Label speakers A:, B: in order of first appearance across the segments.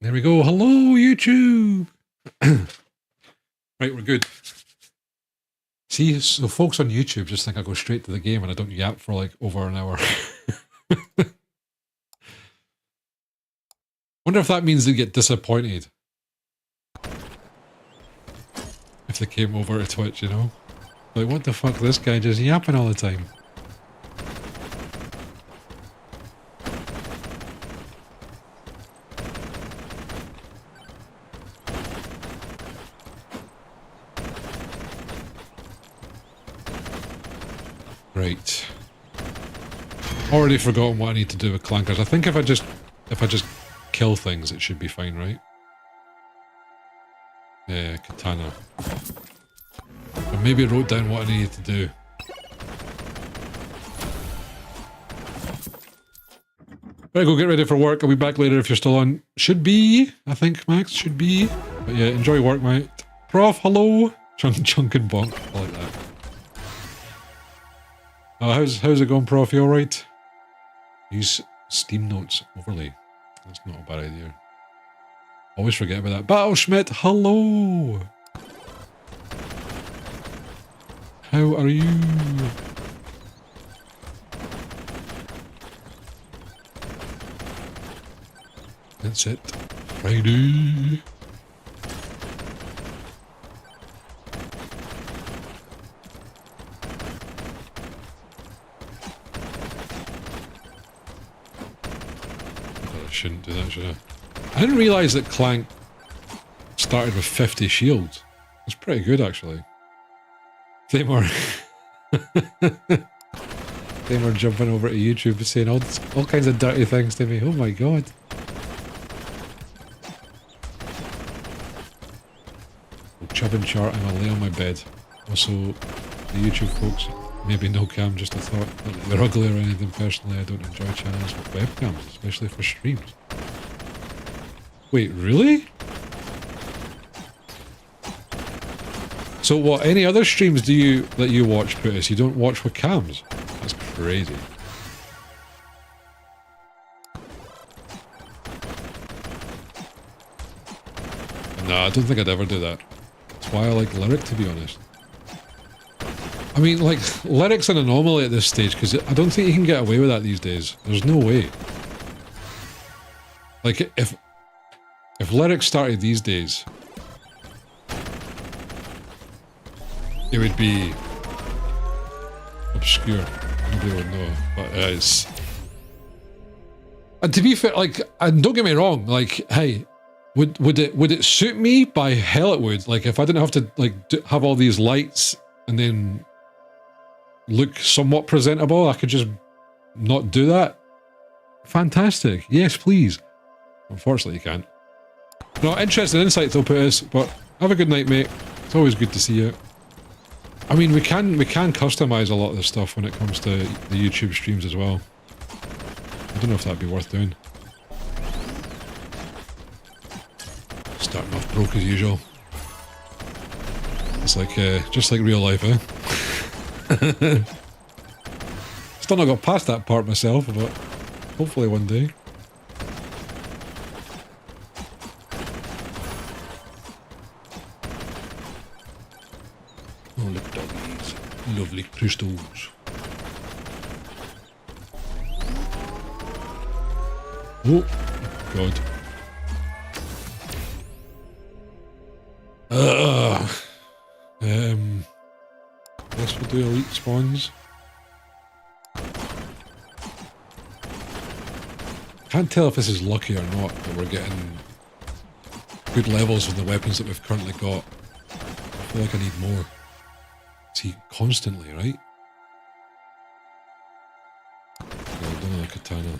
A: There we go. Hello, YouTube. Right, we're good. See, so folks on YouTube just think I go straight to the game and I don't yap for like over an hour. Wonder if that means they get disappointed if they came over to Twitch, you know? Like, what the fuck, this guy just yapping all the time. Right. Already forgotten what I need to do with clankers. I think if I just kill things, it should be fine, right? Yeah, katana. Or maybe I wrote down what I needed to do. Right, go get ready for work. I'll be back later if you're still on. Should be, I think, Max, should be. But yeah, enjoy work, mate. Prof, hello. Chunk and bonk. I like that. How's it going, Prof? You alright? Use Steam Notes overlay. That's not a bad idea. Always forget about that. Battle Schmidt, hello! How are you? That's it. Friday. I shouldn't do that, should I? I didn't realise that Clank started with 50 shields. That's pretty good, actually. Thamer jumping over to YouTube and saying all kinds of dirty things to me. Oh my god. Chubbing chart and I'll lay on my bed. Also, the YouTube folks, maybe no cam, just a thought. Not that they're ugly or anything. Personally, I don't enjoy channels with webcams, especially for streams. Wait, really? So what, any other streams that you watch, Putis, you don't watch with cams? That's crazy. No, I don't think I'd ever do that. That's why I like Lyric, to be honest. I mean, like, Lyric's an anomaly at this stage, because I don't think you can get away with that these days. There's no way. Like, if Lyric started these days, it would be obscure. Nobody would know, but it's... And to be fair, like, and don't get me wrong, like, hey, would it suit me? By hell it would. Like, if I didn't have to, like, have all these lights and then look somewhat presentable, I could just not do that. Fantastic. Yes, please. Unfortunately, you can't. No, interesting insight though, Putis, but have a good night, mate. It's always good to see you. I mean, we can customize a lot of this stuff when it comes to the YouTube streams as well. I don't know if that'd be worth doing. Starting off broke as usual. It's like, just like real life, eh? Still not got past that part myself, but hopefully one day. Oh, look at all these lovely crystals. Oh, God. Guess we'll do elite spawns. Can't tell if this is lucky or not, but we're getting good levels with the weapons that we've currently got. I feel like I need more. See, constantly, right? Well done, katana.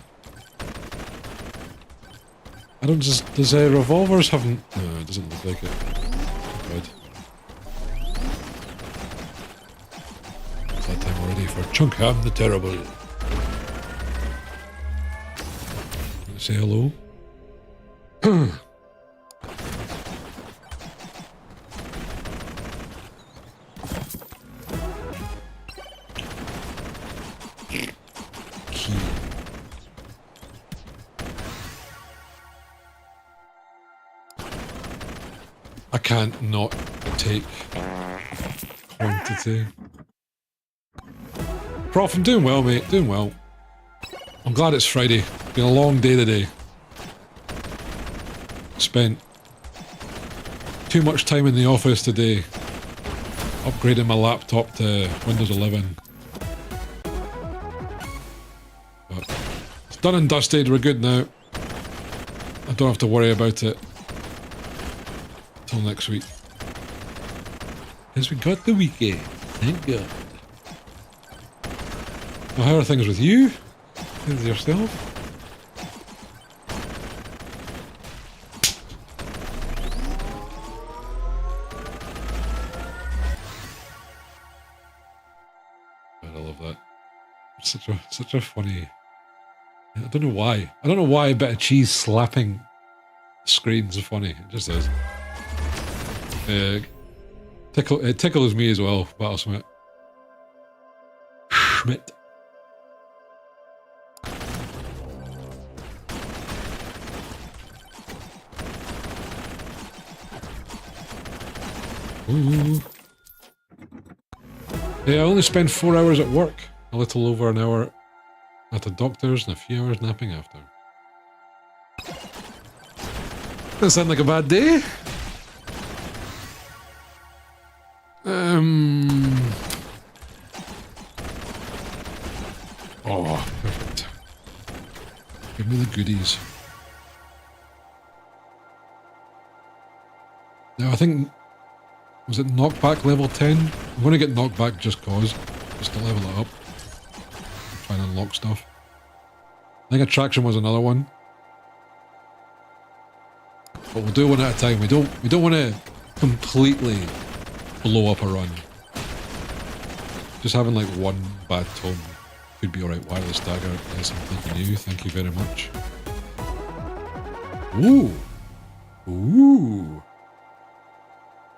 A: I don't just... Does revolvers have... No, it doesn't look like it. God. It's that time already for Chunkham the Terrible. Say hello. I can't not take quantity. Prof, I'm doing well, mate. Doing well. I'm glad it's Friday. Been a long day today. Spent too much time in the office today. Upgrading my laptop to Windows 11. But it's done and dusted. We're good now. I don't have to worry about it till next week. Because we got the weekend. Thank God. Well, how are things with you? With yourself? I love that. Such a funny. I don't know why. I don't know why a bit of cheese slapping screens are funny. It just is. It tickles me as well, Battle Schmidt. Schmidt. Ooh. Yeah, I only spend 4 hours at work. A little over an hour at the doctor's and a few hours napping after. That sound like a bad day? Oh, perfect. Give me the goodies. Now I think, was it knockback level 10? I'm going to get knockback just cause, just to level it up. Try and unlock stuff. I think attraction was another one. But we'll do one at a time. We don't want to completely blow up a run. Just having like one bad tome could be alright. Wireless dagger, yes, I'm thinking you. Thank you very much. Ooh. Ooh.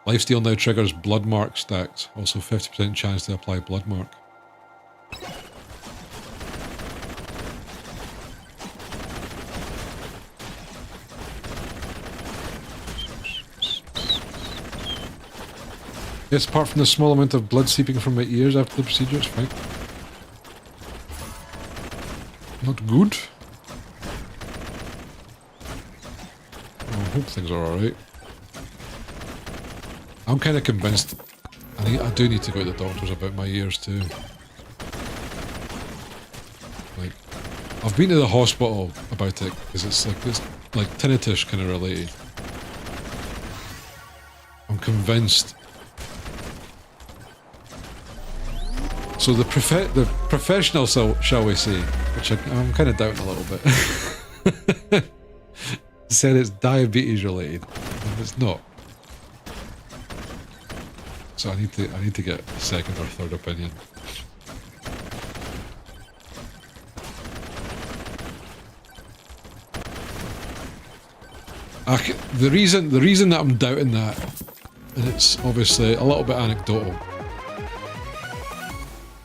A: Lifesteal now triggers blood mark stacks. Also 50% chance to apply blood mark. Yes, apart from the small amount of blood seeping from my ears after the procedure, it's fine. Not good. Oh, I hope things are alright. I'm kind of convinced I do need to go to the doctors about my ears too. Like, I've been to the hospital about it because it's like tinnitus kind of related. I'm convinced. So the professional, shall we say, which I'm kind of doubting a little bit, said it's diabetes related, and it's not. So I need to get a second or third opinion. The reason that I'm doubting that, and it's obviously a little bit anecdotal,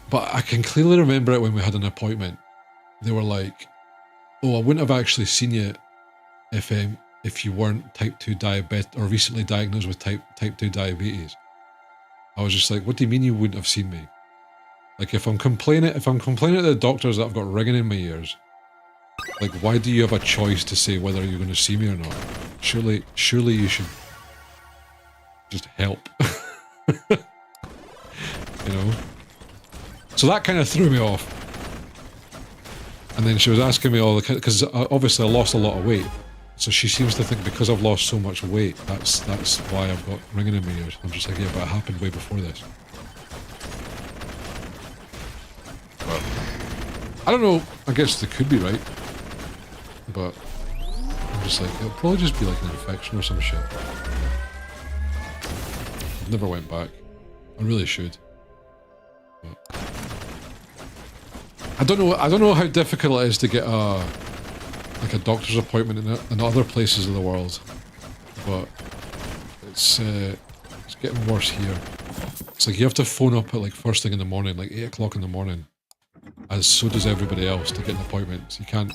A: but I can clearly remember it when we had an appointment. They were like, "Oh, I wouldn't have actually seen you if you weren't type 2 diabetic or recently diagnosed with type 2 diabetes." I was just like, "What do you mean you wouldn't have seen me? Like, if I'm complaining to the doctors that I've got ringing in my ears, like, why do you have a choice to say whether you're going to see me or not? Surely you should just help." You know? So that kind of threw me off. And then she was asking me all the, because obviously I lost a lot of weight. So she seems to think because I've lost so much weight, that's why I've got ringing in my ears. I'm just like, yeah, but it happened way before this. But I don't know. I guess they could be right. But I'm just like, it'll probably just be like an infection or some shit. I've never went back. I really should. But I don't know how difficult it is to get a doctor's appointment in other places of the world, but it's getting worse here. It's like you have to phone up at like first thing in the morning, like 8 o'clock in the morning, as so does everybody else to get an appointment. So you can't,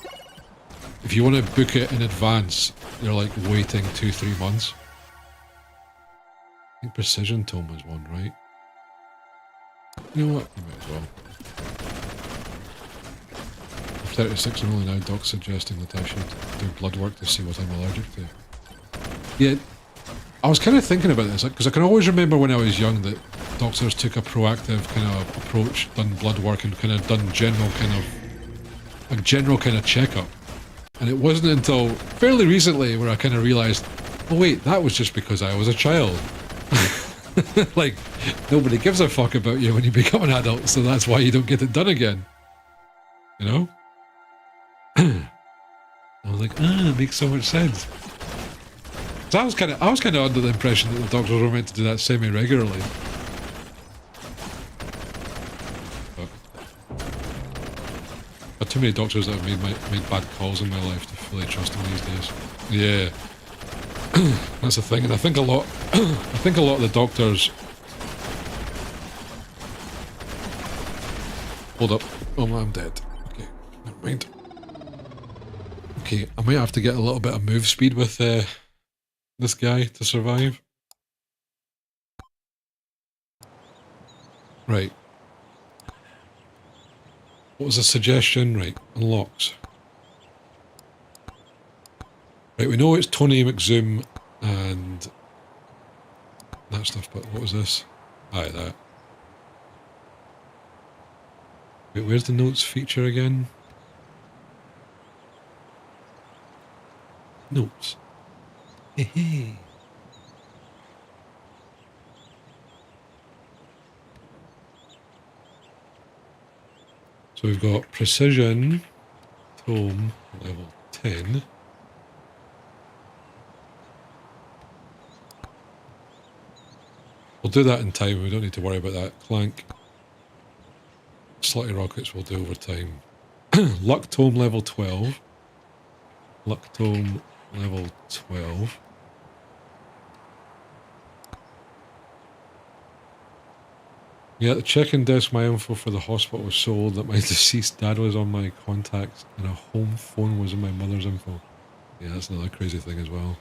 A: if you want to book it in advance, you're like waiting 2-3 months. think precision tome was one, right? You know what? You might as well. 36 and only now, Doc's suggesting that I should do blood work to see what I'm allergic to. Yeah, I was kind of thinking about this, because I can always remember when I was young that doctors took a proactive kind of approach, done blood work and kind of done a general kind of checkup. And it wasn't until fairly recently where I kind of realised, oh wait, that was just because I was a child. Like, nobody gives a fuck about you when you become an adult, so that's why you don't get it done again. You know? I was like, it makes so much sense. So I was kind of under the impression that the doctors were meant to do that semi-regularly. But too many doctors that have made bad calls in my life to fully trust them these days. Yeah. That's the thing, and I think a lot of the doctors. Hold up. Oh man, I'm dead. Okay, never mind. Okay, I might have to get a little bit of move speed with this guy to survive. Right. What was the suggestion? Right, unlocks. Right, we know it's Tony McZoom and that stuff, but what was this? Aye, that. Wait, where's the notes feature again? Notes. Hey, hey. So we've got precision, tome, level 10. We'll do that in time, we don't need to worry about that. Clank. Slutty rockets we'll do over time. Luck tome level 12. Luck tome level 12. Yeah, the check-in desk, my info for the hospital was sold, that my deceased dad was on my contacts, and a home phone was in my mother's info. Yeah, that's another crazy thing as well.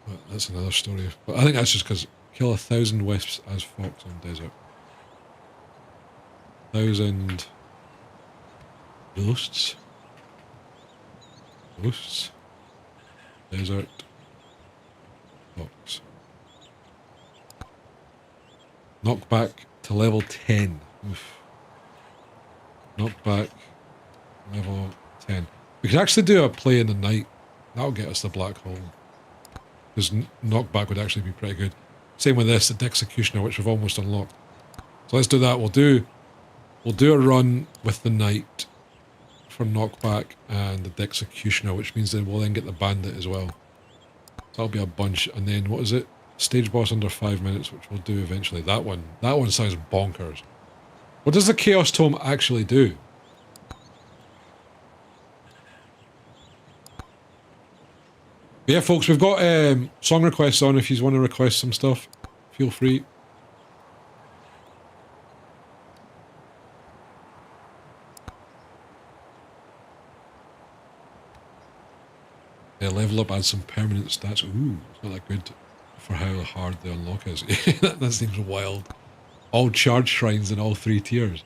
A: But that's another story. But I think that's just because kill 1,000 wisps as fox on desert. 1,000 ghosts. Ghosts. Desert. Fox. Knockback to level 10. Oof. Knockback level 10. We could actually do a play in the night. That'll get us the black hole. Because knockback would actually be pretty good. Same with this, the Executioner, which we've almost unlocked. So let's do that. We'll do a run with the knight for knockback and the Executioner, which means that we'll then get the bandit as well. So that'll be a bunch. And then what is it? Stage boss under 5 minutes, which we'll do eventually. That one sounds bonkers. What does the Chaos Tome actually do? But yeah, folks, we've got song requests on. If you want to request some stuff, feel free. Yeah, level up, add some permanent stats. Ooh, it's not that good for how hard the unlock is. That seems wild. All charge shrines in all 3 tiers.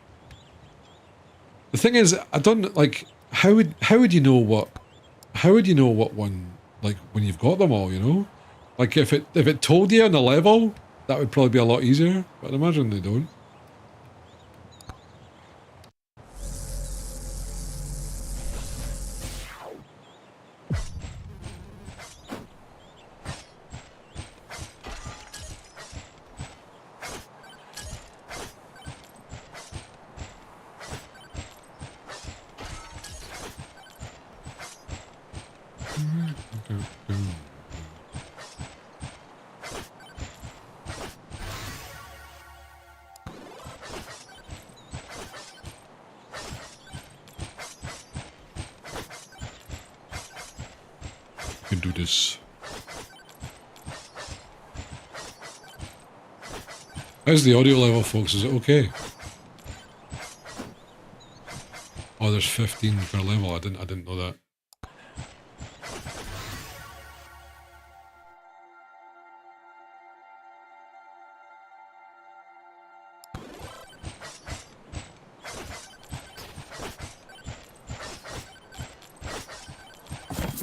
A: The thing is, I don't like. How would you know what? How would you know what one? Like when you've got them all, you know? Like if it told you on the level, that would probably be a lot easier. But I imagine they don't. Can do this. How's the audio level, folks? Is it okay? Oh, there's 15 per level. I didn't know that.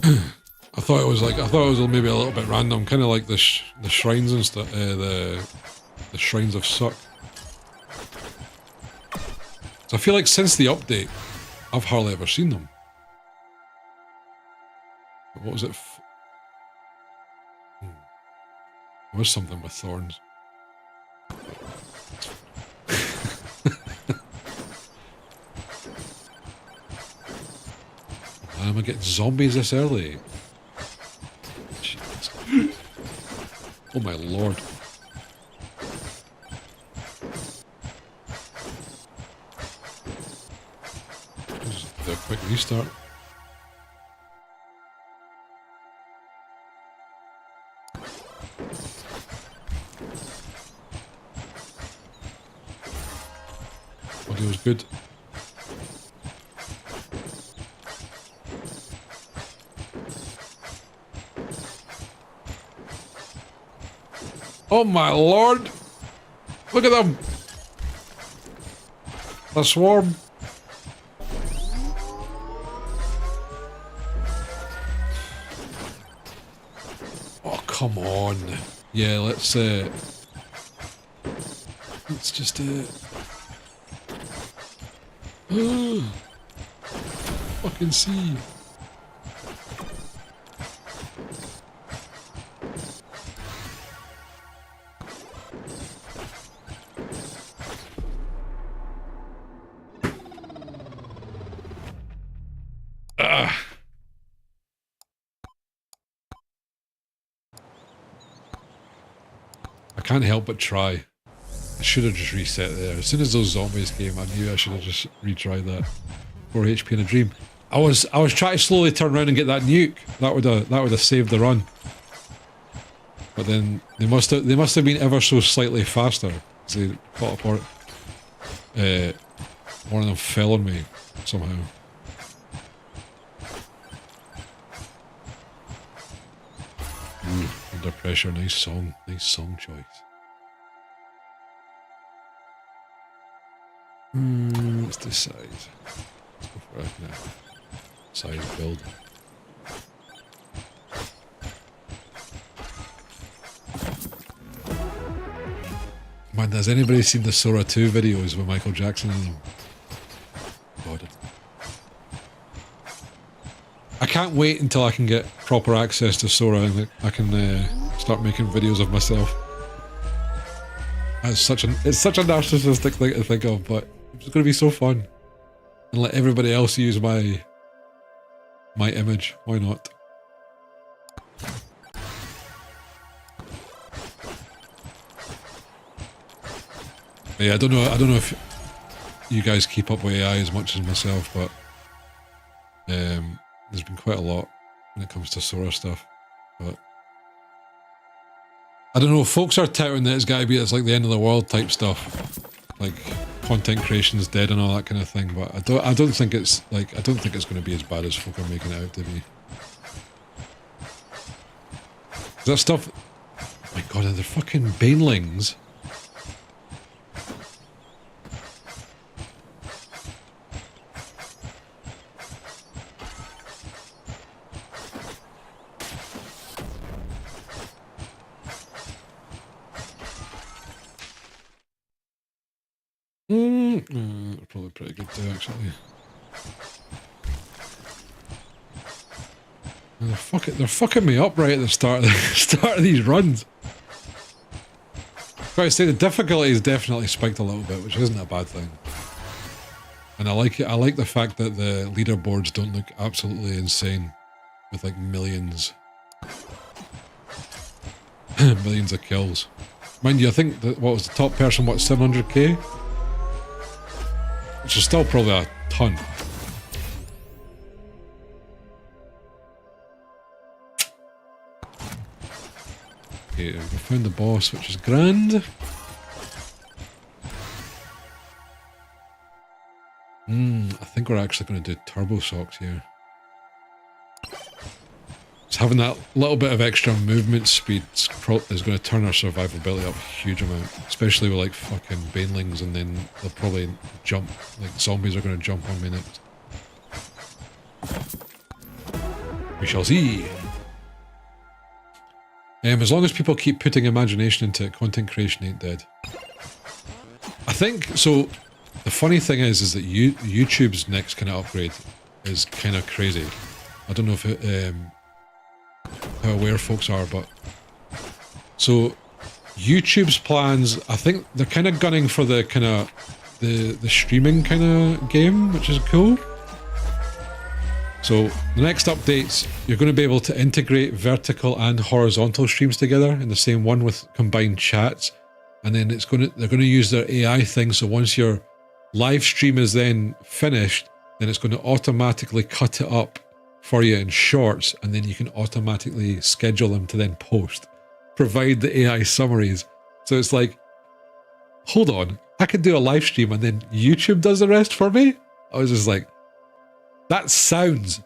A: I thought it was maybe a little bit random, kind of like the shrines and stuff, the shrines of suck. So I feel like since the update, I've hardly ever seen them. But what was it? There was something with thorns. Am I getting zombies this early? Jesus. Oh my lord. Just do a quick restart. Audio's good. Oh my lord! Look at them! A swarm! Oh, come on. Yeah, let's just fucking see. I can't help but try. I should have just reset there. As soon as those zombies came, I knew I should have just retried that. 4 HP in a dream. I was trying to slowly turn around and get that nuke. That would have saved the run. But then they must have been ever so slightly faster. As they fought apart. One of them fell on me somehow. Under pressure, nice song choice. Let's decide. Let's go for it now. Size build. Man, has anybody seen the Sora 2 videos with Michael Jackson in them? God. I can't wait until I can get proper access to Sora and I can start making videos of myself. It's such a narcissistic thing to think of, but it's going to be so fun. And let everybody else use my image. Why not? But yeah, I don't know if you guys keep up with AI as much as myself, but there's been quite a lot when it comes to Sora stuff. But I don't know, folks are touting that it's like the end of the world type stuff. Like content creation is dead and all that kind of thing, but I don't think it's going to be as bad as folk are making it out to be. That stuff, oh my god, they're fucking banelings. Probably pretty good too, actually. They're fucking me up right at the start of these runs. I've got to say the difficulty is definitely spiked a little bit, which isn't a bad thing. And I like it. I like the fact that the leaderboards don't look absolutely insane with like millions of kills. Mind you, I think that what was the top person, 700k? Which is still probably a ton. Okay, we found the boss, which is grand. I think we're actually going to do turbo socks here. Just having that little bit of extra movement speed is going to turn our survivability up a huge amount. Especially with like fucking banelings, and then they'll probably jump, like zombies are going to jump on me next. We shall see. As long as people keep putting imagination into it, content creation ain't dead. I think, so the funny thing is that YouTube's next kind of upgrade is kind of crazy. I don't know if it, how aware folks are, but so YouTube's plans, I think they're kind of gunning for the kind of the streaming kind of game, which is cool. So the next updates, you're going to be able to integrate vertical and horizontal streams together in the same one with combined chats, and then they're going to use their AI thing. So once your live stream is then finished, then it's going to automatically cut it up for you in shorts, and then you can automatically schedule them to then post, provide the AI summaries. So it's like, hold on, I could do a live stream and then YouTube does the rest for me? I was just like, that sounds,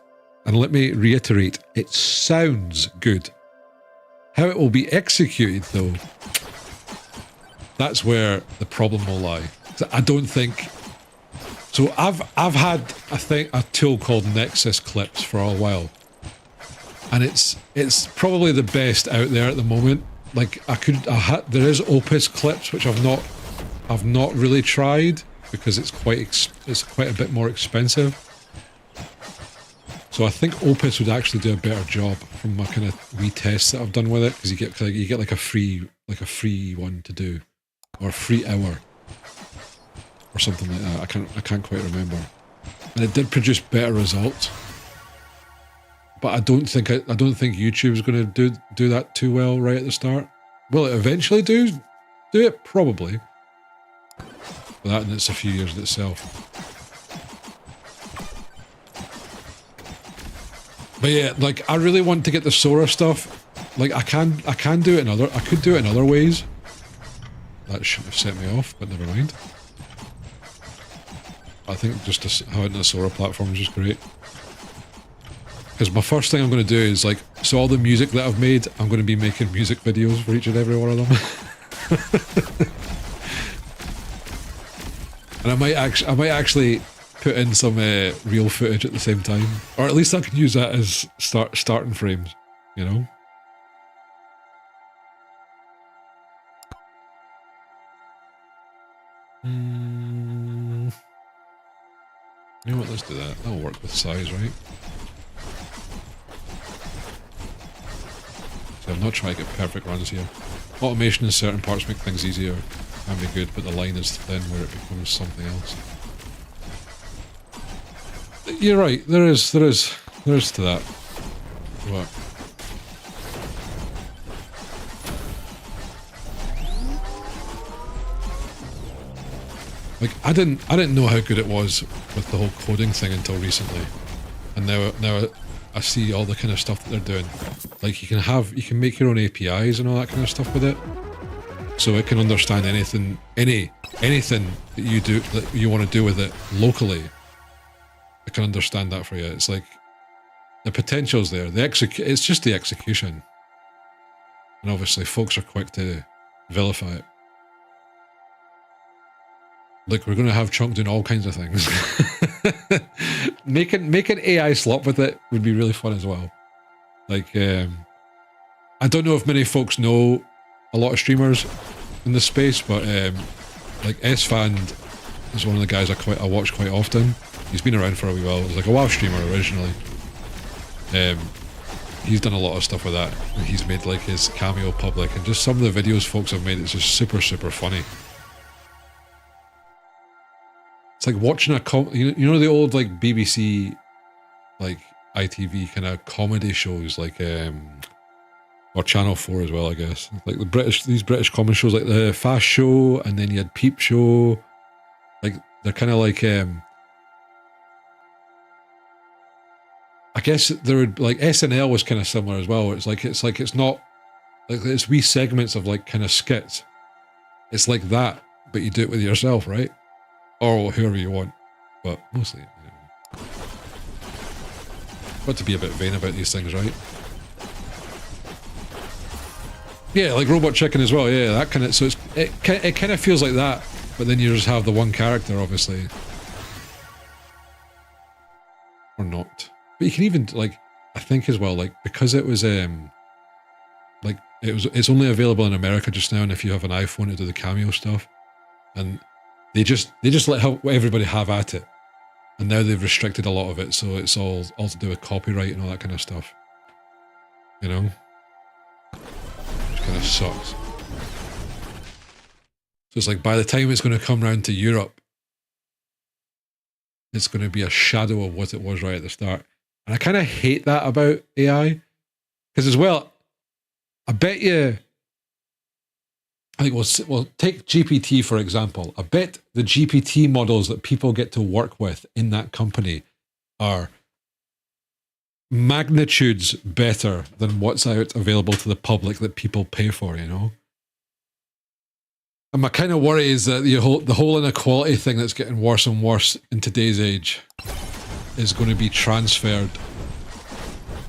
A: and let me reiterate, it sounds good. How it will be executed though, that's where the problem will lie. So I don't think, so I've had a tool called Nexus Clips for a while, and it's probably the best out there at the moment. Like there is Opus Clips, which I've not really tried because it's quite a bit more expensive. So I think Opus would actually do a better job from my kind of wee tests that I've done with it, because you get like a free one to do, or a free hour, or something like that. I can't quite remember, and it did produce better results. But I don't think YouTube's going to do that too well right at the start. Will it eventually do it? Probably. But that, and it's a few years in itself. But yeah, like I really want to get the Sora stuff. Like I could do it in other ways. That shouldn't have set me off, but never mind. I think just to have it in the Sora platform is just great. Because my first thing I'm going to do is like, so all the music that I've made, I'm going to be making music videos for each and every one of them. And I might actually put in some real footage at the same time, or at least I can use that as starting frames, you know. You know what? Let's do that. That'll work with size, right? So I'm not trying to get perfect runs here. Automation in certain parts make things easier, can be good, but the line is thin where it becomes something else. You're right. There is to that. What? Like I didn't know how good it was with the whole coding thing until recently, and now I see all the kind of stuff that they're doing. Like you can make your own APIs and all that kind of stuff with it, so it can understand anything that you do that you want to do with it locally. I can understand that for you. It's like the potential's there. It's just the execution, and obviously folks are quick to vilify it. Like we're going to have Chunk doing all kinds of things. Making AI slop with it would be really fun as well. Like I don't know if many folks know a lot of streamers in this space, but like S-Fan is one of the guys I watch quite often. He's been around for a wee while. He was like a WoW streamer originally. He's done a lot of stuff with that. He's made like his cameo public, and just some of the videos folks have made, it's just super funny. It's like watching you know the old like BBC, like ITV kind of comedy shows, like or Channel 4 as well, I guess. Like these British comedy shows, like the Fast Show, and then you had Peep Show. Like they're kind of like I guess there would, like SNL was kind of similar as well. It's not like it's wee segments of like kind of skits. It's like that, but you do it with yourself, right? Or whoever you want, but mostly, you know. Got to be a bit vain about these things, right? Yeah, like Robot Chicken as well. Yeah, that kind of. So it kind of feels like that, but then you just have the one character, obviously, or not. But you can even like, I think as well, like, because it was like it's only available in America just now, and if you have an iPhone to do the Cameo stuff, and they just let everybody have at it, and now they've restricted a lot of it, so it's all to do with copyright and all that kind of stuff, you know, which kind of sucks. So it's like by the time it's going to come around to Europe, it's going to be a shadow of what it was right at the start. And I kind of hate that about AI, because as well, I bet you, I think we'll take GPT for example. I bet the GPT models that people get to work with in that company are magnitudes better than what's out available to the public that people pay for, you know? And my kind of worry is that the whole inequality thing that's getting worse and worse in today's age is going to be transferred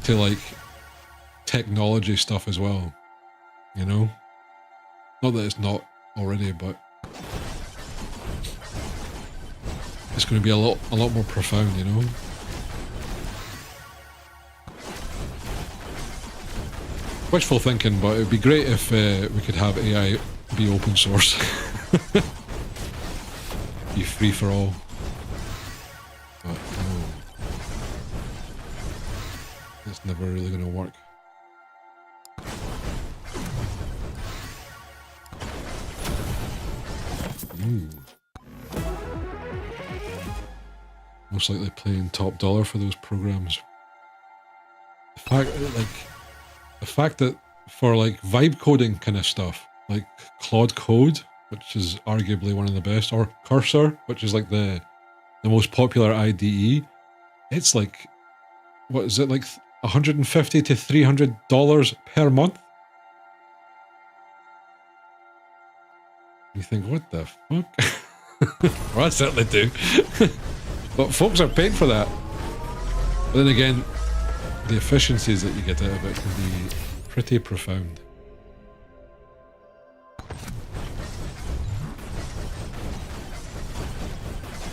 A: to like technology stuff as well, you know? Not that it's not already, but it's going to be a lot more profound, you know? Wishful thinking, but it would be great if we could have AI be open source. Be free for all. But no. It's never really going to work. Ooh. Most likely paying top dollar for those programs. The fact that for like vibe coding kind of stuff, like Claude Code, which is arguably one of the best, or Cursor, which is like the most popular IDE, it's like, what is it, like $150 to $300 per month? You think, what the fuck? Well, I certainly do. But folks are paying for that. But then again, the efficiencies that you get out of it can be pretty profound.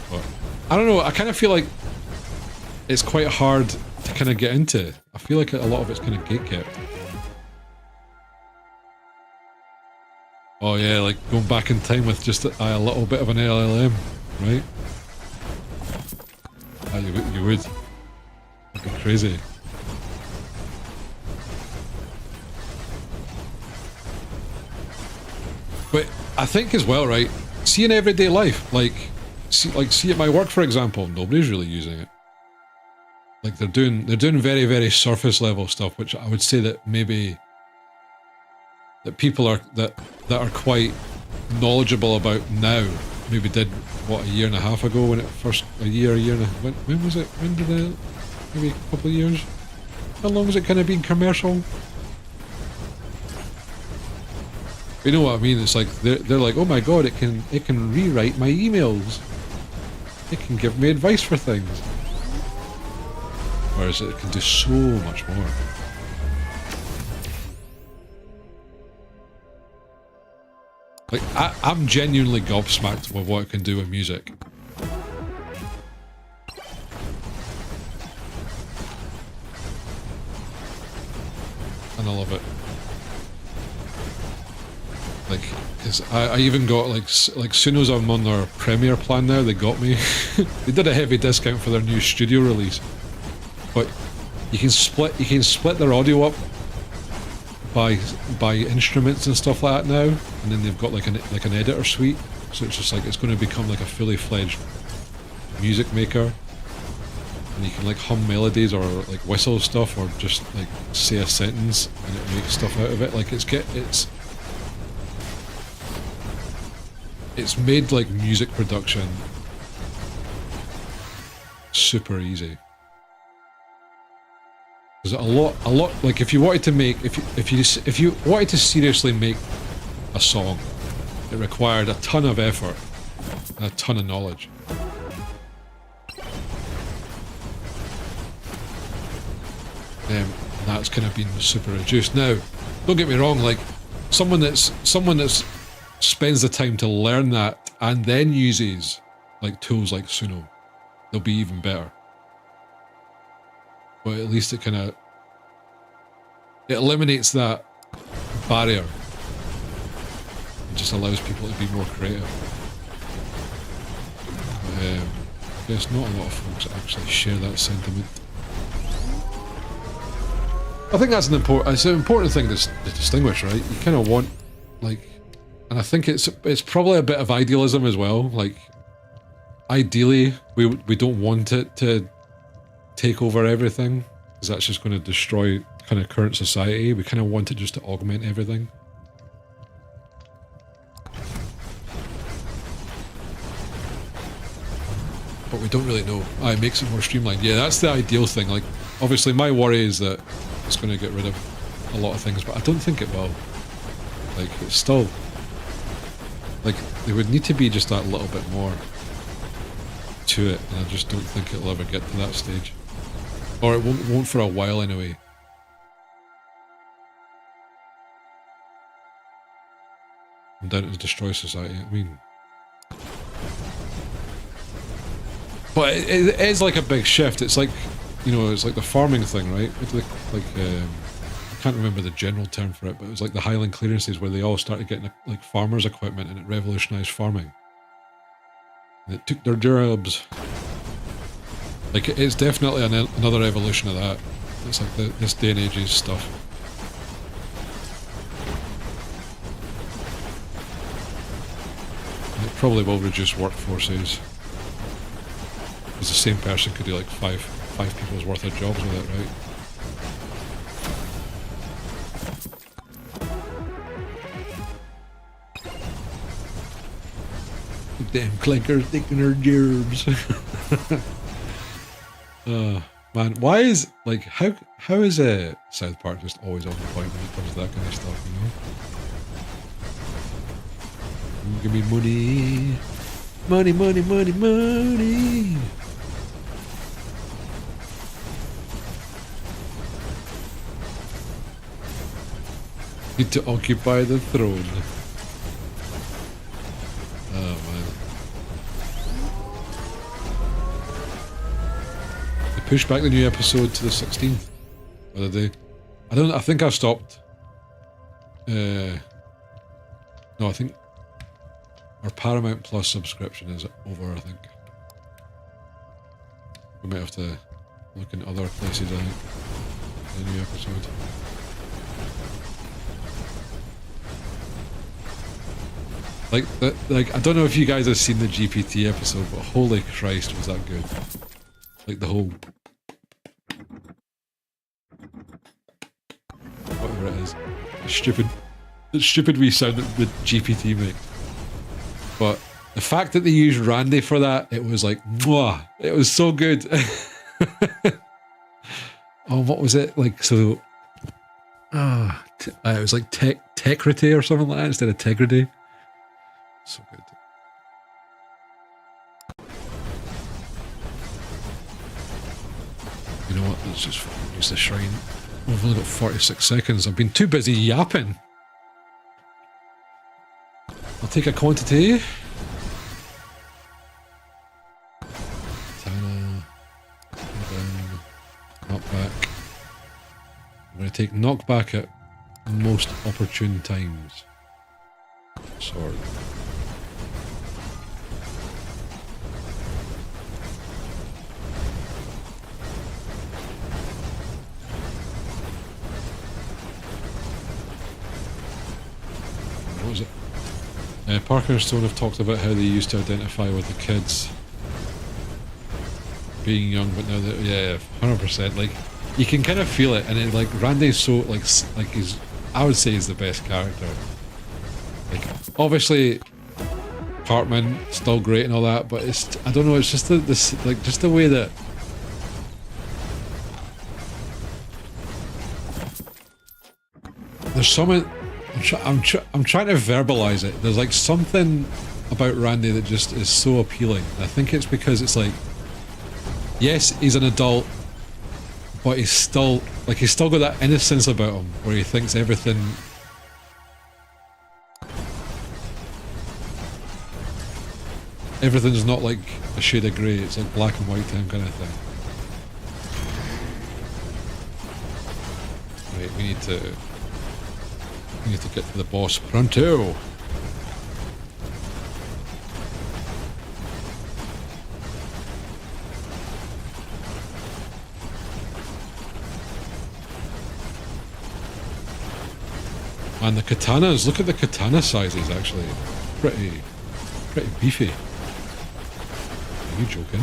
A: But I don't know, I kind of feel like it's quite hard to kind of get into. I feel like a lot of it's kind of gatekept. Oh yeah, like going back in time with just a little bit of an LLM, right? You would. That'd be crazy. But I think as well, right? See in everyday life, see at my work, for example, nobody's really using it. Like they're doing very, very surface level stuff, which I would say that maybe that people are that are quite knowledgeable about now. Maybe did what, a year and a half ago when it first a year and a when was it? When did it? Maybe a couple of years. How long has it kind of been commercial? You know what I mean? It's like they're like, oh my god, it can rewrite my emails. It can give me advice for things. Whereas it can do so much more. Like I'm genuinely gobsmacked with what it can do with music. And I love it. Like, cause I even got like soon as I'm on their Premiere plan now, they got me. They did a heavy discount for their new studio release, but you can split their audio up by instruments and stuff like that now, and then they've got like an editor suite, so it's just like it's going to become like a fully fledged music maker, and you can like hum melodies or like whistle stuff or just like say a sentence and it makes stuff out of it. Like it's made like music production super easy. There's a lot like if you wanted to make if you wanted to seriously make a song, it required a ton of effort and a ton of knowledge. That's kind of been super reduced. Now, don't get me wrong, like someone that's spends the time to learn that and then uses like tools like Suno, they'll be even better. But at least it kind of it eliminates that barrier. It just allows people to be more creative. I guess not a lot of folks actually share that sentiment. I think that's an important thing to distinguish, right? You kind of want, like, and I think it's probably a bit of idealism as well. Like, ideally, we don't want it to take over everything, because that's just going to destroy kind of current society. We kind of want it just to augment everything. But we don't really know. It makes it more streamlined. Yeah, that's the ideal thing. Like, obviously my worry is that it's going to get rid of a lot of things, but I don't think it will. Like, it's still... Like, there would need to be just that little bit more to it, and I just don't think it'll ever get to that stage. Or it won't for a while anyway. I'm down to destroy society, I mean... But it is like a big shift. It's like, you know, it's like the farming thing, right? I can't remember the general term for it, but it was like the Highland clearances where they all started getting like farmers' equipment, and it revolutionised farming. And it took their jobs. Like, it's definitely another evolution of that. It's like this day and age's stuff. And it probably will reduce workforces. Because the same person could do like five people's worth of jobs with it, right? Damn clinkers taking their jobs. Man, why is, like, how is South Park just always on the point when it comes to that kind of stuff, you know? Give me money. Money, money, money, money. Need to occupy the throne. Oh man. They pushed back the new episode to the 16th. What did they? I think I stopped. No, I think our Paramount Plus subscription is over, I think. We might have to look in other places, I think, for the new episode. Like, I don't know if you guys have seen the GPT episode, but holy Christ, was that good. Like, the whole... whatever it is. The stupid wee sound that the GPT makes. But the fact that they used Randy for that, it was like, mwah! It was so good. Oh, what was it? Like, so... it was like Tecrity or something like that instead of Tegrity. So good. You know what? Let's just use the shrine. We've only got 46 seconds. I've been too busy yapping. I'll take a quantity. Katana. Down. Knockback. I'm going to take knockback at most opportune times. Sword. What was it? Parker and Stone have talked about how they used to identify with the kids being young, but now that, yeah, 100%. Like, you can kind of feel it, and it, like, Randy's so, like he's, I would say he's the best character. Like, obviously, Cartman still great and all that, but it's, I don't know, it's just just the way that there's something. I'm trying to verbalize it. There's like something about Randy that just is so appealing. I think it's because it's like, yes, he's an adult, but he's still got that innocence about him where he thinks everything. Everything's not like a shade of grey, it's like black and white time kind of thing. Right. we need to get to the boss pronto. And the katanas, look at the katana sizes actually. Pretty beefy. Are you joking?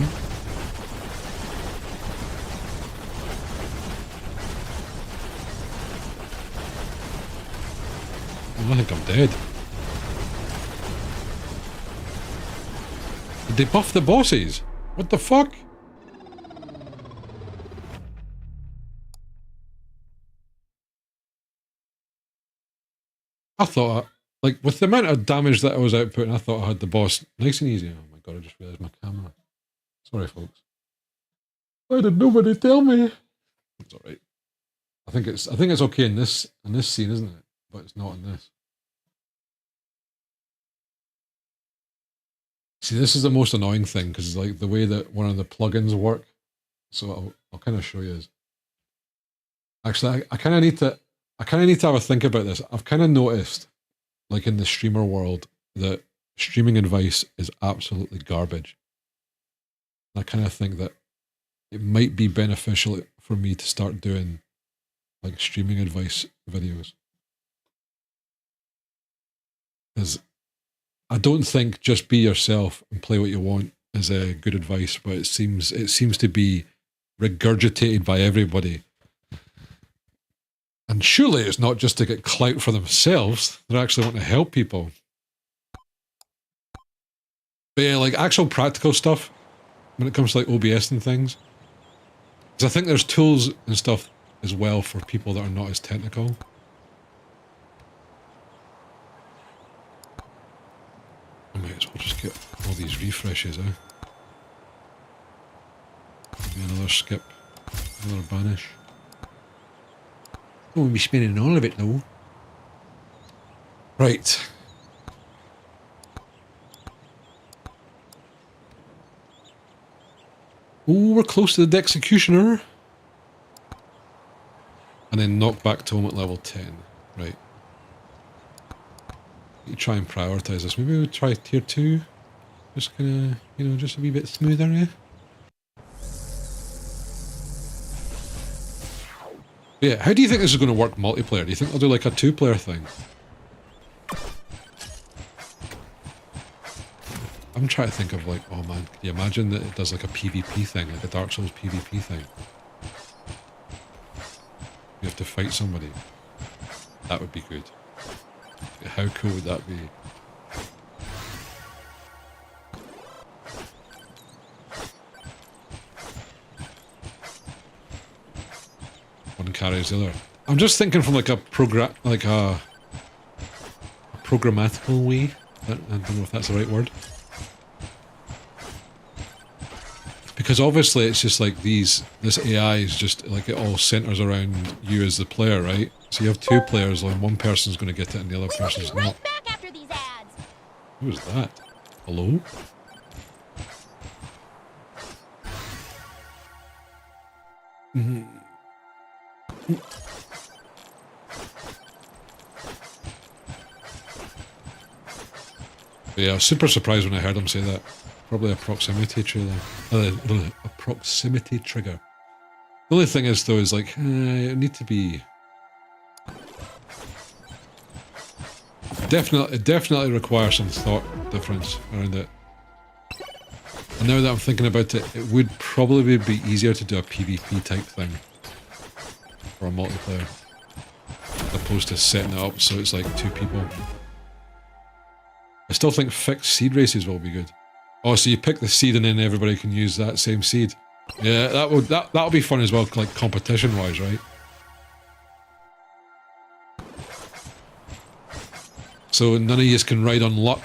A: Oh, I think I'm dead. Did they buff the bosses? What the fuck? I thought, like, with the amount of damage that I was outputting, I thought I had the boss nice and easy. Oh my god, I just realised my camera. Sorry, folks. Why did nobody tell me? It's alright. I think it's okay in this scene, isn't it? But it's not in this. See, this is the most annoying thing, because like the way that one of the plugins work. So I'll kind of show you this. Actually, I kind of need to have a think about this. I've kind of noticed, like in the streamer world, that streaming advice is absolutely garbage. I kind of think that it might be beneficial for me to start doing like streaming advice videos. Because I don't think just be yourself and play what you want is a good advice, but it seems to be regurgitated by everybody. And surely it's not just to get clout for themselves, they actually want to help people. But yeah, like actual practical stuff, when it comes to like OBS and things, because I think there's tools and stuff as well for people that are not as technical. I might as well just get all these refreshes, eh? Maybe another skip, another banish. I won't be spinning all of it though. Right. Oh, we're close to the executioner. And then knock back to home at level 10. Right. You try and prioritise this. Maybe we'll try tier 2. Just kinda, you know, just a wee bit smoother, yeah? Yeah, how do you think this is going to work multiplayer? Do you think they'll do like a 2-player thing? I'm trying to think of like, oh man, can you imagine that it does like a PvP thing, like a Dark Souls PvP thing? You have to fight somebody. That would be good. How cool would that be? One carries the other. I'm just thinking from like a programmatical way. I don't know if that's the right word. Because obviously it's just like this AI is just like it all centers around you as the player, right? So you have 2 players and one person's going to get it and the other person's not.
B: Back after these ads.
A: Who was that? Hello? Yeah, I was super surprised when I heard him say that. Probably a proximity trigger. A proximity trigger. The only thing is, though, is like, it need to be... It definitely requires some thought difference around it. And now that I'm thinking about it, it would probably be easier to do a PvP type thing. For a multiplayer. As opposed to setting it up so it's like 2 people. I still think fixed seed races will be good. Oh, so you pick the seed and then everybody can use that same seed. Yeah, that'll be fun as well, like competition wise, right? So none of you can ride on luck.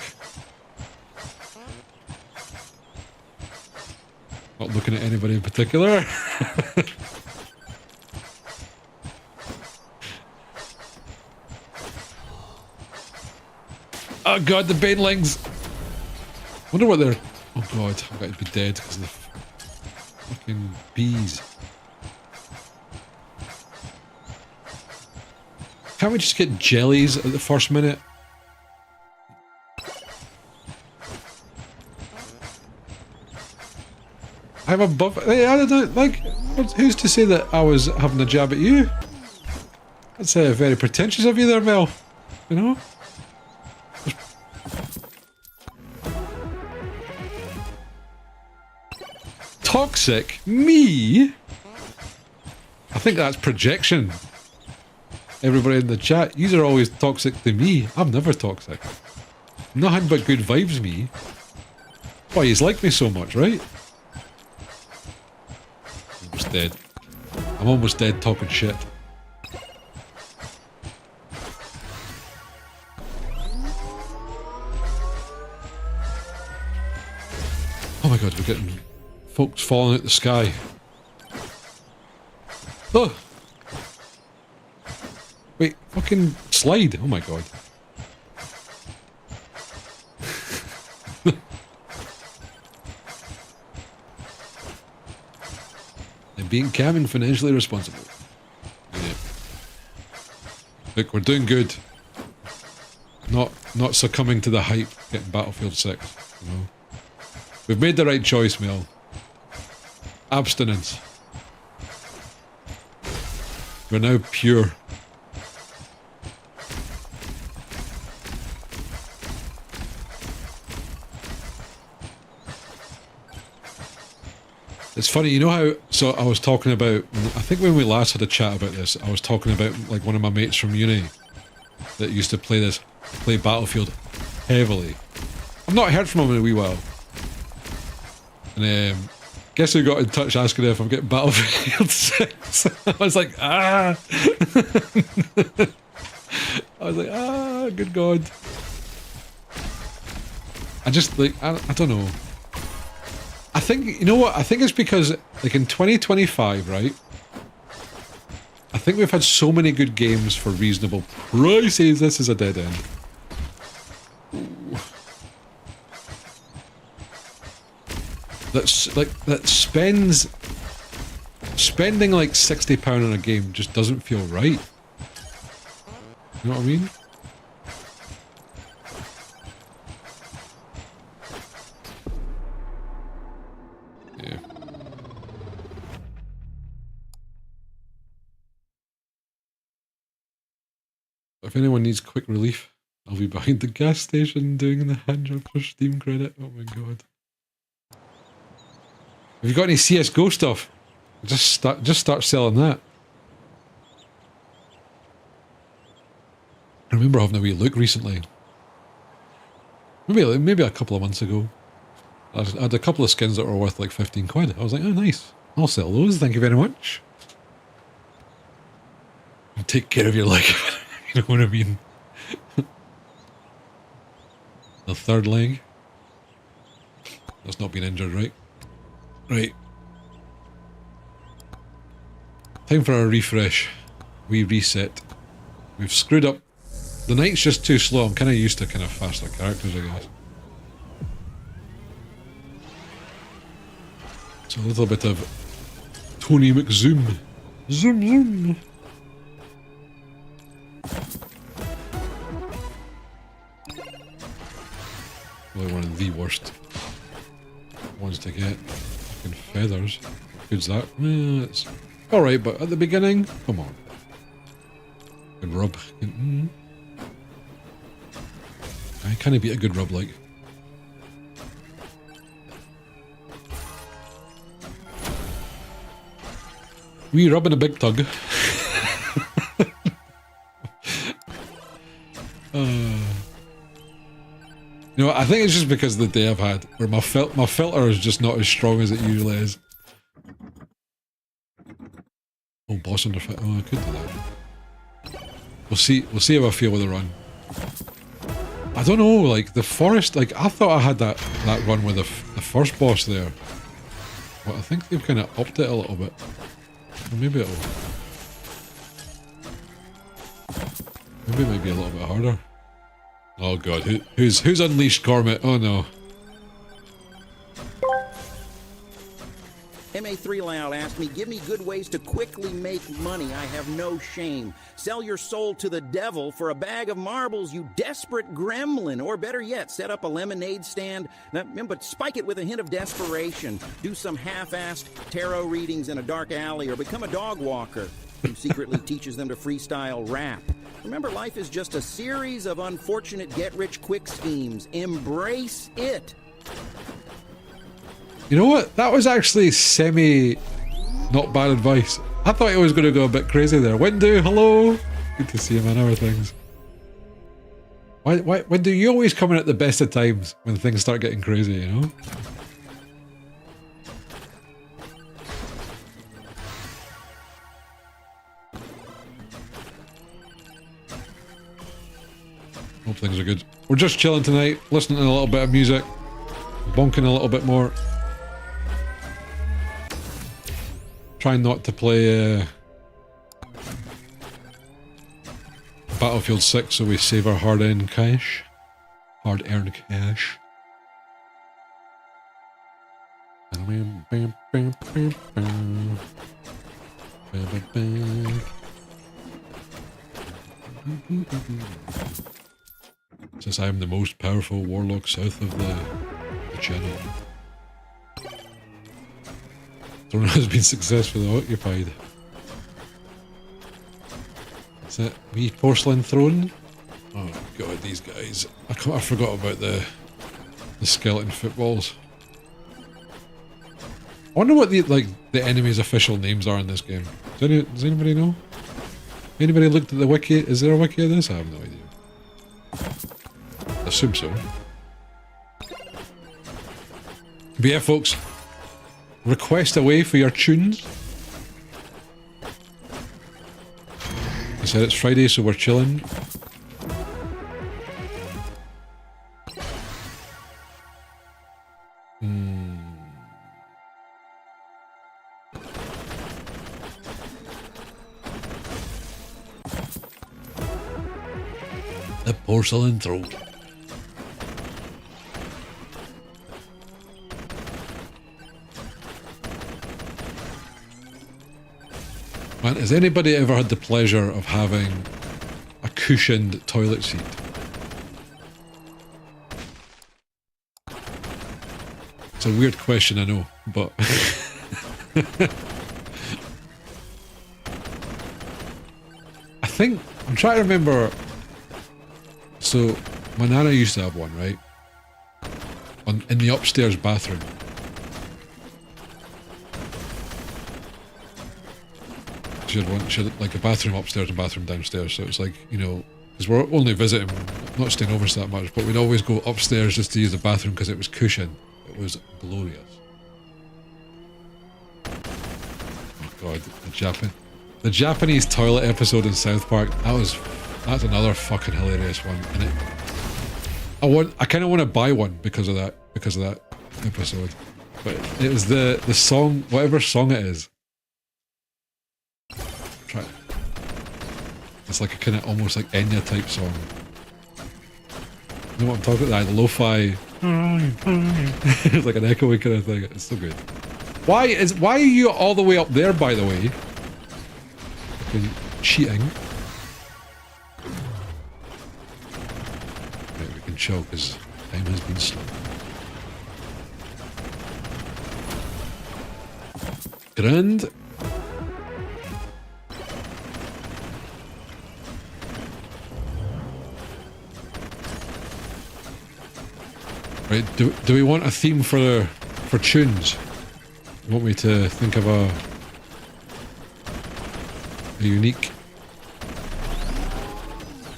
A: Not looking at anybody in particular. Oh god, the banelings! Wonder what they're... Oh god, I've got to be dead because of the fucking bees. Can't we just get jellies at the first minute? I'm above. I don't know. Like, who's to say that I was having a jab at you? That's very pretentious of you there, Mel. You know? Toxic? Me? I think that's projection. Everybody in the chat, you are always toxic to me. I'm never toxic. Nothing but good vibes, me. Why, he's like me so much, right? Almost dead. I'm almost dead talking shit. Oh my god, we're getting folks falling out the sky. Oh! Wait, fucking slide. Oh my god. And being calm and financially responsible. Yeah. Look, we're doing good. Not succumbing to the hype getting Battlefield 6. You know? We've made the right choice, Mel. Abstinence. We're now pure. It's funny, you know how, so I was talking about, I think when we last had a chat about this, I was talking about like one of my mates from uni that used to play Battlefield heavily. I've not heard from him in a wee while. And guess who got in touch asking if I'm getting Battlefield 6? I was like, ah! I was like, ah, good God. I just, like, I don't know. I think, you know what? I think it's because, like, in 2025, right? I think we've had so many good games for reasonable prices. This is a dead end. Ooh. Spending like £60 on a game just doesn't feel right. You know what I mean? Yeah. If anyone needs quick relief, I'll be behind the gas station doing the hand job for Steam credit. Oh my god. Have you got any CSGO stuff? Just start selling that. I remember having a wee look recently. Maybe a couple of months ago. I had a couple of skins that were worth like 15 quid. I was like, oh nice. I'll sell those, thank you very much. And take care of your leg. You know what I mean? The third leg. That's not been injured, right? Right. Time for a refresh. We reset. We've screwed up. The night's just too slow. I'm kind of used to kind of faster characters, I guess. It's a little bit of Tony McZoom. Zoom, zoom. Probably one of the worst ones to get. Fucking feathers. Good's that? It's alright, but at the beginning, come on. Good rub. I can't beat a good rub like. We rubbing a big tug. You know, I think it's just because of the day I've had, where my filter is just not as strong as it usually is. Oh, boss under fit. Oh, I could do that. We'll see how I feel with the run. I don't know, like the forest. Like I thought I had that run with the first boss there, but I think they've kind of upped it a little bit. Or maybe it might be a little bit harder. Oh god, who's unleashed Gormit? Oh no.
B: MA3 layout asked me, give me good ways to quickly make money. I have no shame. Sell your soul to the devil for a bag of marbles, you desperate gremlin. Or better yet, set up a lemonade stand, but spike it with a hint of desperation. Do some half-assed tarot readings in a dark alley, or become a dog walker who secretly teaches them to freestyle rap. Remember, life is just a series of unfortunate get-rich-quick schemes. Embrace it.
A: You know what? That was actually not bad advice. I thought he was going to go a bit crazy there. Windu, hello! Good to see you, man. How are things? Why, Windu, you always come in at the best of times when things start getting crazy, you know? Hope things are good. We're just chilling tonight, listening to a little bit of music, bonking a little bit more. Trying not to play Battlefield 6 so we save our hard-earned cash. Hard-earned cash. Since I am the most powerful warlock south of the channel. Throne has been successfully occupied. Is that wee porcelain throne? Oh god, these guys. I forgot about the skeleton footballs. I wonder what the enemy's official names are in this game. Does anybody know? Anybody looked at the wiki? Is there a wiki of this? I have no idea. I assume so. But yeah, folks. Request away for your tunes. I said it's Friday, so we're chilling. The porcelain throne. Man, has anybody ever had the pleasure of having a cushioned toilet seat? It's a weird question, I know, but... I think, I'm trying to remember... So, my nana used to have one, right? In the upstairs bathroom. She had like a bathroom upstairs and bathroom downstairs, so it's like, you know, because we're only visiting, not staying over that much, but we'd always go upstairs just to use the bathroom because it was cushioned. It was glorious. Oh god, the Japanese toilet episode in South Park, that's another fucking hilarious one. And I kind of want to buy one because of that episode. But it was the song, whatever song it is. It's like a kind of almost like Enya type song. You know what I'm talking about? The lo-fi. It's like an echoey kind of thing. It's so good. Why are you all the way up there, by the way? Fucking cheating. Right, we can chill because time has been slow. Grand. Right, do we want a theme for tunes? You want me to think of a unique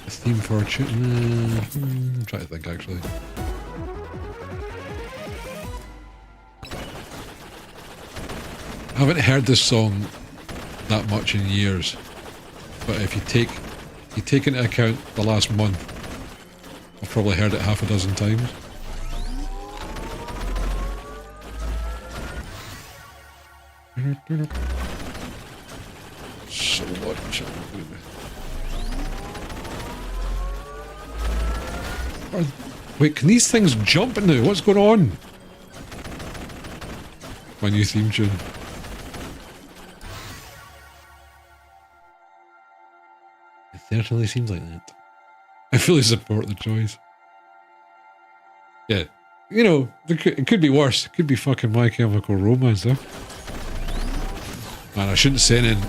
A: theme for a tune? I'm trying to think actually. I haven't heard this song that much in years, but if you take into account the last month, I've probably heard it half a dozen times. So much. Wait, can these things jump now? What's going on? My new theme tune. It certainly seems like that. I fully support the choice. Yeah. You know, it could be worse. It could be fucking My Chemical Romance, though. Man, I shouldn't say anything.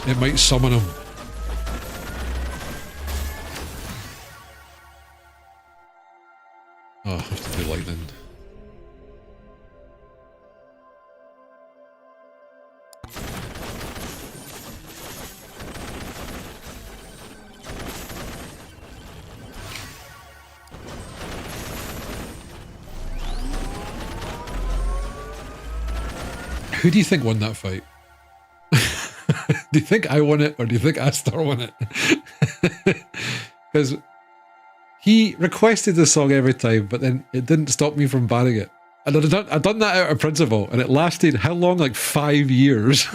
A: It might summon him. Oh, I have to do lightning. Who do you think won that fight? Do you think I won it, or do you think Astor won it? Because he requested the song every time, but then it didn't stop me from banning it. And I'd done that out of principle, and it lasted how long? Like 5 years.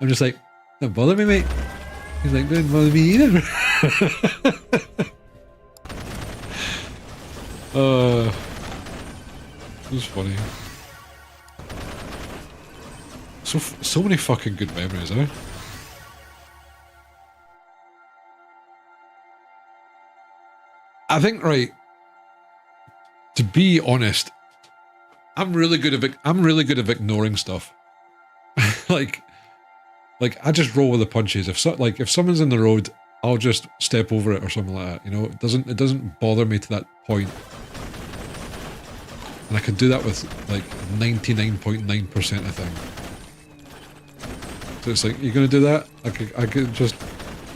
A: I'm just like, don't bother me, mate. He's like, don't bother me either. It was funny. So many fucking good memories, eh? I think, right, to be honest, I'm really good at ignoring stuff. like I just roll with the punches. If someone's in the road, I'll just step over it or something like that. You know, it doesn't bother me to that point. And I can do that with like 99.9% of things. So it's like, you're gonna do that? I could just,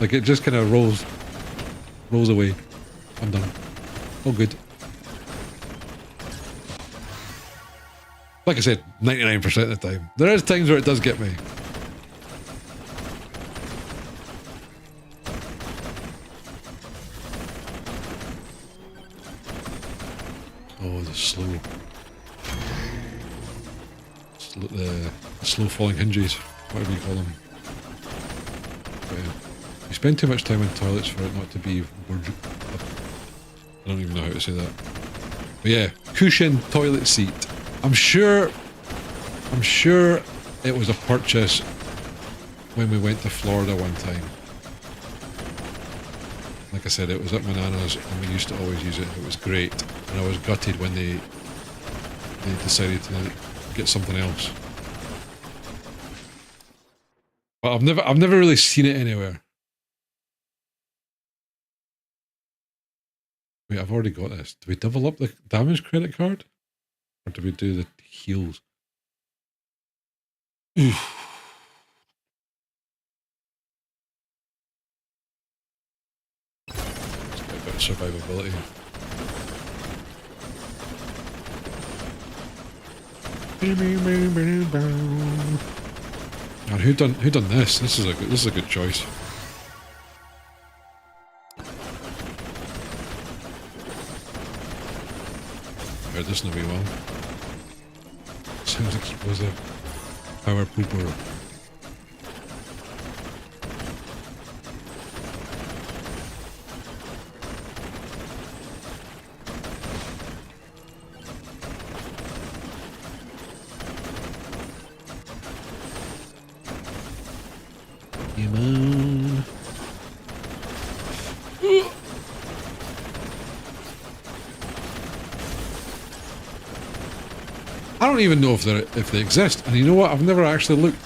A: like, it just kind of rolls away. I'm done. All good. Like I said, 99% of the time. There is times where it does get me. Oh, the slow falling hinges, whatever you call them. But yeah, you spend too much time in toilets for it not to be word. I don't even know how to say that. But yeah, cushion toilet seat. I'm sure it was a purchase when we went to Florida one time. Like I said, it was at my nana's and we used to always use it. It was great. And I was gutted when they decided to get something else. But I've never really seen it anywhere. Wait, I've already got this. Do we double up the damage credit card? Or do we do the heals? Oof. Let's get a bit of survivability. And who done this? This is a good choice. Heard this in a wee while. Sounds explosive. Power pooper. Come on. I don't even know if they exist, and you know what? I've never actually looked.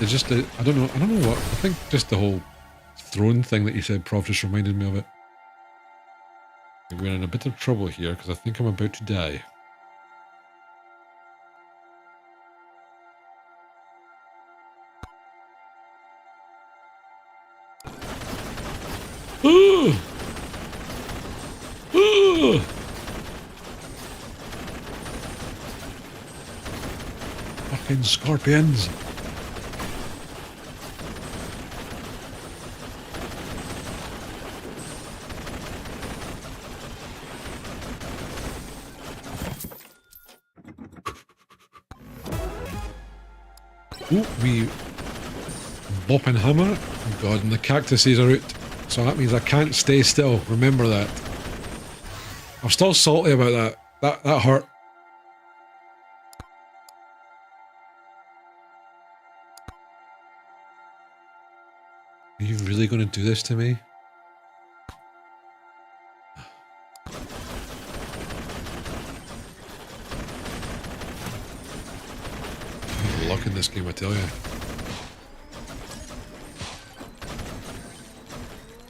A: It's just I don't know what. I think just the whole throne thing that you said, Prof, just reminded me of it. We're in a bit of trouble here because I think I'm about to die. Fucking scorpions. Ooh, we bop and hammer. Oh god, and the cactuses are out. So that means I can't stay still. Remember that. I'm still salty about that. That hurt. Are you really going to do this to me? Luck in this game, I tell you.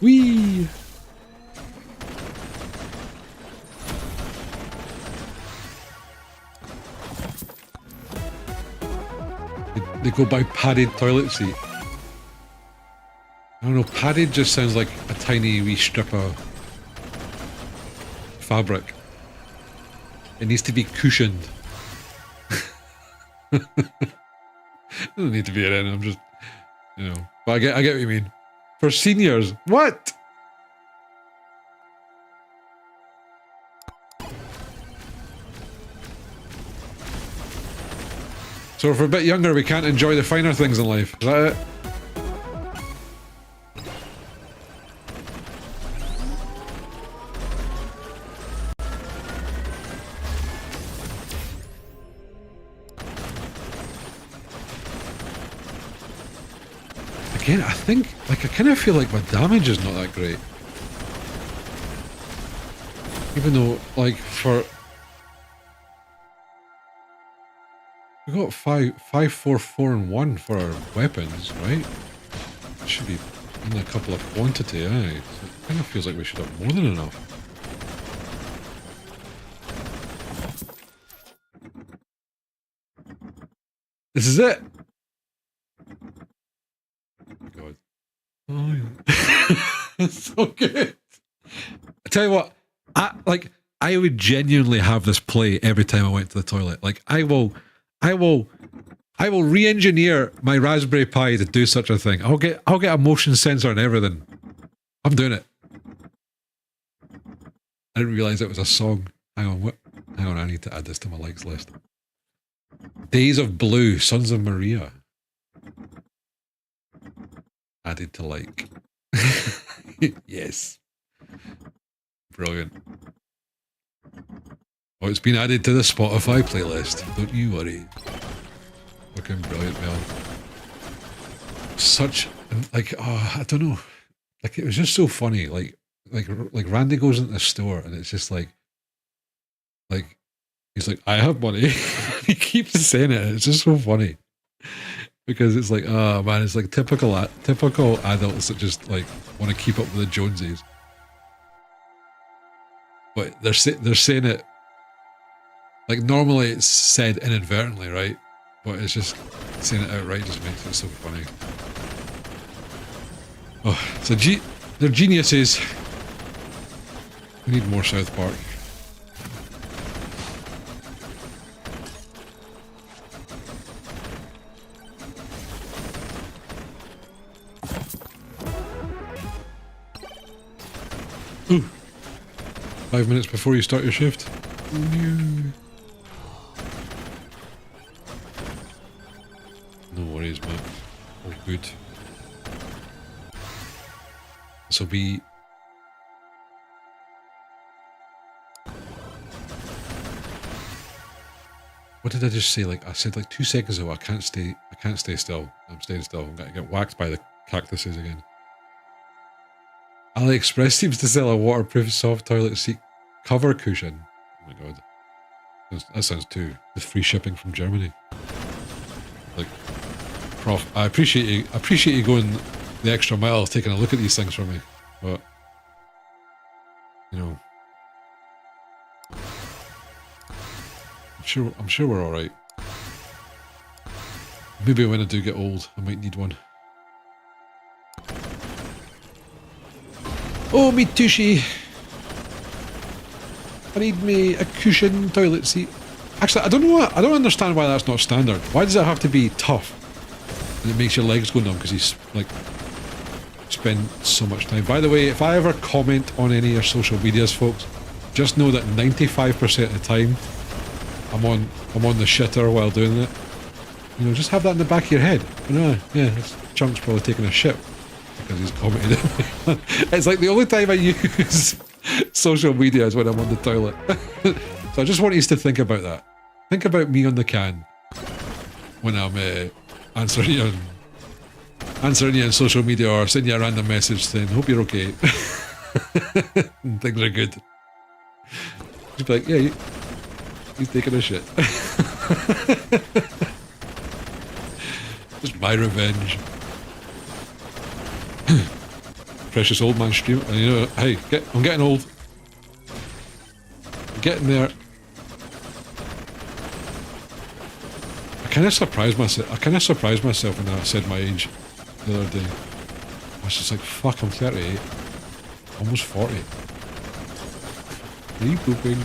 A: Whee! They go by padded toilet seat. I don't know, padded just sounds like a tiny wee strip of fabric. It needs to be cushioned. It doesn't need to be in. I'm just, you know. But I get what you mean. For seniors, what? So if we're a bit younger, we can't enjoy the finer things in life. Is that it? Again, I think, like, I kind of feel like my damage is not that great. Even though, like, for... We got 5, 4, 4, and 1 for our weapons, right? Should be in a couple of quantity, eh? So it kind of feels like we should have more than enough. This is it! God. Oh, yeah. It's so good. I tell you what, I would genuinely have this play every time I went to the toilet. Like, I will re-engineer my Raspberry Pi to do such a thing. I'll get a motion sensor and everything. I'm doing it. I didn't realize it was a song. Hang on, I need to add this to my likes list. Days of Blue, Sons of Maria. Added to like. Yes. Brilliant. Oh, it's been added to the Spotify playlist. Don't you worry. Fucking brilliant, man. Such, like, oh, I don't know. Like, it was just so funny. Like Randy goes into the store and it's just like, he's like, I have money. He keeps saying it. It's just so funny. Because it's like, oh man, it's like typical adults that just like want to keep up with the Joneses. But they're saying it, like normally it's said inadvertently, right? But it's just saying it outright just makes it so funny. Oh, so they're geniuses. We need more South Park. Ooh. 5 minutes before you start your shift. No worries, man. All good. This will be... What did I just say? Like, I said like 2 seconds ago, I can't stay still. I'm staying still. I'm gonna get whacked by the cactuses again. AliExpress seems to sell a waterproof soft toilet seat cover cushion. Oh my god. That sounds too... With free shipping from Germany. Like, Prof, I appreciate you going the extra mile, taking a look at these things for me. But, you know... I'm sure we're alright. Maybe when I do get old, I might need one. Oh, me tushy! I need me a cushion toilet seat. Actually, I don't understand why that's not standard. Why does it have to be tough? And it makes your legs go numb because you, like, spend so much time. By the way, if I ever comment on any of your social medias, folks, just know that 95% of the time, I'm on the shitter while doing it. You know, just have that in the back of your head. Yeah, this Chunk's probably taking a shit because he's commented. It's like the only time I use social media is when I'm on the toilet. So I just want you to think about that. Think about me on the can when I'm answering answering you on social media or sending you a random message saying, hope you're okay. And things are good. Just be like, yeah, he's taking a shit. Just my revenge. Precious old man stream. And you know, hey, I'm getting old. I'm getting there. I kind of surprised myself when I said my age the other day. I was just like, fuck, I'm 38. Almost 40. Are you pooping?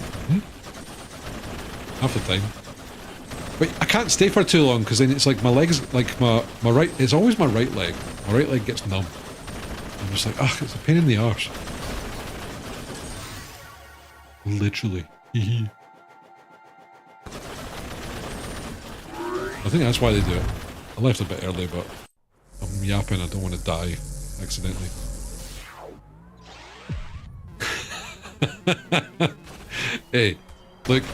A: Half the time. But I can't stay for too long because then it's like my legs, like my right, it's always my right leg. My right leg gets numb. I'm just like, ugh, it's a pain in the arse. Literally. I think that's why they do it. I left a bit early, but I'm yapping, I don't want to die accidentally. Hey, look,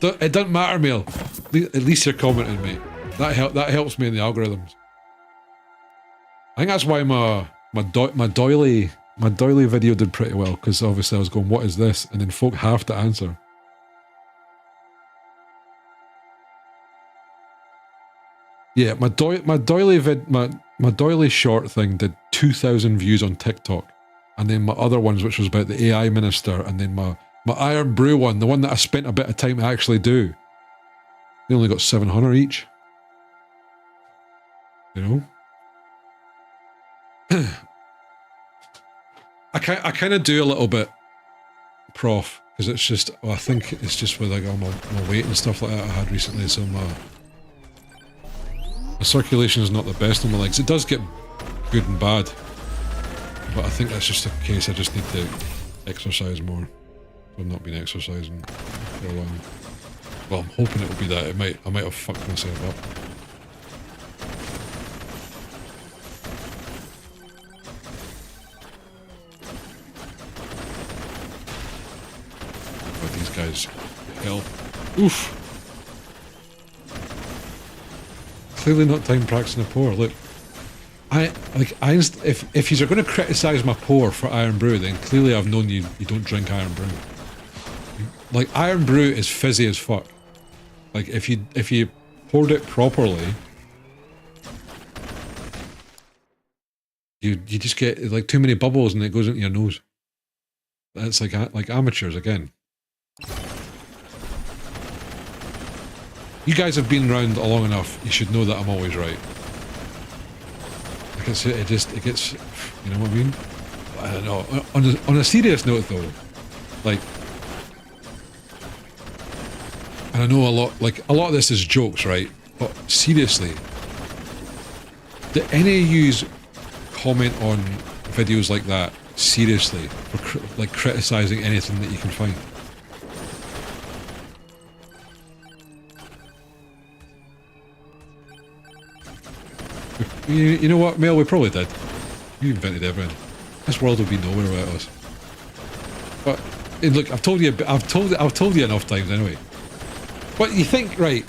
A: it doesn't matter, Mel. At least you're commenting, mate. That helps me in the algorithms. I think that's why my doily video did pretty well, because obviously I was going, what is this? And then folk have to answer. Yeah, my doily short thing did 2,000 views on TikTok, and then my other ones, which was about the AI minister, and then my Iron Brew one, the one that I spent a bit of time to actually do, they only got 700 each. You know? I kind of do a little bit prof, because it's just, I think it's just with like all my weight and stuff like that I had recently, so my circulation is not the best on my legs. It does get good and bad, but I think that's just a case I just need to exercise more. I've not been exercising for a while. Well, I'm hoping it will be that. I might have fucked myself up. But these guys, hell, oof. Clearly not time practicing a pour. Look, if you're going to criticise my pour for Iron Brew, then clearly I've known you don't drink Iron Brew. Like, Iron Brew is fizzy as fuck. Like, if you poured it properly, you just get like too many bubbles and it goes into your nose. That's like amateurs again. You guys have been around long enough. You should know that I'm always right. Like it gets, you know what I mean? I don't know. On a serious note, though, like. And I know a lot of this is jokes, right? But seriously, do any of yous comment on videos like that, seriously, for like criticising anything that you can find? You know what, Mel, we probably did. You invented everything. This world would be nowhere without us. But look, I've told you enough times anyway. But you think, right,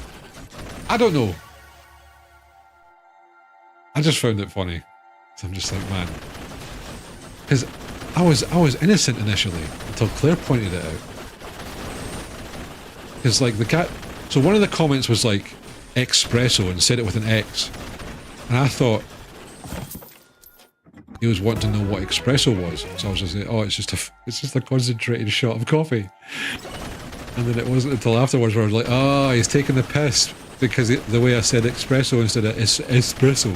A: I don't know. I just found it funny. So I'm just like, man. Because I was innocent initially until Claire pointed it out. Because like the cat, so one of the comments was like espresso and said it with an X. And I thought he was wanting to know what espresso was. So I was just like, oh, it's just a concentrated shot of coffee. And then it wasn't until afterwards where I was like, oh, he's taking the piss because the way I said espresso instead of espresso.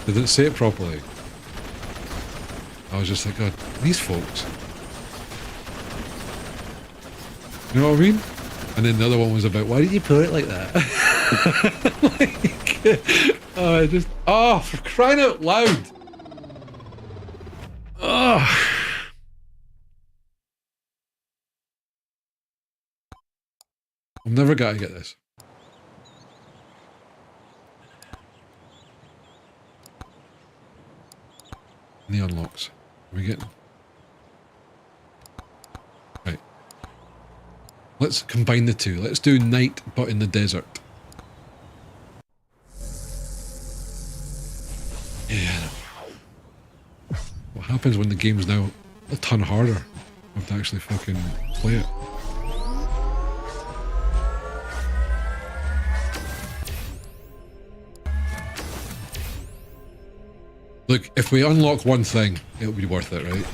A: They didn't say it properly. I was just like, God, these folks. You know what I mean? And then the other one was about, why did you put it like that? For crying out loud. Oh. I'm never going to get this. Neon locks. Are we getting? Right. Let's combine the two. Let's do night but in the desert. Yeah. What happens when the game's now a ton harder? I have to actually fucking play it. Look, if we unlock one thing, it'll be worth it, right?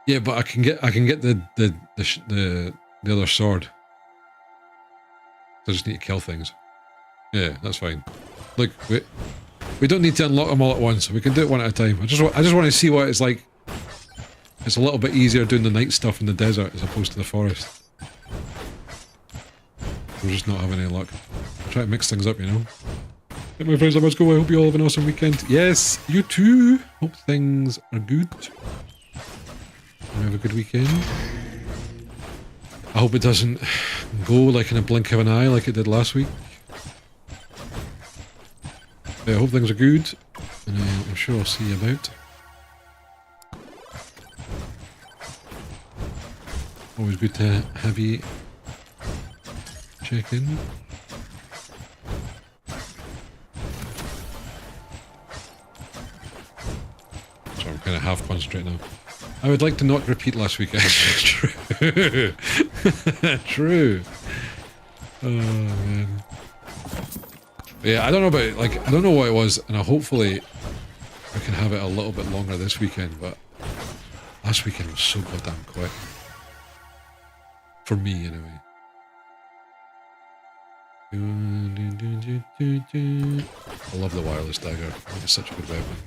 A: Yeah, but I can get the other sword. I just need to kill things. Yeah, that's fine. Look, we don't need to unlock them all at once. We can do it one at a time. I just want to see what it's like. It's a little bit easier doing the night stuff in the desert as opposed to the forest. We're just not having any luck. I try to mix things up, you know. Hey, my friends, I must go. I hope you all have an awesome weekend. Yes, you too. Hope things are good. Have a good weekend. I hope it doesn't go like in a blink of an eye like it did last week. Yeah, I hope things are good, and I'm sure I'll see you about. Always good to have you check in. So I'm kind of half concentrating now. I would like to not repeat last weekend. True. True. Oh, man. Yeah, I don't know about, like, I don't know what it was, and hopefully I can have it a little bit longer this weekend, but last weekend was so goddamn quick. For me, anyway. I love the wireless dagger. It's such a good weapon.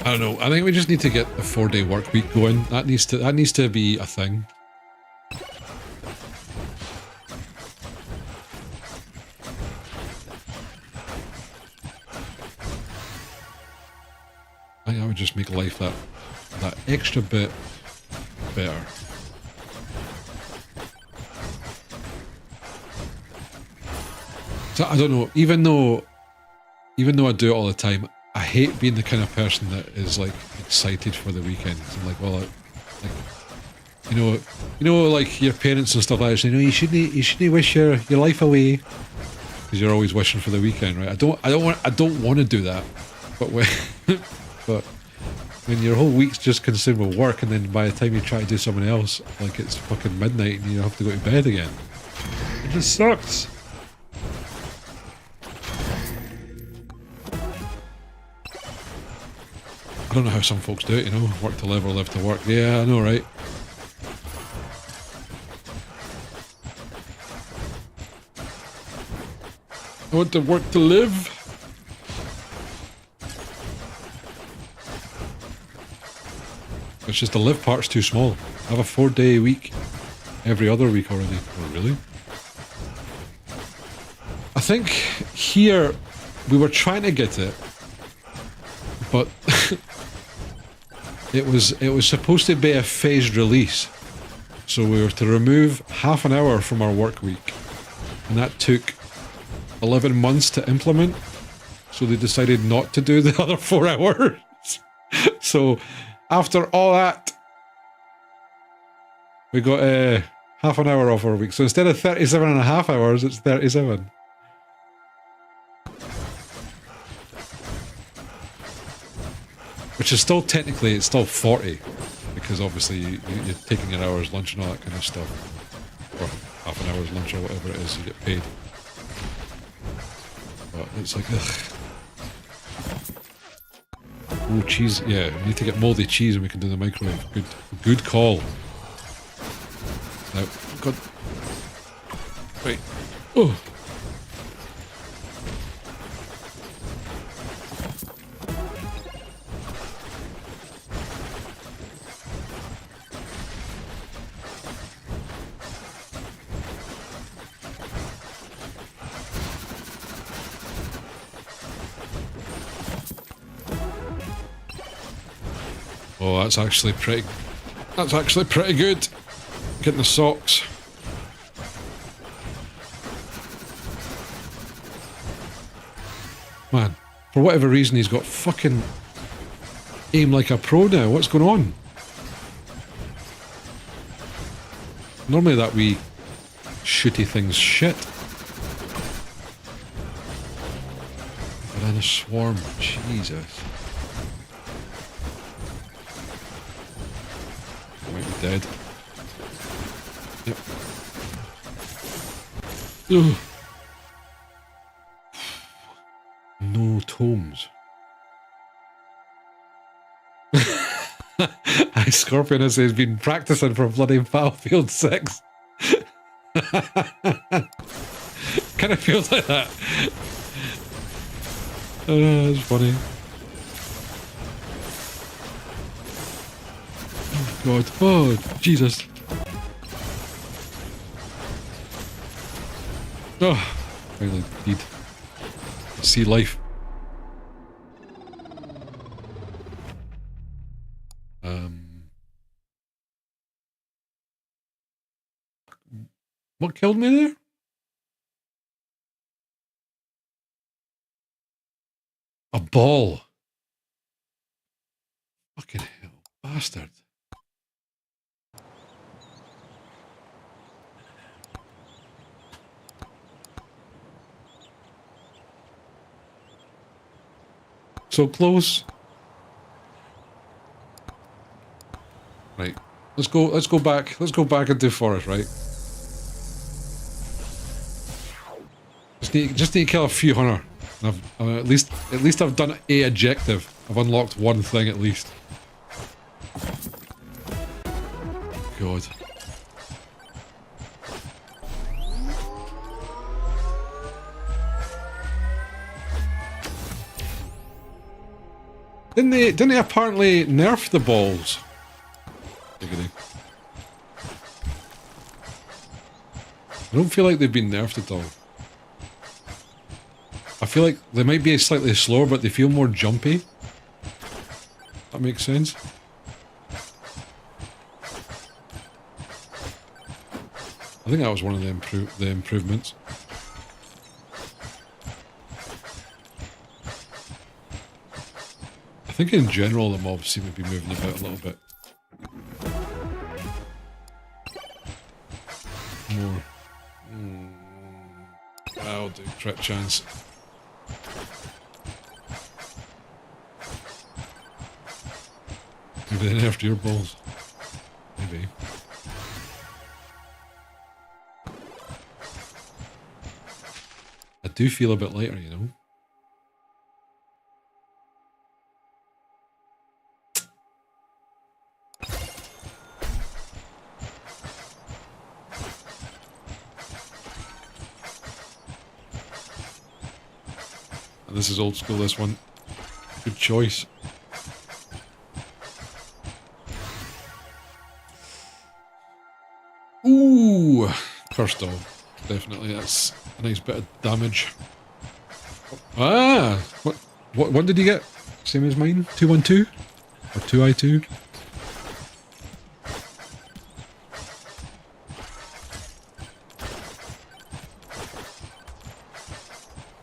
A: I don't know. I think we just need to get a 4-day work week going. That needs to be a thing. I think that would just make life that extra bit better. So I don't know. Even though I do it all the time, I hate being the kind of person that is like excited for the weekend. I'm like, well, like, you know, like your parents and stuff like that saying, you shouldn't wish your life away because you're always wishing for the weekend, right? I don't want to do that, but when your whole week's just consumed with work, and then by the time you try to do something else, like it's fucking midnight and you have to go to bed again, it just sucks. I don't know how some folks do it, you know, work to live or live to work. Yeah, I know, right? I want to work to live. It's just the live part's too small. I have a 4-day week every other week already. Oh, really? I think here we were trying to get it, but it was supposed to be a phased release. So we were to remove half an hour from our work week, and that took 11 months to implement. So they decided not to do the other 4 hours. So after all that, we got half an hour off our week. So instead of 37 and a half hours, it's 37. Which is still technically, it's still 40, because obviously you're taking an hour's lunch and all that kind of stuff, or half an hour's lunch or whatever it is, you get paid. But it's like, ugh. Oh, cheese, yeah, we need to get mouldy cheese and we can do the microwave. Good call. Now, God. Right. Oh. Oh, that's actually pretty good. Getting the socks. Man, for whatever reason, he's got fucking aim like a pro now. What's going on? Normally that wee shooty thing's shit. Banana swarm, Jesus. I might be dead. Yep. Ugh. No tomes. Scorpion has been practicing for bloody Battlefield 6. Kind of feels like that. That's funny. Oh God. Oh, Jesus. Oh, finally need to see life. What killed me there? A ball. Fucking hell, bastard. So close. Right. Let's go back into the forest, right? Just need to kill a few hunter. I've at least I've done a objective. I've unlocked one thing at least. God. Didn't they apparently nerf the balls? I don't feel like they've been nerfed at all. I feel like they might be slightly slower, but they feel more jumpy. That makes sense. I think that was one of the improvements. I think in general the mobs seem to be moving about a little bit. More. I'll do crit chance. Maybe they nerfed your balls. Maybe. I do feel a bit lighter, you know. And this is old school, this one. Good choice. Ooh, cursed dog. Definitely, that's a nice bit of damage. Ah, what one did you get? Same as mine? 212 or 2i2?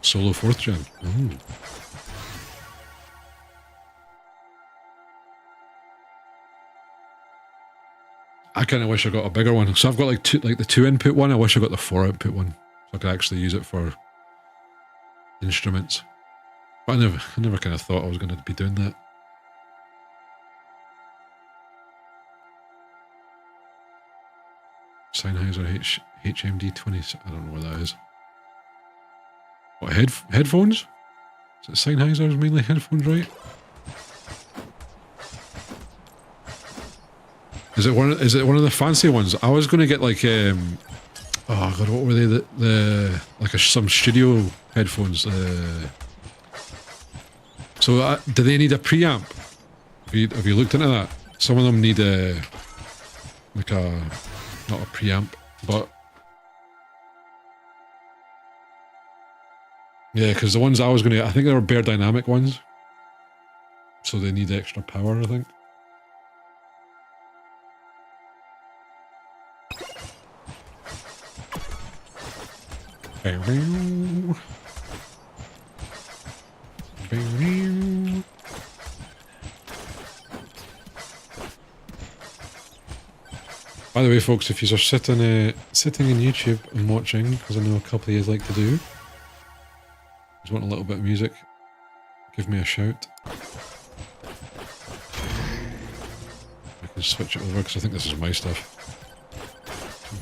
A: Solo 4th gen. Ooh. I kind of wish I got a bigger one. So I've got like the 2 input one. I wish I got the 4 output one, so I could actually use it for instruments. But I never kind of thought I was going to be doing that. Sennheiser HMD 20. I don't know what that is. What headphones? Is it Sennheiser's mainly headphones, right? Is it one of the fancy ones? I was going to get like oh god, what were they? The like some studio headphones. So do they need a preamp? Have you looked into that? Some of them need like not a preamp, but yeah, because the ones I was going to get, I think they were bare dynamic ones, so they need extra power, I think. By the way, folks, if you're sitting in YouTube and watching, because I know a couple of you like to do, just want a little bit of music, give me a shout. I can switch it over because I think this is my stuff.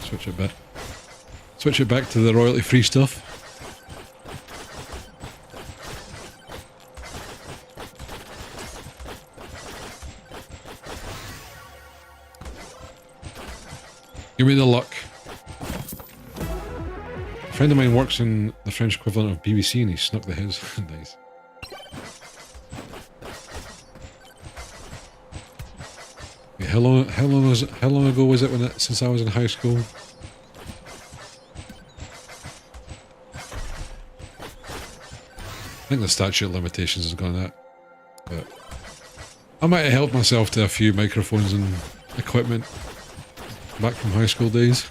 A: Switch it back. Switch it back to the royalty-free stuff. Give me the luck. A friend of mine works in the French equivalent of BBC and he snuck the his. Nice. Wait, how long ago was it since I was in high school? I think the statute of limitations has gone out. But I might have helped myself to a few microphones and equipment back from high school days.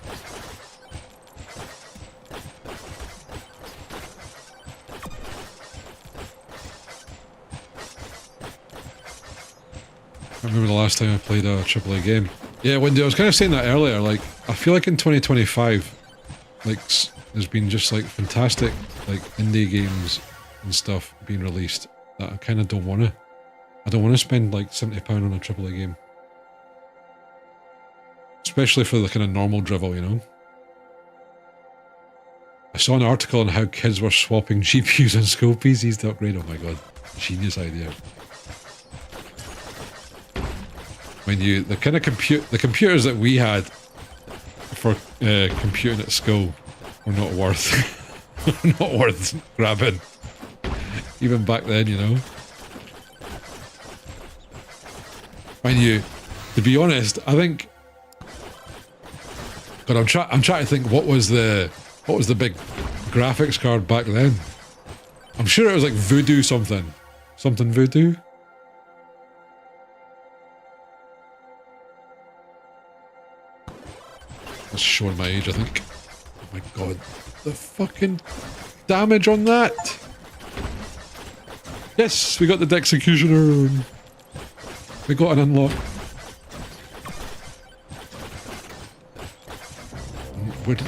A: I remember the last time I played a AAA game. Yeah, Wendy, I was kind of saying that earlier, like, I feel like in 2025, like, there's been just, like, fantastic, like, indie games and stuff being released that I kind of don't want to. I don't want to spend, like, £70 on a AAA game. Especially for the kind of normal drivel, you know? I saw an article on how kids were swapping GPUs on school PCs to upgrade. Oh my god, genius idea. Mind you, the kind of computers that we had for computing at school were not worth not worth grabbing. Even back then, you know. Mind you, to be honest, I think. God, I'm trying to think what was the big graphics card back then. I'm sure it was like Voodoo something Voodoo. That's showing my age, I think. Oh my god, the fucking damage on that! Yes, we got the Executioner. We got an unlock. Where did...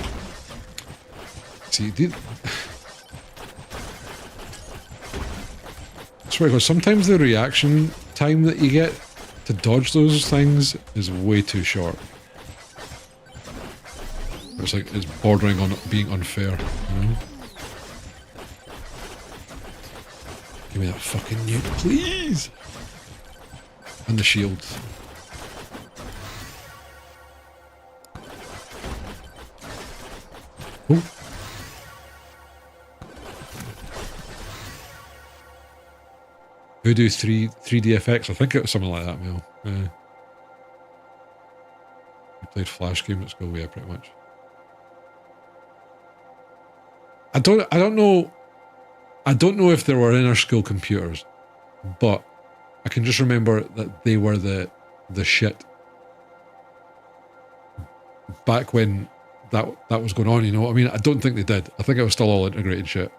A: See, I swear to God, sometimes the reaction time that you get to dodge those things is way too short. It's like, it's bordering on being unfair, you know? Give me that fucking nuke, please! And the shields. Oh. Voodoo 3DFX, I think it was something like that, Mel. Yeah. We played Flash game at school, yeah, pretty much. I don't know if there were inter-school computers, but I can just remember that they were the shit back when that was going on, you know. I mean, I don't think they did. I think it was still all integrated shit.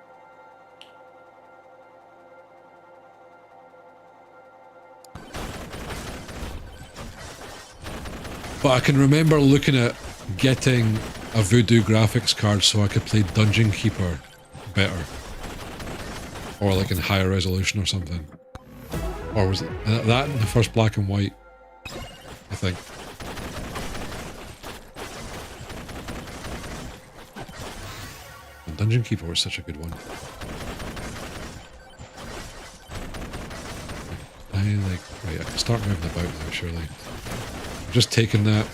A: But I can remember looking at getting a Voodoo graphics card so I could play Dungeon Keeper better. Or like in higher resolution or something. Or was it that in the first black and white? I think. Dungeon Keeper was such a good one. Right, I can start moving about now, surely. I'm just taking that.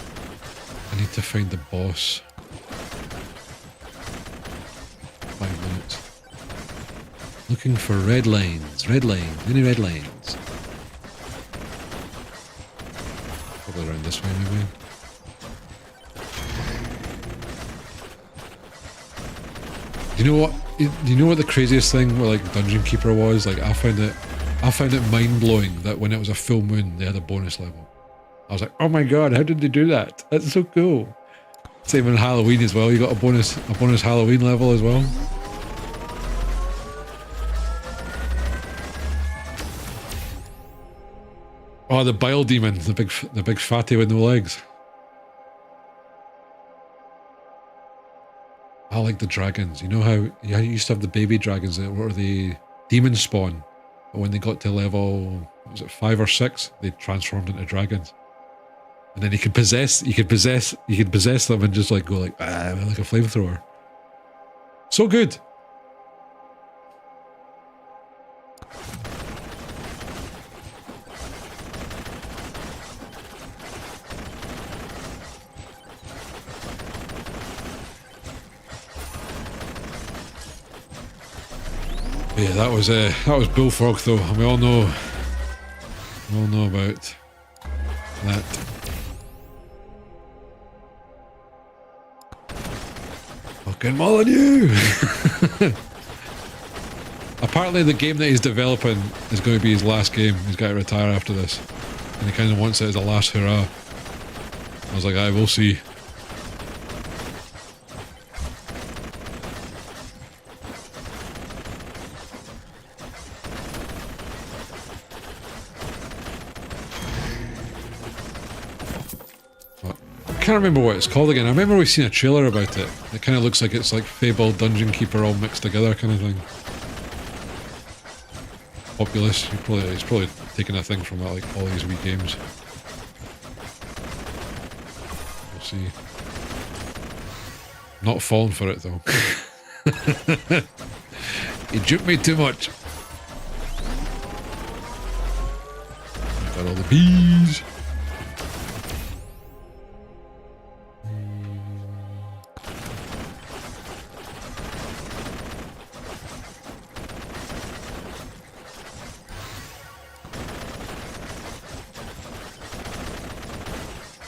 A: I need to find the boss. 5 minutes. Looking for red lanes. Red lanes. Many red lanes. Probably around this way, maybe. Do you know what the craziest thing with like Dungeon Keeper was? Like I found it mind-blowing that when it was a full moon they had a bonus level. I was like, oh my god, how did they do that? That's so cool. Same in Halloween as well, you got a bonus Halloween level as well. Oh, the bile demon, the big fatty with no legs. I like the dragons. You know how you used to have the baby dragons that were the demon spawn, but when they got to level, was it 5 or 6, they transformed into dragons. And then you could possess them and just like go like like a flamethrower. So good. Yeah, that was Bullfrog though, and we all know about that. Fucking Molyneux! Apparently the game that he's developing is going to be his last game. He's got to retire after this. And he kind of wants it as a last hurrah. I was like, I will see. I can't remember what it's called again. I remember we've seen a trailer about it. It kind of looks like it's like Fable, Dungeon Keeper all mixed together kind of thing. Populous. He's probably taken a thing from like all these Wii games. We'll see. Not falling for it though. He jumped me too much. Got all the bees.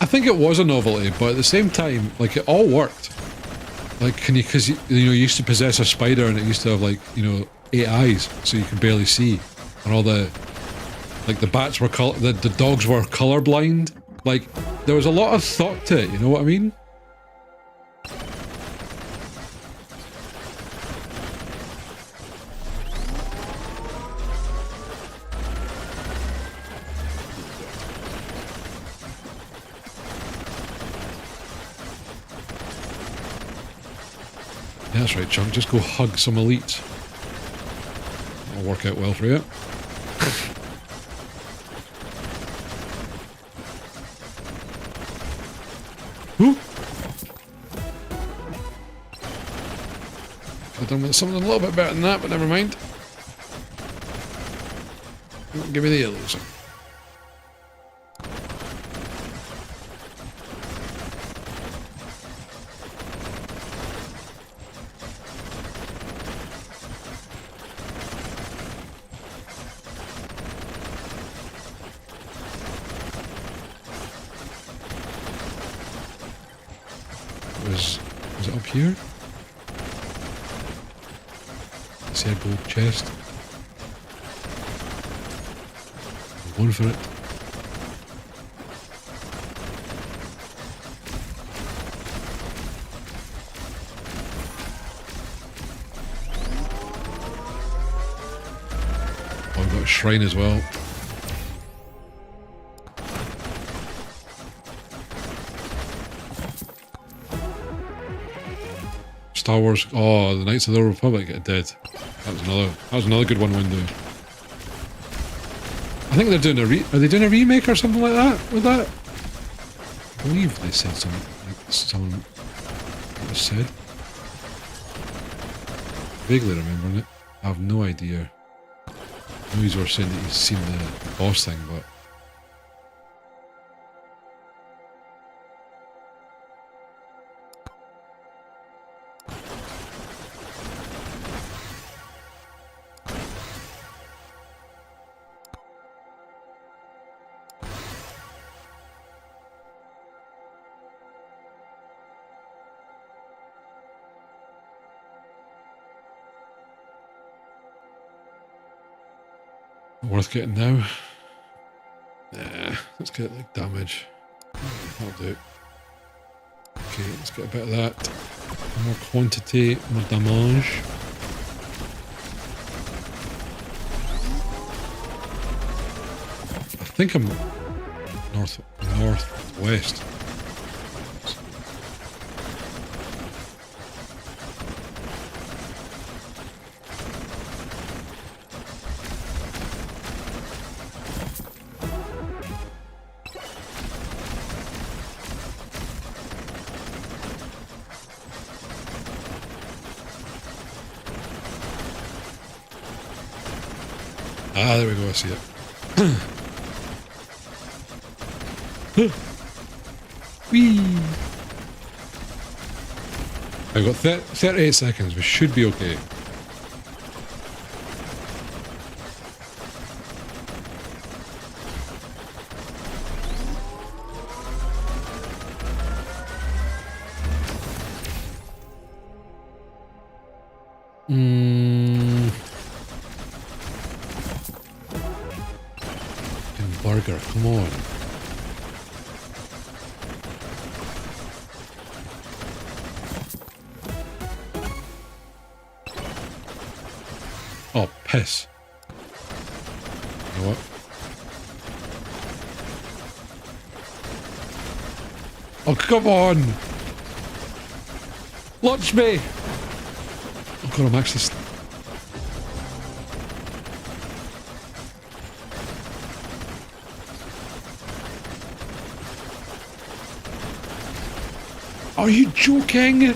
A: I think it was a novelty, but at the same time, like, it all worked. Like, because you used to possess a spider and it used to have, like, 8 eyes, so you could barely see. And all the bats were the dogs were colorblind. Like, there was a lot of thought to it, you know what I mean? Yeah, that's right, Chunk. Just go hug some elites. That'll work out well for you. Woo! Could have done with something a little bit better than that, but never mind. Give me the yellows. Was it up here? I see a gold chest. I'm going for it. Oh, we've got a shrine as well. Star Wars. Oh, the Knights of the Old Republic are dead. That was another good one window. I think they're doing are they doing a remake or something like that with that? I believe they said something like someone was said. Vaguely remembering it. I have no idea. I know you were saying that you've seen the boss thing, but worth getting now. Nah, let's get like damage. That'll do. Okay, let's get a bit of that. More quantity, more damage. I think I'm Northwest. Ah, there we go, I see it. Whee! I've got 38 seconds, we should be okay. Burger, come on. Oh, piss. You know what? Oh, come on! Launch me! Oh god, I'm actually... Are you joking?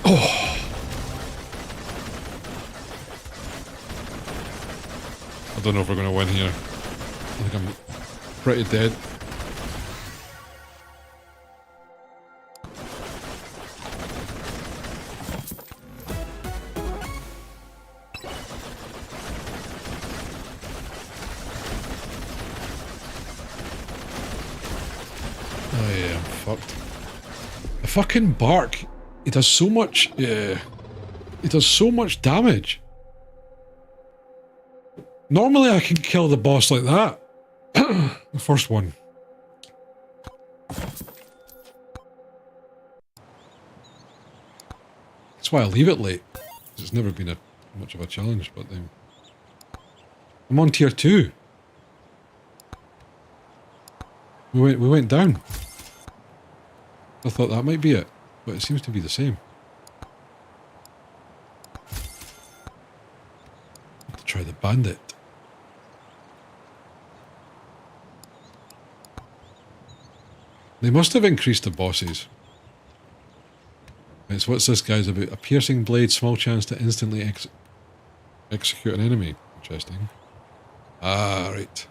A: Oh. I don't know if we're going to win here. I think I'm pretty dead. Oh yeah, I'm fucked. The fucking bark, it does so much, it does so much damage. Normally I can kill the boss like that. The first one. That's why I leave it late. It's never been much of a challenge, but then... I'm on tier 2. We went down. I thought that might be it, but it seems to be the same. Have to try the bandit. They must have increased the bosses. It's what's this guy's about? A piercing blade, small chance to instantly execute an enemy. Interesting. Ah, right.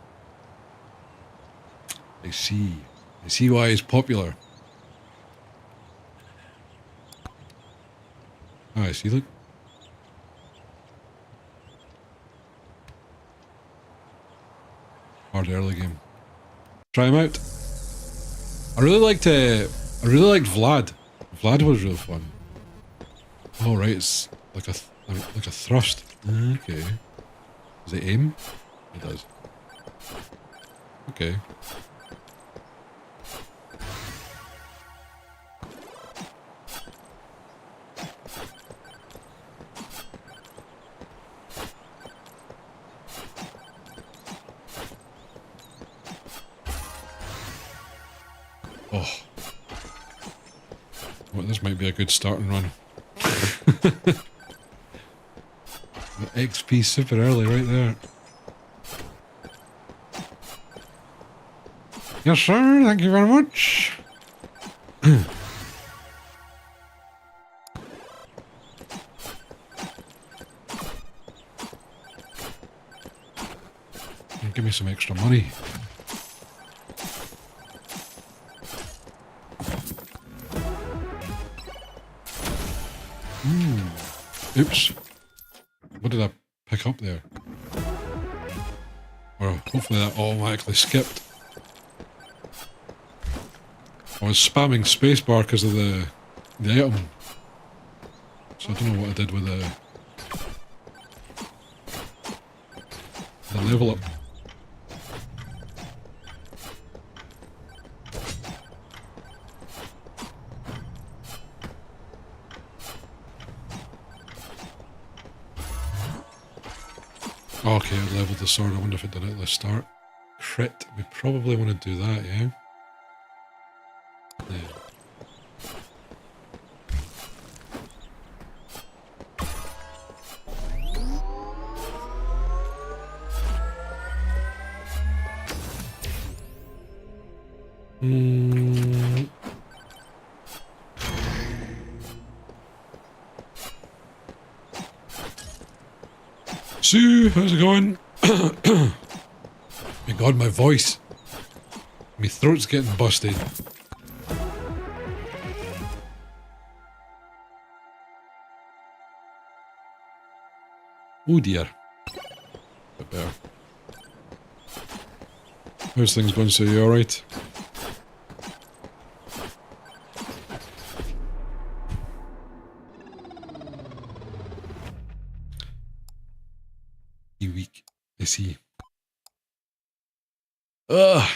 A: I see. I see why he's popular. Oh, I see, look. Hard early game. Try him out. I really liked Vlad. Vlad was real fun. Oh right, it's like a thrust. Okay. Does it aim? It does. Okay. Oh. Well, this might be a good starting run. The XP super early right there. Yes sir, thank you very much. Give me some extra money. Oops. What did I pick up there? Or hopefully that automatically skipped. I was spamming spacebar because of the item. So I don't know what I did with the level up. Okay, I leveled the sword. I wonder if it did it at the start. Crit. We probably want to do that, yeah? Yeah. Sue, how's it going? My god, my voice. My throat's getting busted. Oh dear. Bit better. How's things going, Sue? You alright? You weak. I see. Ugh.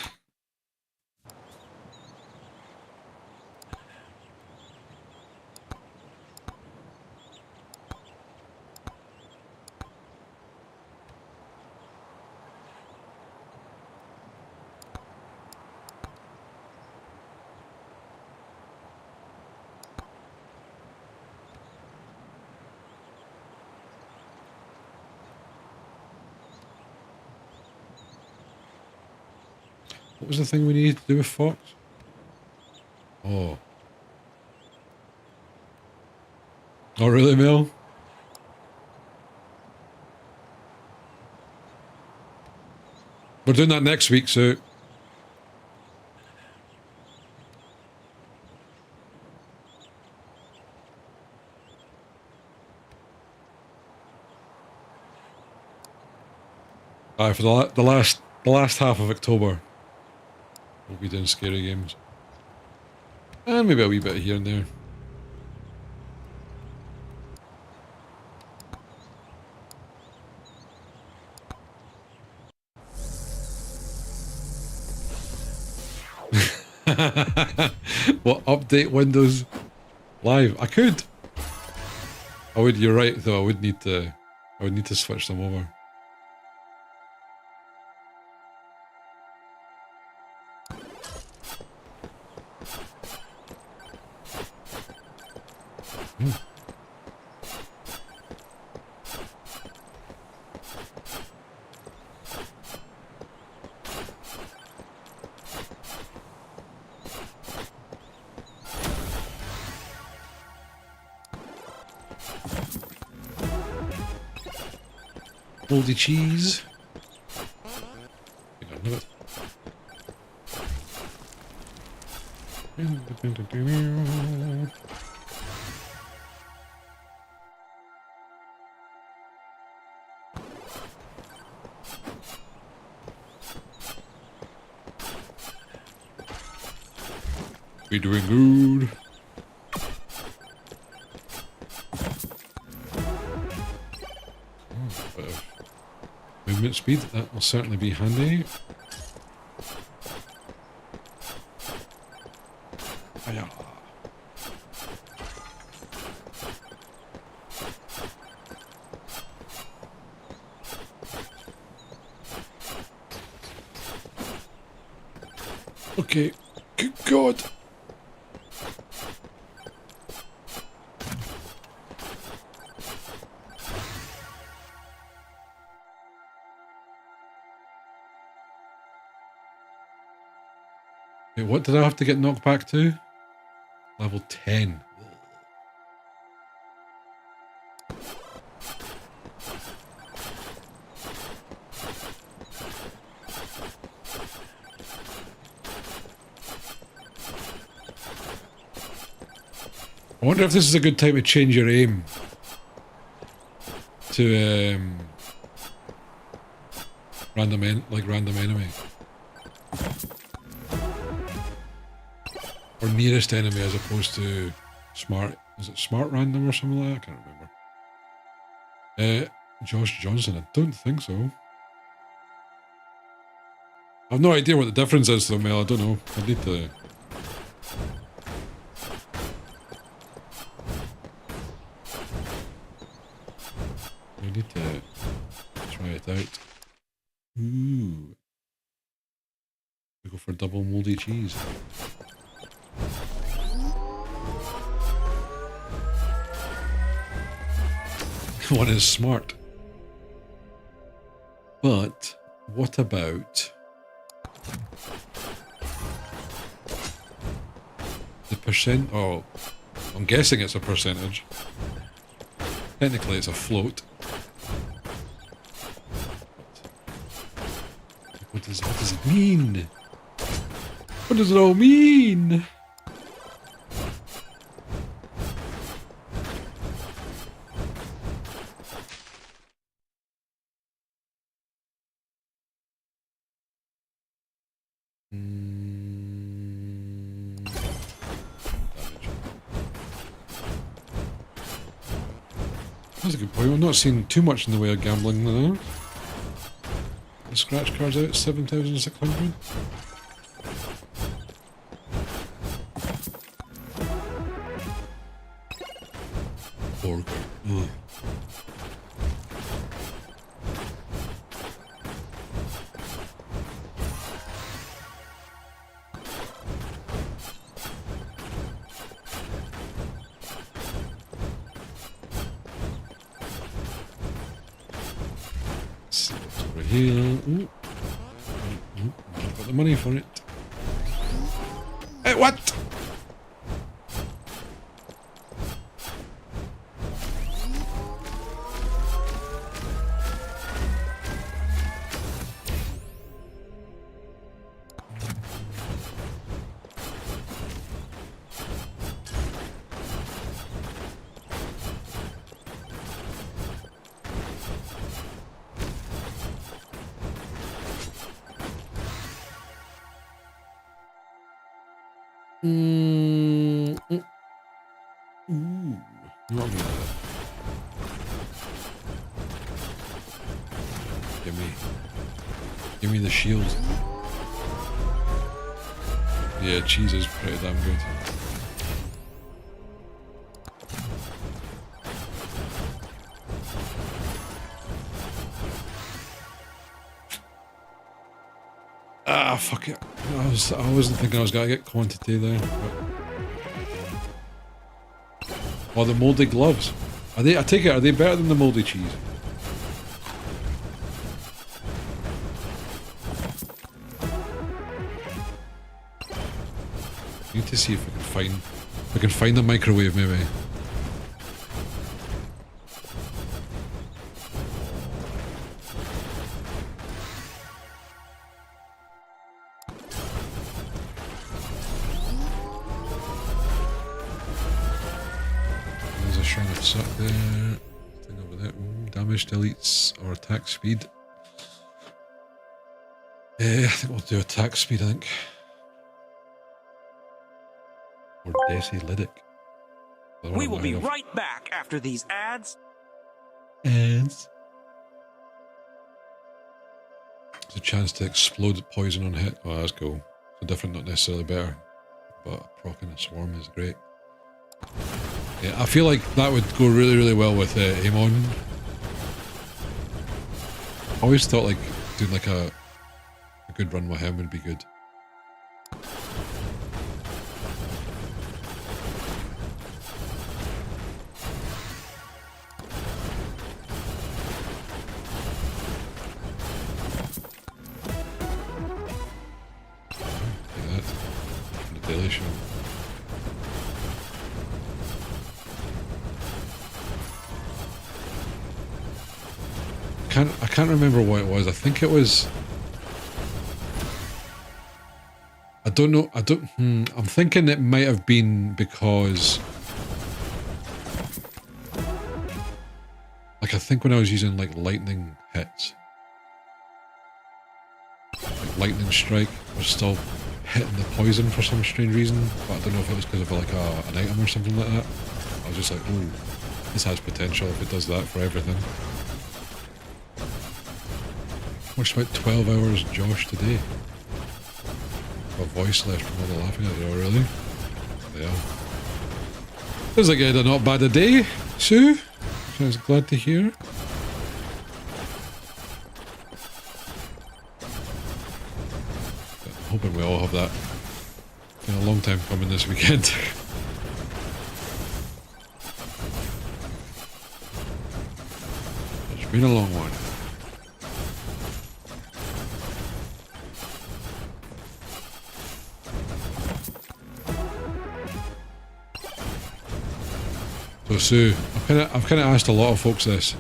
A: What was the thing we needed to do with Fox? Oh. Oh, really, Mel? We're doing that next week, so... Aye, for the last half of October, we'll be doing scary games. And maybe a wee bit here and there. What, update Windows Live? I could. I would, you're right though, I would need to switch them over. Moldy cheese. I got it. We doing good. Movement speed, that will certainly be handy. Hiya. Okay, good God. Wait, what did I have to get knocked back to? Level 10. I wonder if this is a good time to change your aim to random enemy. Or nearest enemy as opposed to smart. Is it smart random or something like that? I can't remember. Josh Johnson, I don't think so. I've no idea what the difference is though, Mel. I don't know. I need to... try try it out. Ooh. We go for double moldy cheese. One is smart. But what about the percent? Oh, I'm guessing it's a percentage. Technically, it's a float. What does it mean? What does it all mean? That's a good point. We're not seeing too much in the way of gambling now. The scratch card's out, 7,600. Org. Ugh. Over here. Ooh. I've got the money for it. Hey, what? Ooh. Not good. Give me the shield. Yeah, cheese is pretty damn good. Ah, fuck it. I wasn't thinking I was gonna get quantity there. But... Oh, the moldy gloves. Are they? I take it. Are they better than the moldy cheese? I need to see if I can find a microwave maybe. There's a shrine of suck there. Thing over there. Ooh, damage deletes or attack speed. I think we'll do attack speed, I think. Or Desi-Lydic.
C: We will be right back after these ads.
A: Ads. There's a chance to explode poison on hit. Oh, that's cool. So different, not necessarily better. But proccing a swarm is great. Yeah, I feel like that would go really, really well with Amon. I always thought like doing like a good run with him would be good. I can't remember what it was. I think it was. I don't know. I'm thinking it might have been because, like, I think when I was using like lightning hits, like lightning strike was still hitting the poison for some strange reason. But I don't know if it was because of like an item or something like that. I was just like, oh, this has potential if it does that for everything. Watched about 12 hours Josh today. A voice left from all the laughing at it. Oh, really? Yeah. Sounds like I had a not bad a day, Sue. I was glad to hear. we all have that. Been a long time coming this weekend. It's been a long one. So Sue, I've kind of asked a lot of folks this.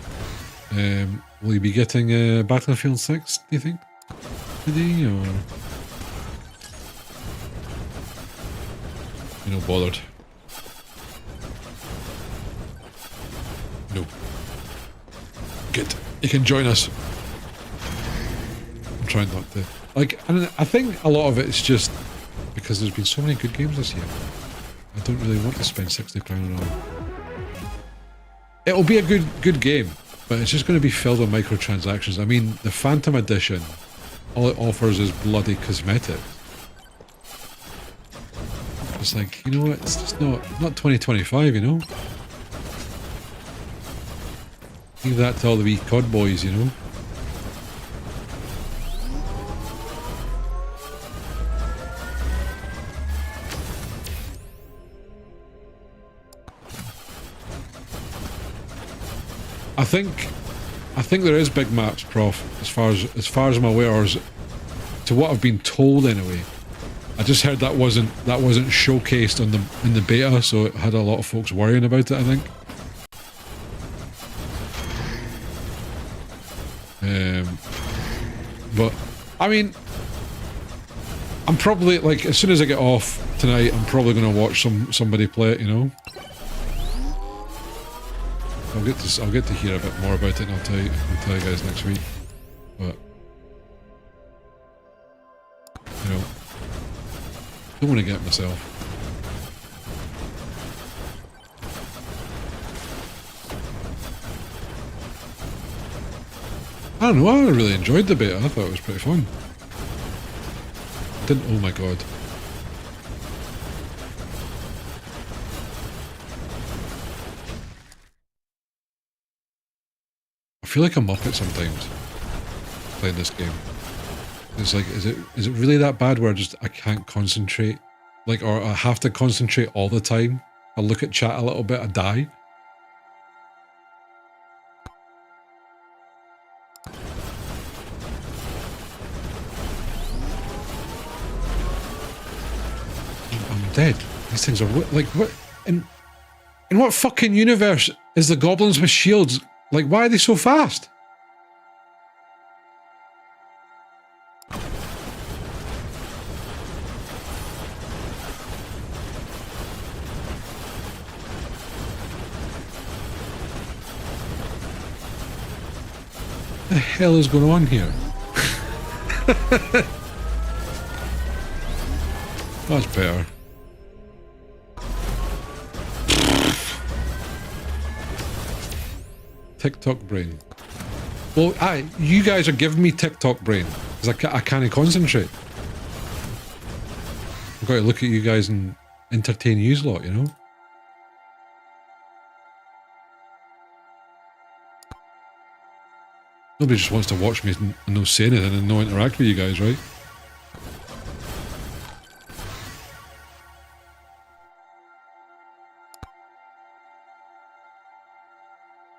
A: Will you be getting Battlefield 6, do you think? Today, or... You're not bothered? No. Good. You can join us. I'm trying not to. Like, and I think a lot of it is just because there's been so many good games this year. I don't really want to spend £60 on all. It'll be a good game, but it's just going to be filled with microtransactions. I mean, the Phantom Edition, all it offers is bloody cosmetics. It's like, you know what, it's just not 2025, you know? Leave that to all the wee COD boys, you know? I think there is big maps, Prof, as far as I'm aware, or to what I've been told anyway. I just heard that wasn't showcased in the beta, so it had a lot of folks worrying about it, I think. But I mean, I'm probably, like, as soon as I get off tonight, I'm probably going to watch somebody play it, you know. I'll get to hear a bit more about it, and I'll tell you guys next week. But you know, don't want to get myself. I don't know. I really enjoyed the beta. I thought it was pretty fun. Didn't? Oh my god. I feel like a muppet sometimes playing this game. It's like, is it really that bad where I can't concentrate? Like, or I have to concentrate all the time? I look at chat a little bit, I die. I'm dead. These things are like, what? In what fucking universe is the goblins with shields? Like, why are they so fast? What the hell is going on here? That's better. TikTok brain. Well, you guys are giving me TikTok brain because I can't concentrate. I've got to look at you guys and entertain yous lot, you know. Nobody just wants to watch me and no say anything and no interact with you guys, right?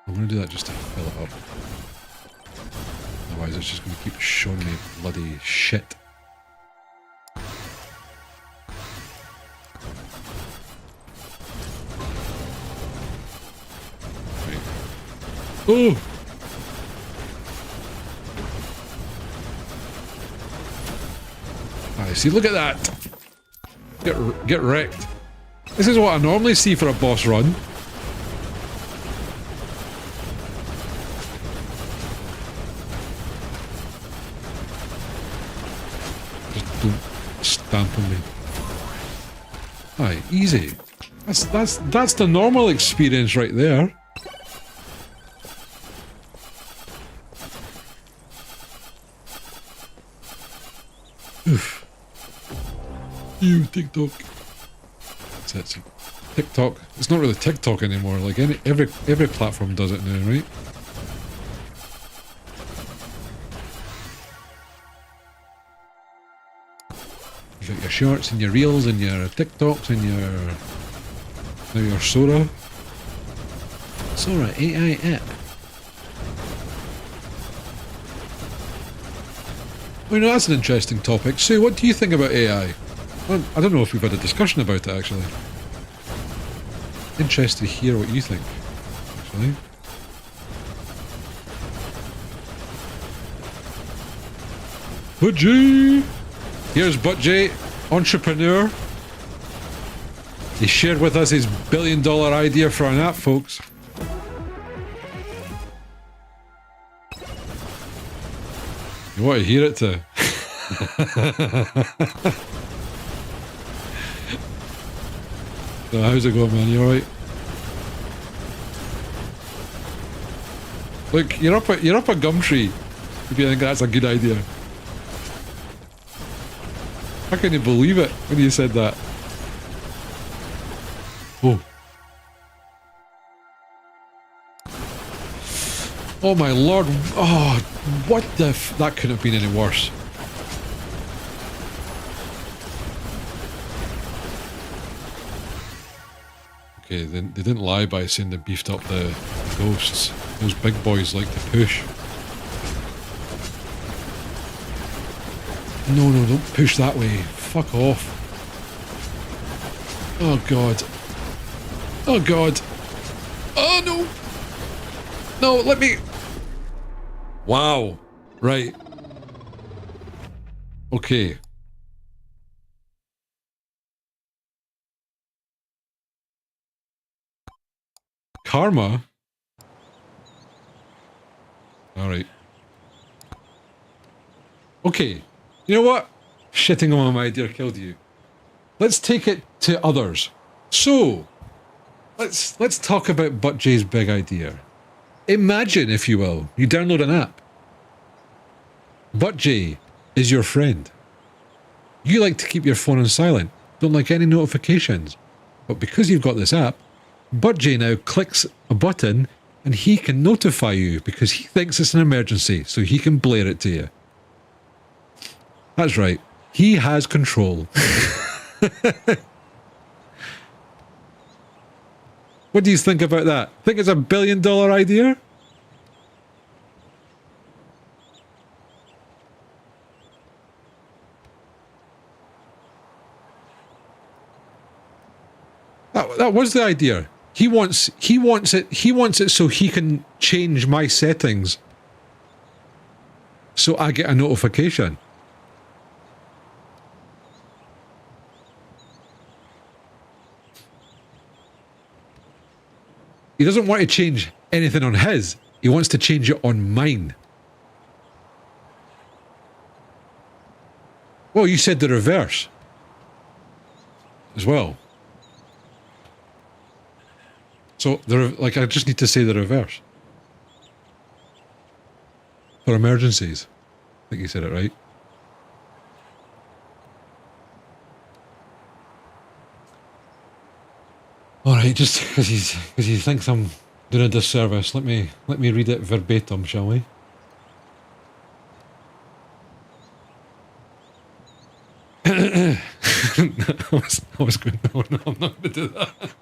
A: I'm going to do that just to fill it up. Otherwise it's just going to keep showing me bloody shit. Right. Oh! I see, look at that! Get wrecked. This is what I normally see for a boss run. Stamp on me. Aye, easy. That's the normal experience right there. Oof. You TikTok. That's it. TikTok. It's not really TikTok anymore. Like every platform does it now, right? shorts and your reels and your TikToks and your Sora. Sora AI app. Well, that's an interesting topic. Sue, what do you think about AI? Well, I don't know if we've had a discussion about it, actually. Interested to hear what you think, actually. Budgie! Here's Budgie, entrepreneur. He shared with us his billion-dollar idea for an app, folks. You want to hear it too? So how's it going, man? You alright? Look, you're up a Gumtree if you think that's a good idea. I couldn't believe it when you said that. Oh. Oh my lord. Oh, what the f... That couldn't have been any worse. Okay, they didn't lie by saying they beefed up the ghosts. Those big boys like to push. No, no, don't push that way. Fuck off. Oh god. Oh god. Oh no! No, let me... Wow. Right. Okay. Karma? Alright. Okay. You know what? Shitting on my idea killed you. Let's take it to others. So, let's talk about Buttjay's big idea. Imagine, if you will, you download an app. Buttjay is your friend. You like to keep your phone on silent, don't like any notifications. But because you've got this app, Buttjay now clicks a button and he can notify you because he thinks it's an emergency, so he can blare it to you. That's right. He has control. What do you think about that? Think it's a billion-dollar idea? That was the idea. He wants it so he can change my settings so I get a notification. He doesn't want to change anything on his. He wants to change it on mine. Well, you said the reverse as well. So, I just need to say the reverse. For emergencies. I think you said it right. Alright, just because he thinks I'm doing a disservice, let me read it verbatim, shall we? I was going, no, I'm not going to do that.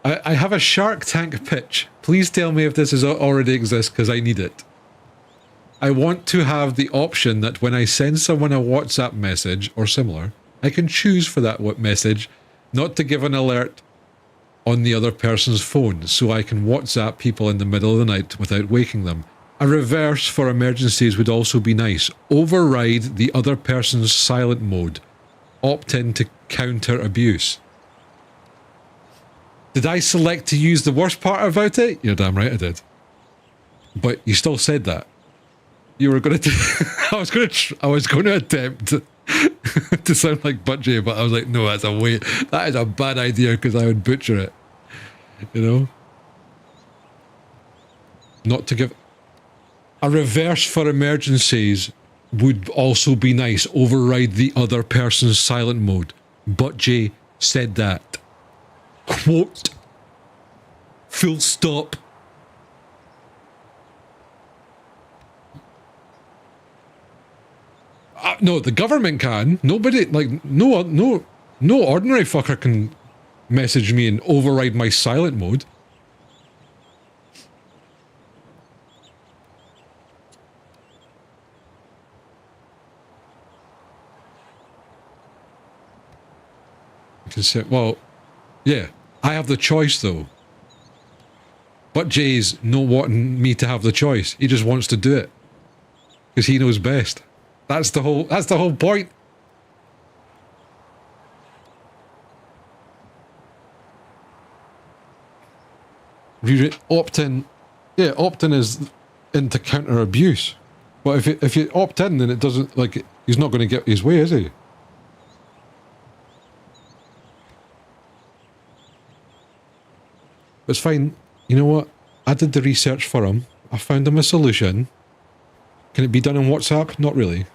A: I have a Shark Tank pitch. Please tell me if this already exists, because I need it. I want to have the option that when I send someone a WhatsApp message or similar, I can choose for that message not to give an alert on the other person's phone, so I can WhatsApp people in the middle of the night without waking them. A reverse for emergencies would also be nice. Override the other person's silent mode. Opt in to counter abuse. Did I select to use the worst part about it? You're damn right I did. But you still said that. You were going to... I was going to attempt to sound like Buttjay, but I was like, no, that is a bad idea because I would butcher it. You know? Not to give... A reverse for emergencies would also be nice. Override the other person's silent mode. Buttjay said that. Quote. Full stop. No, the government can. Nobody, like, no ordinary fucker can message me and override my silent mode. You can say, well, yeah, I have the choice though. But Jay's not wanting me to have the choice. He just wants to do it because he knows best. That's the whole point. Opt-in, yeah, opt-in is into counter abuse. But if you opt in, then it doesn't, like, he's not going to get his way, is he? It's fine. You know what? I did the research for him. I found him a solution. Can it be done on WhatsApp? Not really.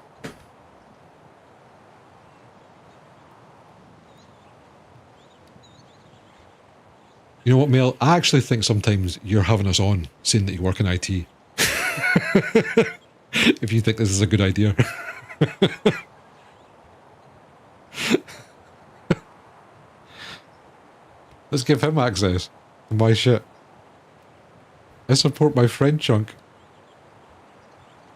A: You know what, Mel? I actually think sometimes you're having us on, saying that you work in IT. If you think this is a good idea. Let's give him access to my shit. I support my friend chunk.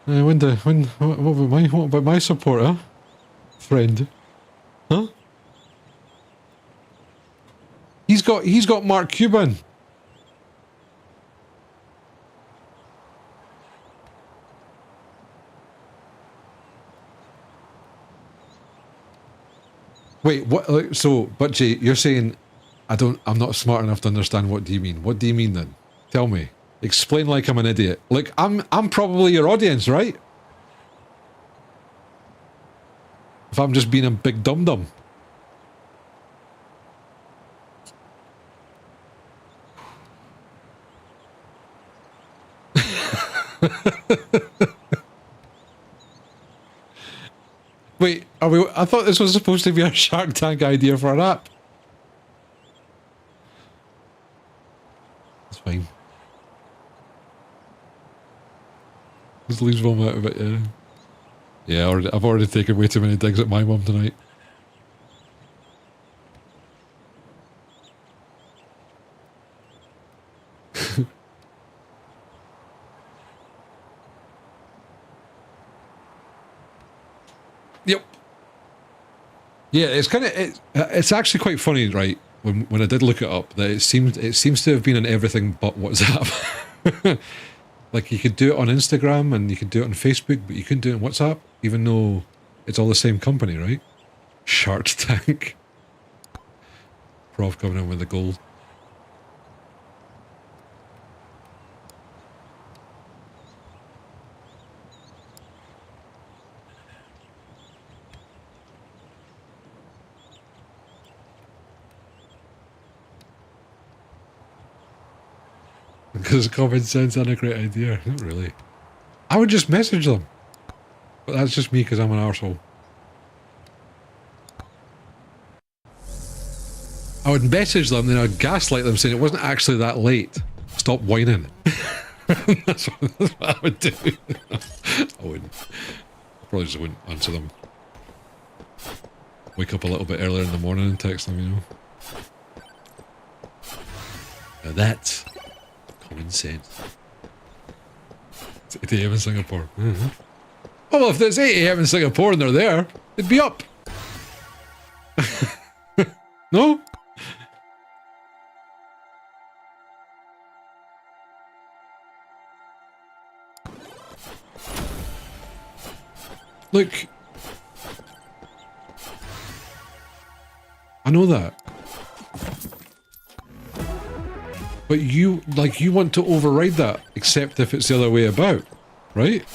A: What about my supporter? Friend? Huh? He's got Mark Cuban. Wait, what? So, but Jay, you're saying I'm not smart enough to understand. What do you mean? What do you mean then? Tell me. Explain like I'm an idiot. Look, I'm probably your audience, right? If I'm just being a big dum-dum. Wait, I thought this was supposed to be a Shark Tank idea for an app. It's fine. Just leaves one out of it, yeah. Yeah, I've already taken way too many digs at my mum tonight. Yep. Yeah, it's kind of it's actually quite funny, right? When I did look it up, that it seems to have been on everything but WhatsApp. Like, you could do it on Instagram and you could do it on Facebook, but you couldn't do it on WhatsApp, even though it's all the same company, right? Shark Tank. Prof coming in with the gold. Because common sense and a great idea. Not really. I would just message them. But that's just me because I'm an arsehole. I would message them, then I'd gaslight them saying it wasn't actually that late. Stop whining. that's what I would do. I wouldn't. I probably just wouldn't answer them. Wake up a little bit earlier in the morning and text them, you know. Now that's common sense. It's 8 AM in Singapore. Mm-hmm. Oh, well, if it's 8 AM in Singapore and they're there, they'd be up. No? Look. I know that. But you want to override that, except if it's the other way about, right?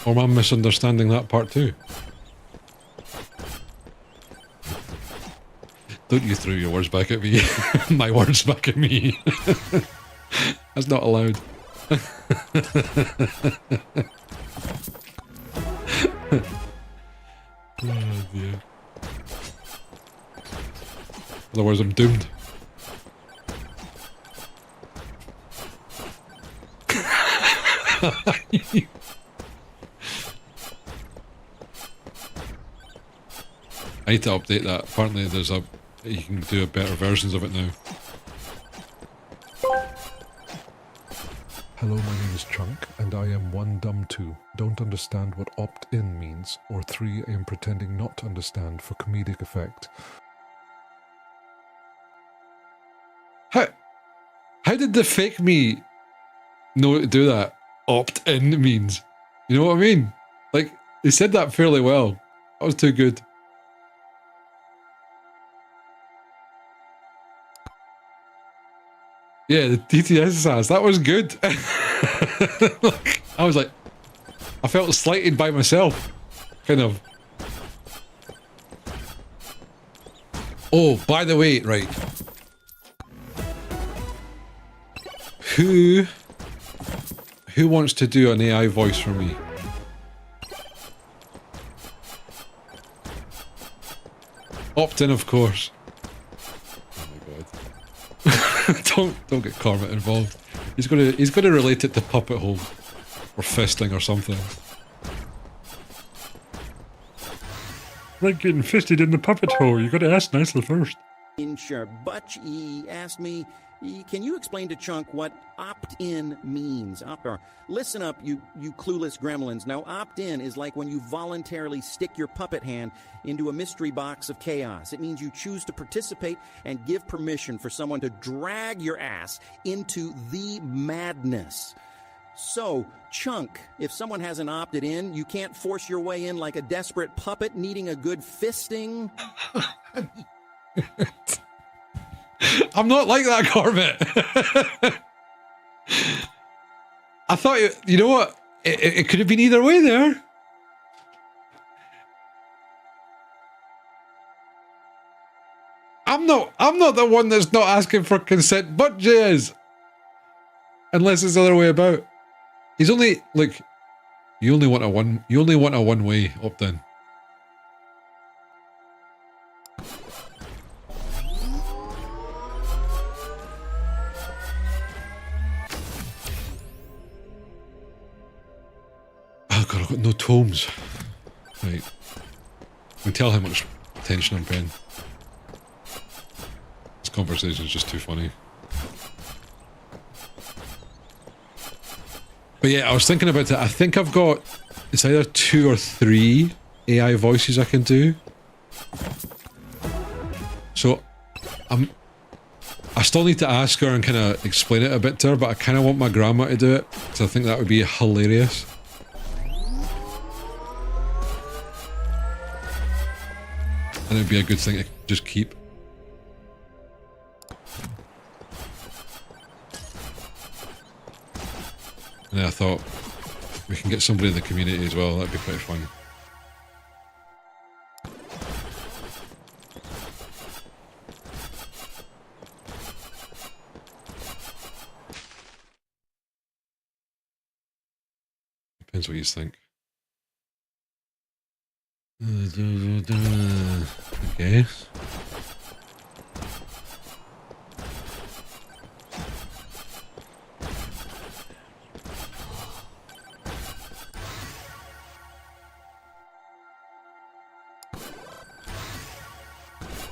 A: Or am I misunderstanding that part too? Don't you throw your words back at me. My words back at me. That's not allowed. Oh dear. Otherwise I'm doomed. I need to update that. Apparently there's a... you can do better versions of it now.
D: Hello, my name is Chunk, and I am 1 dumb 2. Don't understand what opt-in means, or 3 I am pretending not to understand for comedic effect.
A: How did the fake me know to do that? Opt-in means. You know what I mean? Like, they said that fairly well. That was too good. Yeah, the TTS sass, that was good. I was like, I felt slighted by myself. Kind of. Oh, by the way, right. Who wants to do an AI voice for me? Opt in, of course. Oh my god. Don't get Kermit involved. He's gonna relate it to puppet hole or fisting or something.
E: Like getting fisted in the puppet hole. You gotta ask nicely first.
B: Incher Butch asked me, can you explain to Chunk what opt-in means? Listen up, you clueless gremlins. Now, opt-in is like when you voluntarily stick your puppet hand into a mystery box of chaos. It means you choose to participate and give permission for someone to drag your ass into the madness. So, Chunk, if someone hasn't opted in, you can't force your way in like a desperate puppet needing a good fisting.
A: I'm not like that, Corbett. I thought, you know what? It could have been either way there. I'm not the one that's not asking for consent, but Jay is. Unless it's the other way about. He's only, like, you only want a one-way opt-in. Oh god, I've got no tomes. Right. You can tell how much attention I'm paying. This conversation is just too funny. But yeah, I was thinking about it. I think I've got... it's either 2 or 3 AI voices I can do. So, I still need to ask her and kind of explain it a bit to her, but I kind of want my grandma to do it, because I think that would be hilarious. And it would be a good thing to just keep. And then I thought, we can get somebody in the community as well, that'd be quite fun. Depends what you think. I guess.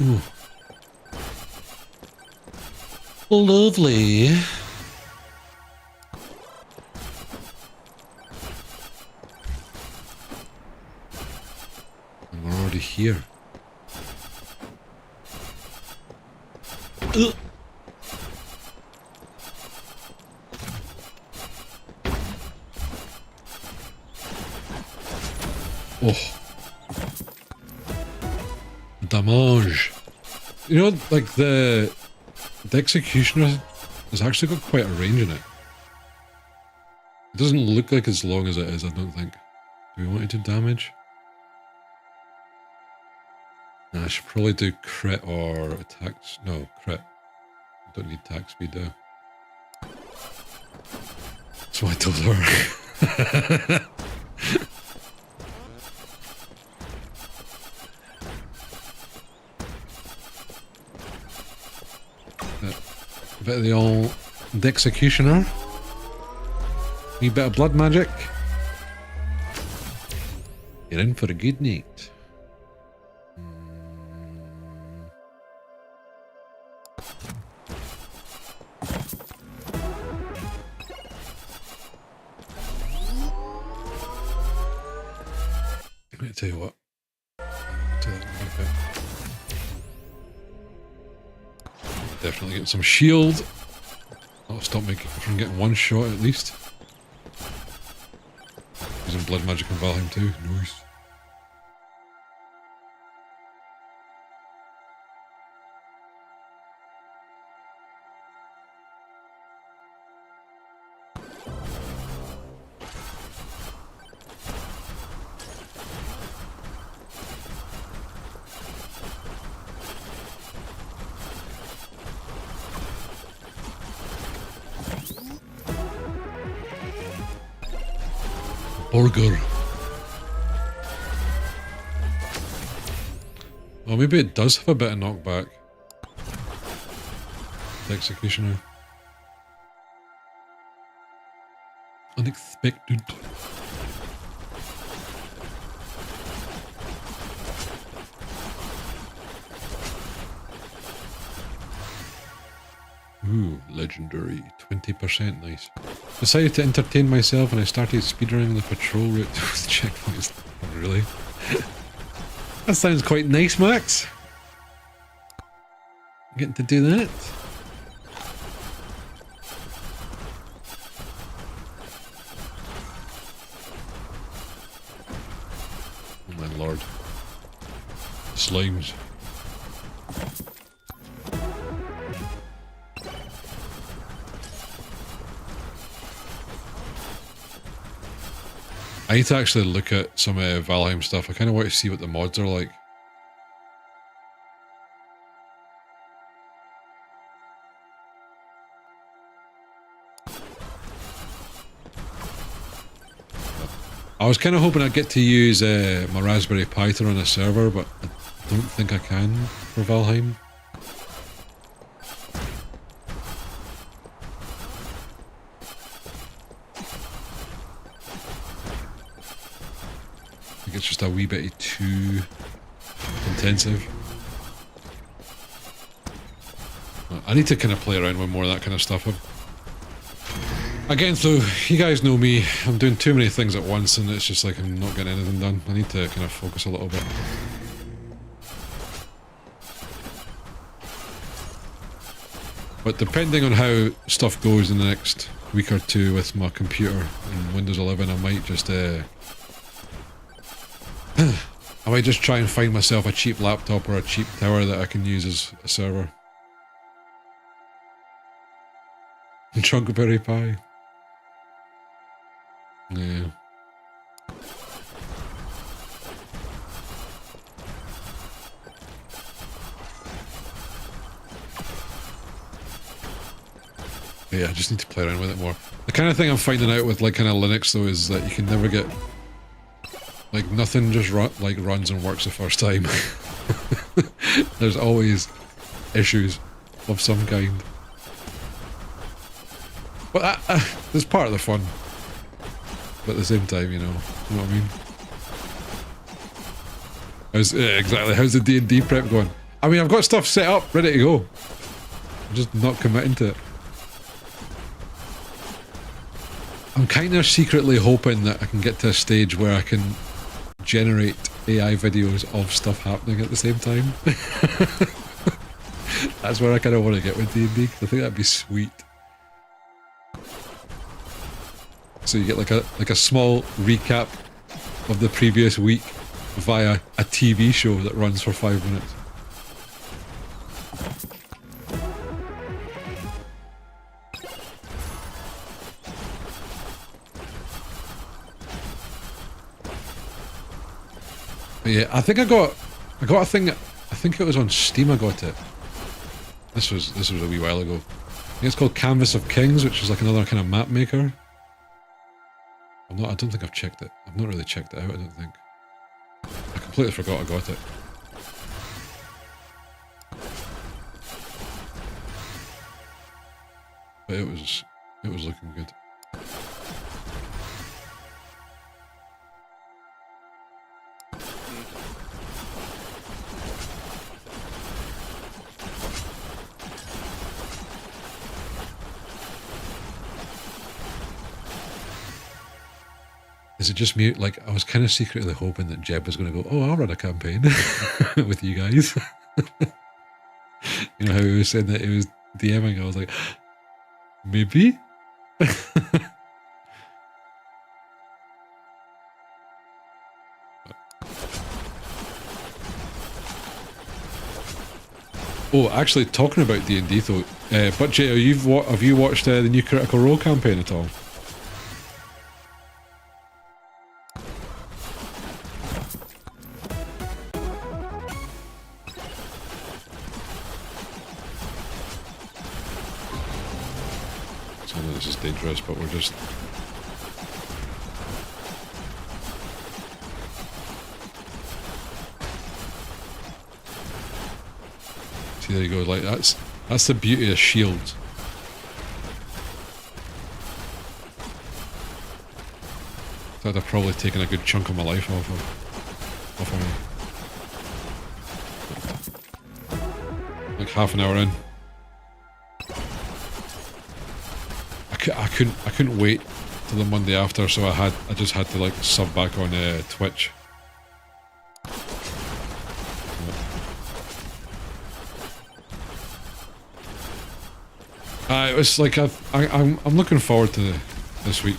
A: Ooh. Lovely. And we're already here. Ugh. Oh. Damage. You know, like the Executioner has actually got quite a range in it. It doesn't look like as long as it is, I don't think. Do we want it to damage? Nah, I should probably do crit or attacks. No, crit. I don't need attack speed though. That's what I told her. A bit of the old Dexecutioner. Wee bit of blood magic. You're in for a good night. Let me tell you what. Definitely get some shield. That'll stop me from getting one shot at least. Using blood magic and Valheim too. Nice. Burger. Well, maybe it does have a bit of knockback. The Executioner. Unexpected. Ooh, legendary. 20%, nice. Decided to entertain myself and I started speedrunning the patrol route towards the checkpoints. Really? That sounds quite nice, Max. Getting to do that. Oh my lord. Slimes. I need to actually look at some Valheim stuff. I kind of want to see what the mods are like. I was kind of hoping I'd get to use my Raspberry Pi to run a server, but I don't think I can for Valheim. It's just a wee bit too intensive. I need to kind of play around with more of that kind of stuff. Again, though, you guys know me, I'm doing too many things at once and it's just like I'm not getting anything done. I need to kind of focus a little bit. But depending on how stuff goes in the next week or two with my computer and Windows 11, I might just I might just try and find myself a cheap laptop or a cheap tower that I can use as a server. Chunkberry Pie. Yeah. Yeah, I just need to play around with it more. The kind of thing I'm finding out with like kind of Linux though is that you can never get like nothing just runs and works the first time. There's always issues of some kind. But that's part of the fun. But at the same time, you know what I mean? Exactly, how's the D&D prep going? I mean, I've got stuff set up, ready to go. I'm just not committing to it. I'm kind of secretly hoping that I can get to a stage where I can generate AI videos of stuff happening at the same time. That's where I kind of want to get with D&D, because I think that'd be sweet. So you get like a small recap of the previous week via a TV show that runs for 5 minutes. But yeah, I think I got a thing. I think it was on Steam. I got it. This was a wee while ago. I think it's called Canvas of Kings, which is like another kind of map maker. I don't think I've checked it. I've not really checked it out. I don't think. I completely forgot I got it. But it was looking good. Is it just me? Like, I was kind of secretly hoping that Jeb was going to go, oh, I'll run a campaign with you guys. You know how he was saying that he was DMing? I was like, maybe? Oh, actually, talking about D&D though, but Jay, have you watched the new Critical Role campaign at all? So I know this is dangerous, but we're just... See, there you go. Like that's the beauty of shields. That'd have probably taken a good chunk of my life off of me. Like half an hour in. I couldn't wait till the Monday after, so I just had to like sub back on Twitch. It was like I'm looking forward to this week.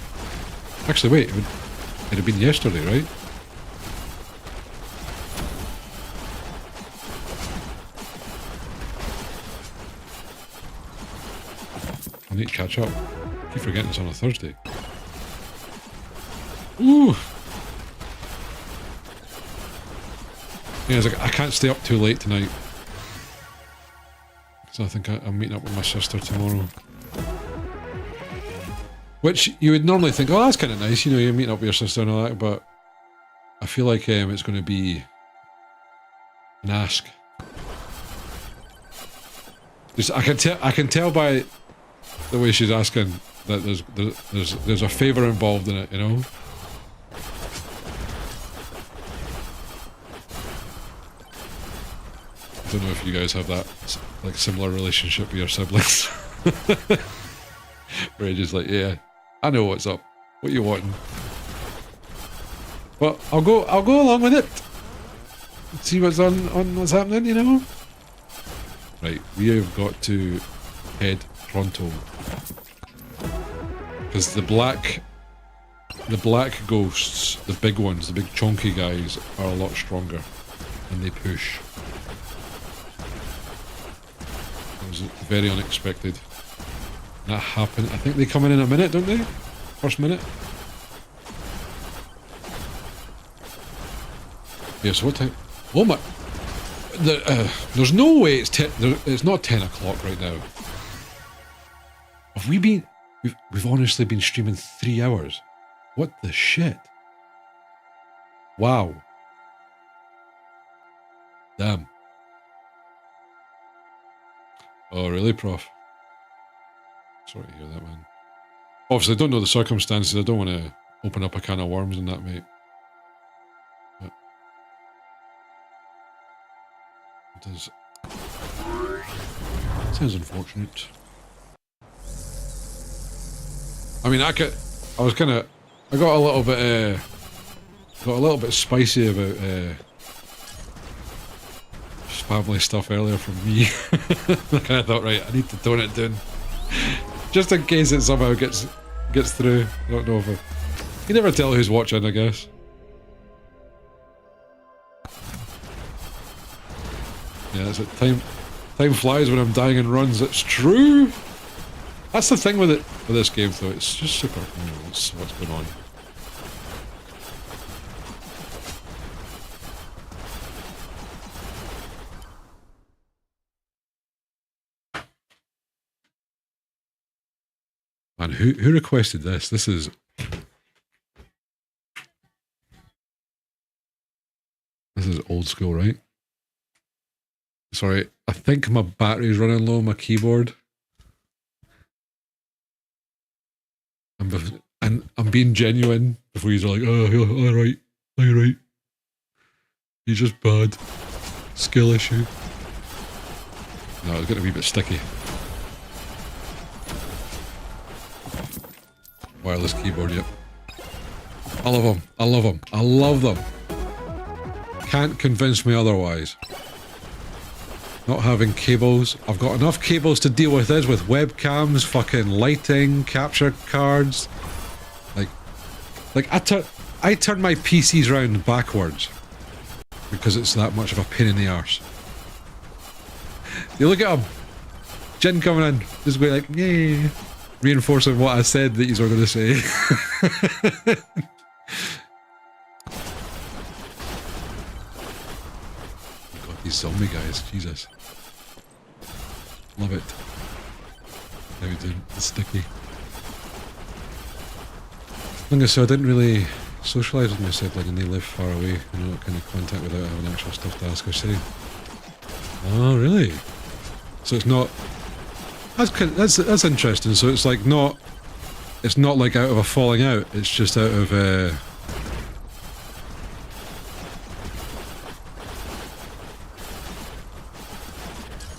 A: Actually, wait, it'd have been yesterday, right? I need to catch up. I keep forgetting it's on a Thursday. Ooh. Yeah, it's like I can't stay up too late tonight. So I think I'm meeting up with my sister tomorrow. Which you would normally think, oh, that's kind of nice, you know, you're meeting up with your sister and all that, but I feel like it's going to be an ask. Just, I can tell by the way she's asking that there's a favour involved in it, you know. I don't know if you guys have that like similar relationship with your siblings. Where you're just like, yeah, I know what's up. What you wanting? But I'll go along with it. See what's on what's happening, you know? Right, we have got to head pronto. Because the black ghosts, the big ones, the big chunky guys, are a lot stronger. And they push. It was very unexpected. That happened. I think they come in a minute, don't they? First minute. Yes, what time? Oh my! There's no way it's not 10 o'clock right now. Have we been? We've honestly been streaming 3 hours. What the shit? Wow. Damn. Oh, really, Prof? Sorry to hear that, man. Obviously, I don't know the circumstances. I don't want to open up a can of worms in that, mate. But it does. Sounds unfortunate. I mean, I got a little bit spicy about family stuff earlier from me. Like, I thought, right, I need to tone it down. Just in case it somehow gets through. I don't know if you never tell who's watching, I guess. Yeah, it's like time flies when I'm dying in runs. It's true. That's the thing with this game, though. It's just super. What's going on? Man, who requested this? This is old school, right? Sorry, I think my battery's running low on my keyboard. And I'm being genuine before you're like, oh, alright. He's just bad. Skill issue. No, it's getting a wee bit sticky. Wireless keyboard, yep. I love them. I love them. I love them. Can't convince me otherwise. Not having cables. I've got enough cables to deal with this, with webcams, fucking lighting, capture cards. Like I turn my PCs round backwards because it's that much of a pain in the arse. You look at him. Jin coming in, just going like, yay, reinforcing what I said that you were going to say. God, these zombie guys, Jesus. Love it. How you doing? It's sticky. Like I said, I didn't really socialise with my sibling and they live far away, you know, kind of contact without having actual stuff to ask or say. Oh, really? So it's not... That's interesting. So it's like not... It's not like out of a falling out, it's just out of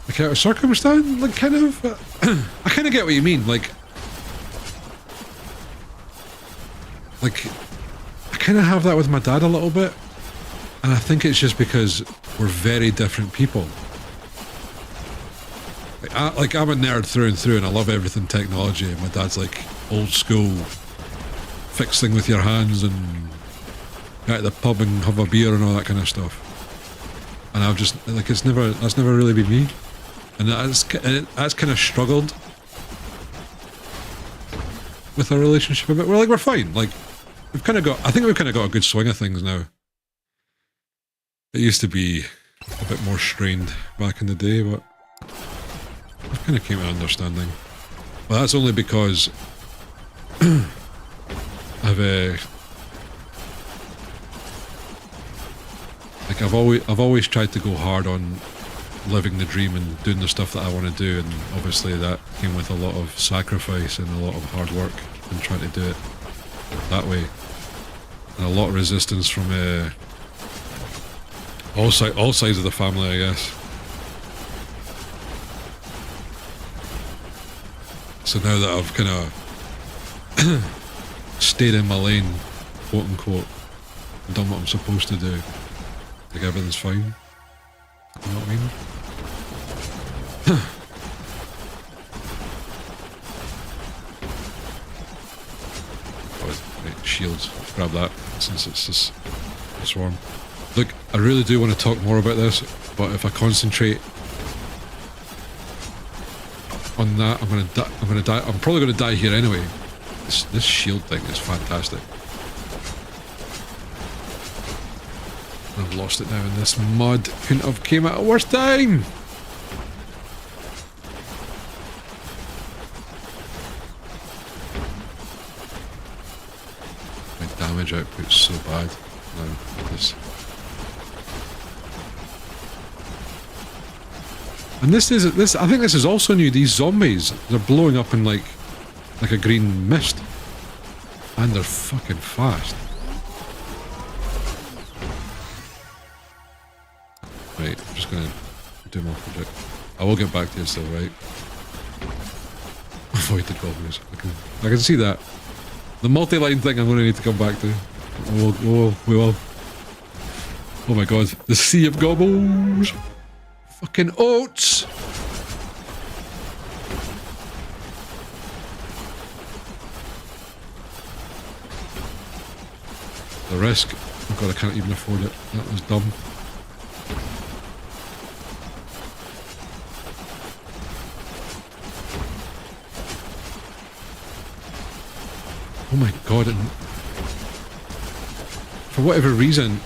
A: like out of circumstance? Like kind of... I kind of get what you mean, like... I kind of have that with my dad a little bit, and I think it's just because we're very different people. Like I'm a nerd through and through, and I love everything technology, and my dad's like old school, fix thing with your hands and go to the pub and have a beer and all that kind of stuff. And I've just, like, that's never really been me, and that's kind of struggled with our relationship a bit. We're fine, like, I think we've kind of got a good swing of things now. It used to be a bit more strained back in the day, but I've kind of came to understanding. But that's only because I've always tried to go hard on living the dream and doing the stuff that I want to do, and obviously that came with a lot of sacrifice and a lot of hard work and trying to do it that way, and a lot of resistance from all sides of the family, I guess. So now that I've kind of stayed in my lane, quote unquote, and done what I'm supposed to do, like everything's fine. You know what I mean? Right, shields. Grab that since it's this swarm. Look, I really do want to talk more about this, but if I concentrate on that, I'm gonna die. I'm probably gonna die here anyway. This shield thing is fantastic. I've lost it now in this mud. Couldn't have came at a worse time. My damage output's so bad now. And this. I think this is also new. These zombies, they're blowing up in like a green mist, and they're fucking fast. Right, I'm just gonna do my project. I will get back to you still, right? Avoid the gobblers. I can see that. The multi-line thing I'm gonna need to come back to. We will. Oh my god, the sea of gobbles! Fucking oats! The risk. Oh god, I can't even afford it. That was dumb. Oh my god, and for whatever reason,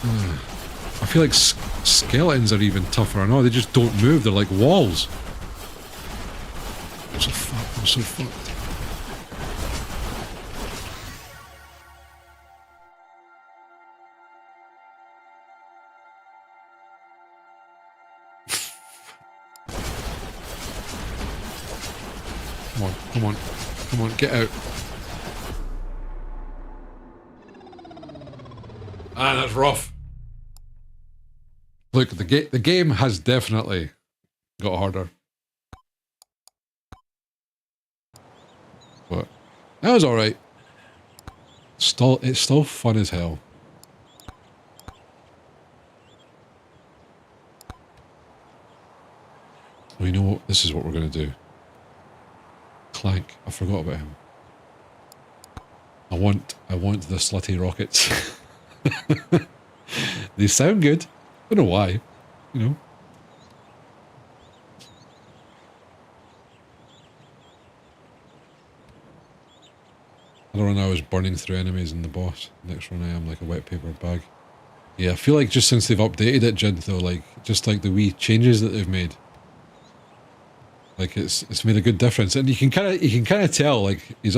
A: I feel like skeletons are even tougher. I know, they just don't move, they're like walls. I'm so fucked. Come on, get out. Ah, that's rough. Look, the game has definitely got harder. But that was alright. It's still fun as hell. Well, you know what? This is what we're going to do. Clank. I forgot about him. I want the slutty rockets. They sound good. I don't know why. You know. Other run I was burning through enemies in the boss. Next run I am like a wet paper bag. Yeah, I feel like just since they've updated it, Jid, though, like, just like the wee changes that they've made. Like, it's made a good difference. And you can kind of tell, like, he's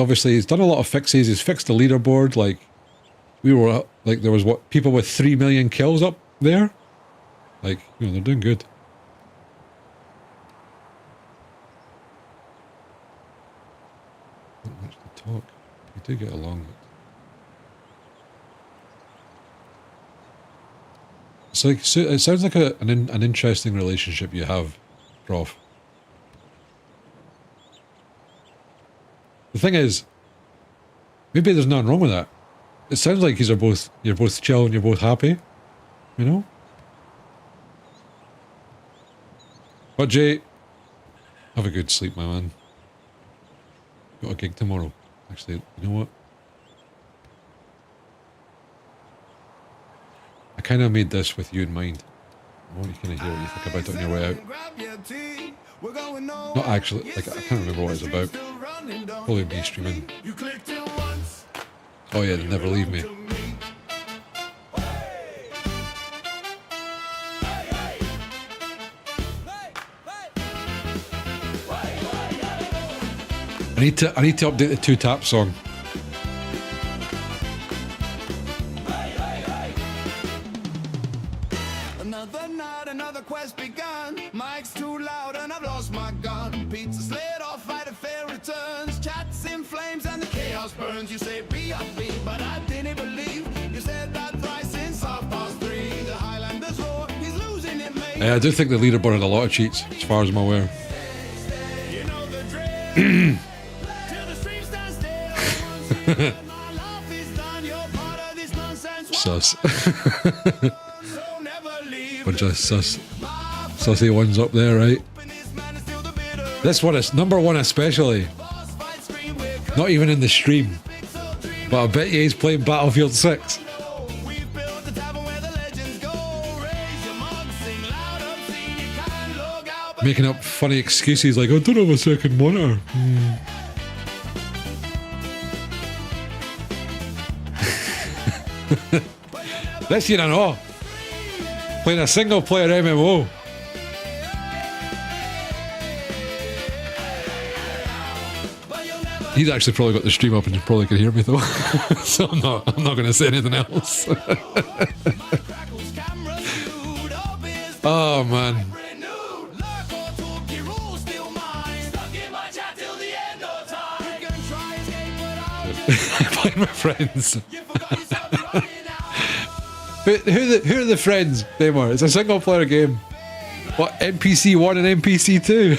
A: done a lot of fixes, he's fixed the leaderboard, like, there was what, people with 3 million kills up there? Like, you know, they're doing good. Don't much to talk. We do get along. It's like, so it sounds like an interesting relationship you have, Prof. The thing is, maybe there's nothing wrong with that. It sounds like you're both chill and you're both happy, you know? But Jay, have a good sleep, my man. Got a gig tomorrow. Actually, you know what? I kind of made this with you in mind. I want you kind of hear what you think about it on your way out. Not actually, like, I can't remember what it's about. Probably me streaming. Oh yeah, Never Leave Me. I need to update the 2-tap song.
F: Another night, another quest begun. Mike's too loud and I've lost my gun. Pizza slid off, fight a fair returns. Chats in flames and the chaos burns. You say be upbeat, but I didn't believe. You said that thrice in soft past 3. The Highlanders roar, he's losing it, mate.
A: I do think the leaderboard had a lot of cheats, as far as I'm aware.
F: You know the drill. Till the stream stands still. My life is done. You're part of this nonsense.
A: Sus.
F: So never leave.
A: Bunch of sussy ones up there, right? This one is number one especially. Not even in the stream. But I bet you he's playing Battlefield 6. Making up funny excuses like, I don't have a second monitor. This year I know. Playing a single player MMO. He's actually probably got the stream up and you probably can hear me though. So I'm not gonna say anything else. Oh man. Playing with friends. Who are the friends, Damar? It's a single player game. What, NPC 1 and NPC 2?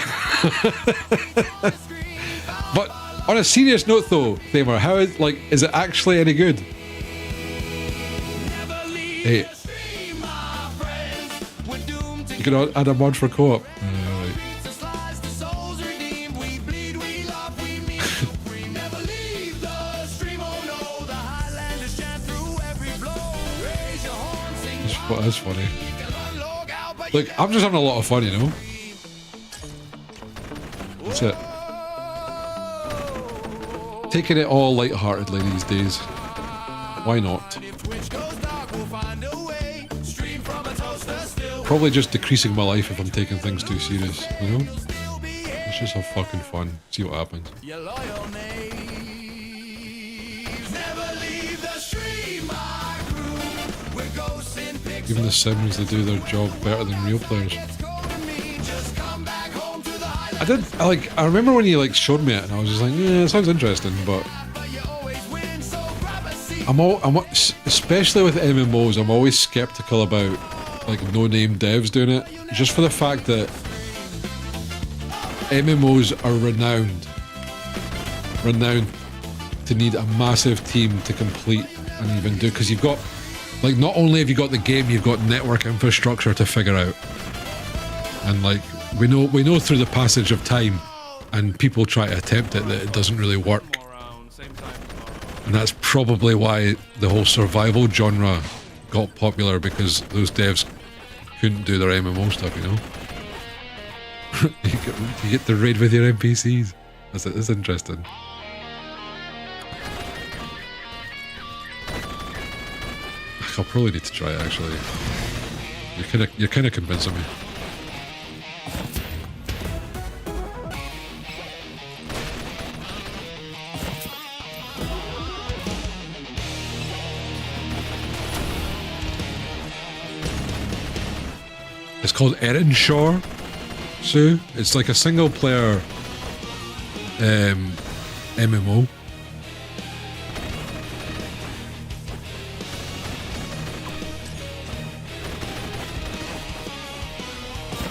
A: But on a serious note though, Damar, how is it actually any good? Hey. You can add a mod for co-op. Right. That's funny. Look, I'm just having a lot of fun, you know? That's it. Taking it all lightheartedly these days. Why not? Probably just decreasing my life if I'm taking things too serious, you know? Let's just have fucking fun. See what happens. Even the Sims, they do their job better than real players. I remember when you showed me it and I was just like, yeah, it sounds interesting, but especially with MMOs, I'm always skeptical about like no-name devs doing it, just for the fact that MMOs are renowned to need a massive team to complete and even do, because you've got, like, not only have you got the game, you've got network infrastructure to figure out, and like we know through the passage of time and people try to attempt it that it doesn't really work, and that's probably why the whole survival genre got popular, because those devs couldn't do their MMO stuff, you know. You get to raid with your NPCs. That's interesting. I'll probably need to try it, actually. You're kind of convincing me. It's called Erenshore, Sue. It's like a single player MMO.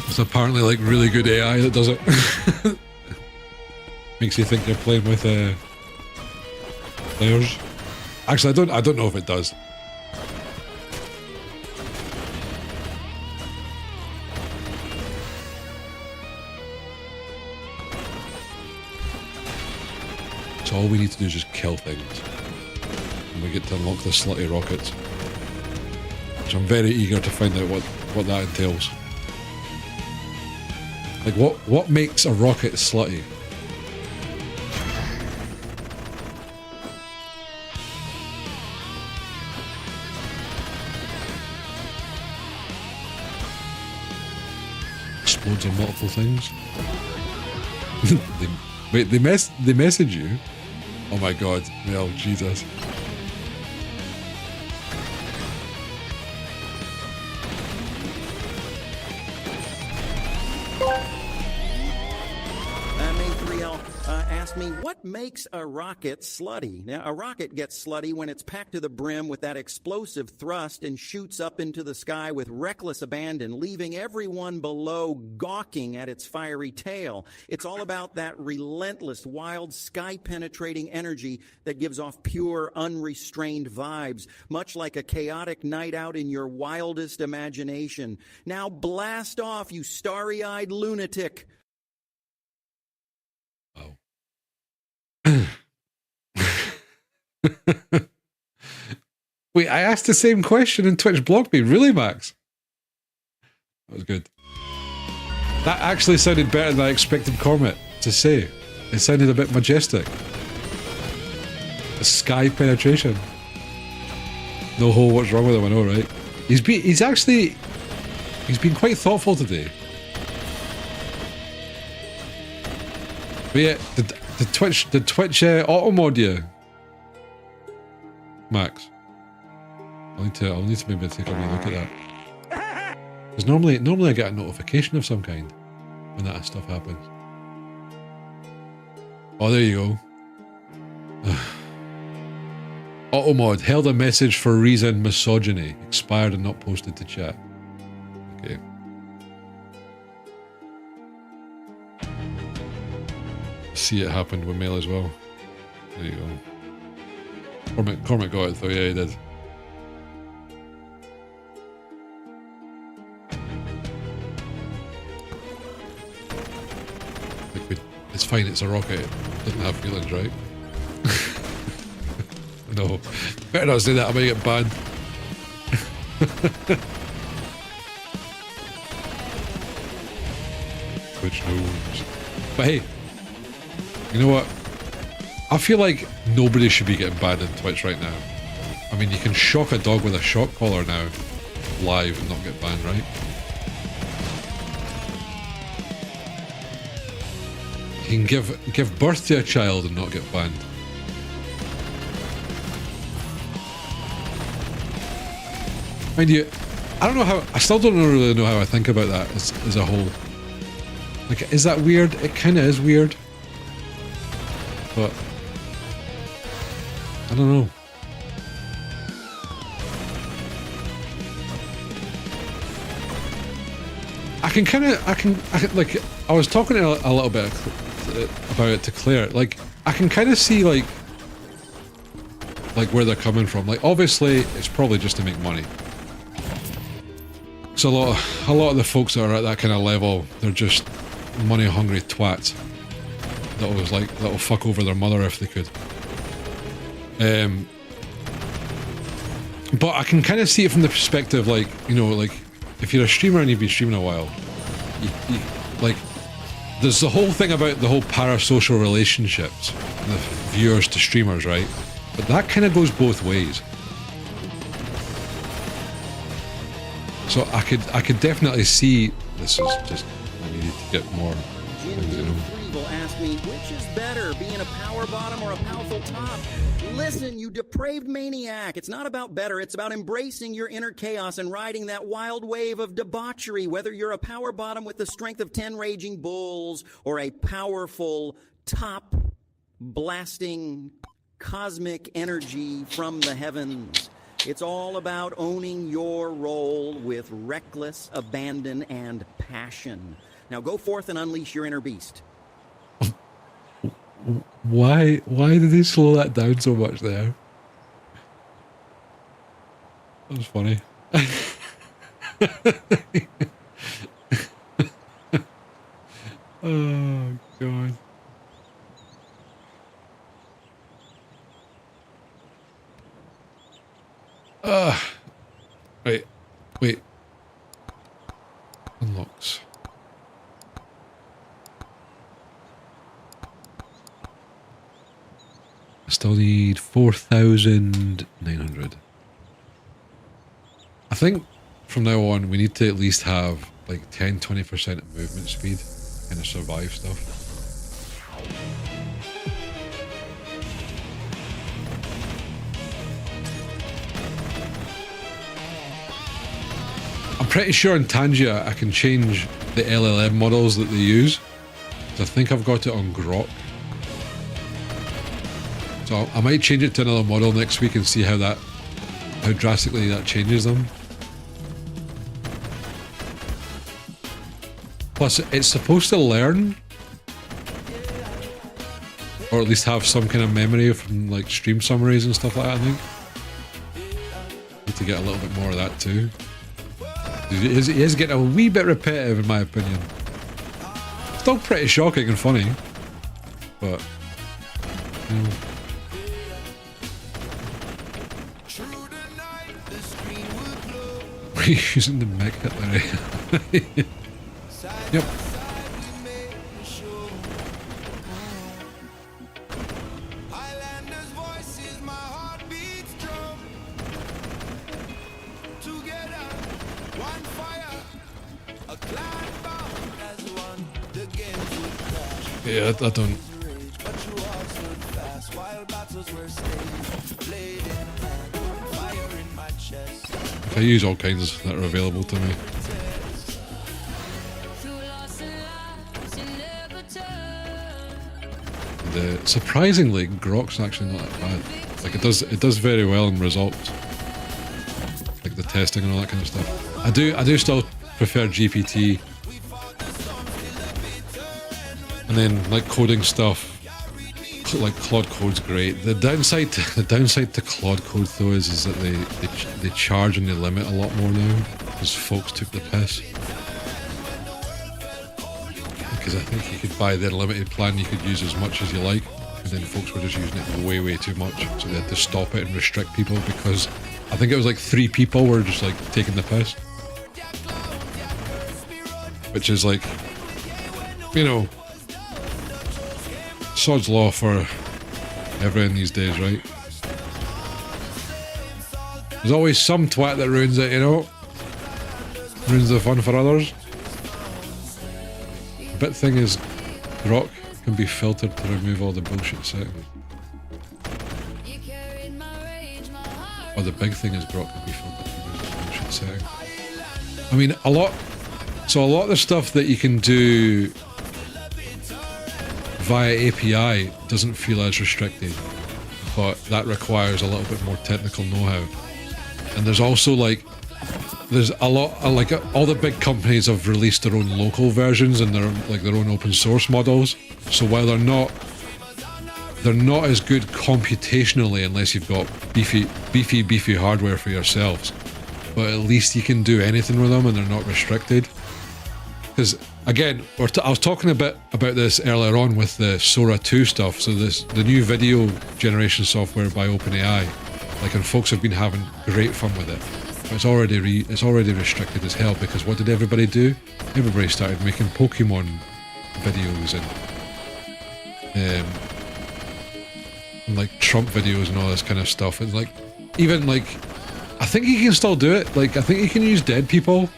A: It's apparently like really good AI that does it. Makes you think you're playing with players. Actually, I don't know if it does. So all we need to do is just kill things, and we get to unlock the slutty rockets, which I'm very eager to find out what that entails. Like, what makes a rocket slutty? Explodes on multiple things. They message you. Oh my god, well, Jesus.
B: Asked me, what makes a rocket slutty? Now, a rocket gets slutty when it's packed to the brim with that explosive thrust and shoots up into the sky with reckless abandon, leaving everyone below gawking at its fiery tail. It's all about that relentless, wild, sky-penetrating energy that gives off pure, unrestrained vibes, much like a chaotic night out in your wildest imagination. Now blast off, you starry-eyed lunatic.
A: Wait, I asked the same question and Twitch blocked me. Really, Max? That was good. That actually sounded better than I expected Cormit to say. It sounded a bit majestic. A sky penetration. No ho, what's wrong with him? I know, right? He's been quite thoughtful today. But yeah, the Twitch auto mod you, Max. I'll need to maybe take a wee look at that. Because normally I get a notification of some kind when that stuff happens. Oh, there you go. Auto mod held a message for reason misogyny, expired and not posted to chat. Okay. See, it happened with mail as well. There you go. Cormac got it though, yeah, he did. It's fine, it's a rocket. It doesn't have feelings, right? No. Better not say that, I might get banned. Twitch knows. But hey, you know what? I feel like nobody should be getting banned in Twitch right now. I mean, you can shock a dog with a shock collar now, live, and not get banned, right? You can give birth to a child and not get banned. Mind you, I still don't really know how I think about that as a whole. Like, is that weird? It kind of is weird. But I don't know. I can like, I was talking a little bit about it to Claire. Like, I can kind of see like where they're coming from. Like, obviously, it's probably just to make money. So a lot of the folks that are at that kind of level, they're just money-hungry twats that'll fuck over their mother if they could. But I can kind of see it from the perspective, like, you know, like, if you're a streamer and you've been streaming a while, you like, there's the whole thing about the whole parasocial relationships, the viewers to streamers, right? But that kind of goes both ways. So I could definitely see this is just, I needed to get more things, you know.
B: Will ask me, which is better, being a power bottom or a powerful top? Listen, you depraved maniac. It's not about better. It's about embracing your inner chaos and riding that wild wave of debauchery, whether you're a power bottom with the strength of 10 raging bulls or a powerful top blasting cosmic energy from the heavens. It's all about owning your role with reckless abandon and passion. Now go forth and unleash your inner beast.
A: Why did they slow that down so much there? That was funny. Oh god. Right. Wait. Unlocks. I still need 4,900. I think from now on we need to at least have like 10-20% movement speed kind of survive stuff. I'm pretty sure in Tangia I can change the LLM models that they use. So I think I've got it on Grok. So I might change it to another model next week and see how drastically that changes them. Plus, it's supposed to learn, or at least have some kind of memory from like stream summaries and stuff like that, I think. Need to get a little bit more of that too. He is getting a wee bit repetitive in my opinion. Still pretty shocking and funny, but you know. We're using the mech Hitler. Yep. Yeah, I don't. I use all kinds that are available to me. And, surprisingly, Grok's actually not that bad. Like it does very well in results, like the testing and all that kind of stuff. I do still prefer GPT, and then like coding stuff. Like Claude Code's great. The downside to Claude Code though is that they charge and they limit a lot more now because folks took the piss. Because I think you could buy the unlimited plan, you could use as much as you like, and then folks were just using it way too much, so they had to stop it and restrict people because I think it was like 3 people were just like taking the piss, which is like, you know, sod's law for everyone these days, right? There's always some twat that ruins it, you know? Ruins the fun for others. The bit thing is, Grok can be filtered to remove all the bullshit settings. Or the big thing is Grok can be filtered to remove the bullshit settings. I mean, a lot of the stuff that you can do via API doesn't feel as restricted, but that requires a little bit more technical know-how. And there's also like there's a lot, like all the big companies have released their own local versions and their own open source models. So while they're not as good computationally unless you've got beefy hardware for yourselves, but at least you can do anything with them and they're not restricted. Because again, I was talking a bit about this earlier on with the Sora 2 stuff. So the new video generation software by OpenAI, like, and folks have been having great fun with it. But it's already restricted as hell, because what did everybody do? Everybody started making Pokemon videos and like Trump videos and all this kind of stuff. And like, even like, I think you can still do it. Like, I think you can use dead people.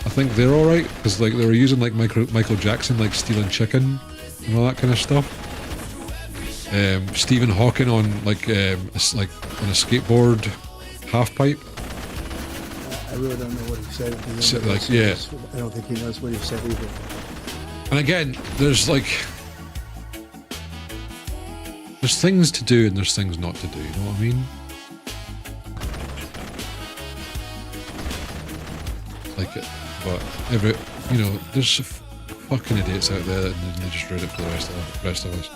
A: I think they're all right, because like they were using like Michael Jackson, like stealing chicken and all that kind of stuff. Stephen Hawking on like on a skateboard half pipe.
G: I really don't know what he said.
A: So, like, yeah.
G: I don't think he knows what he said either.
A: And again, there's things to do and there's things not to do. You know what I mean? Like, but there's fucking idiots out there and they just read it for the rest of us.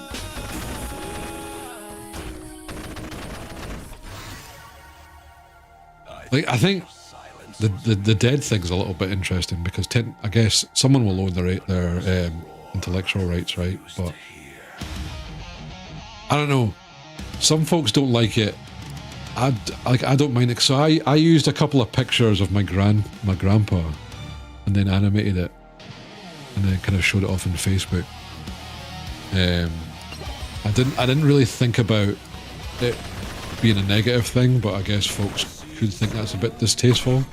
A: Like, I think the dead thing's a little bit interesting, because I guess someone will own their intellectual rights, right? But I don't know. Some folks don't like it. I don't mind it. So I used a couple of pictures of my grandpa, and then animated it, and then kind of showed it off on Facebook. I didn't really think about it being a negative thing, but I guess folks could think that's a bit distasteful.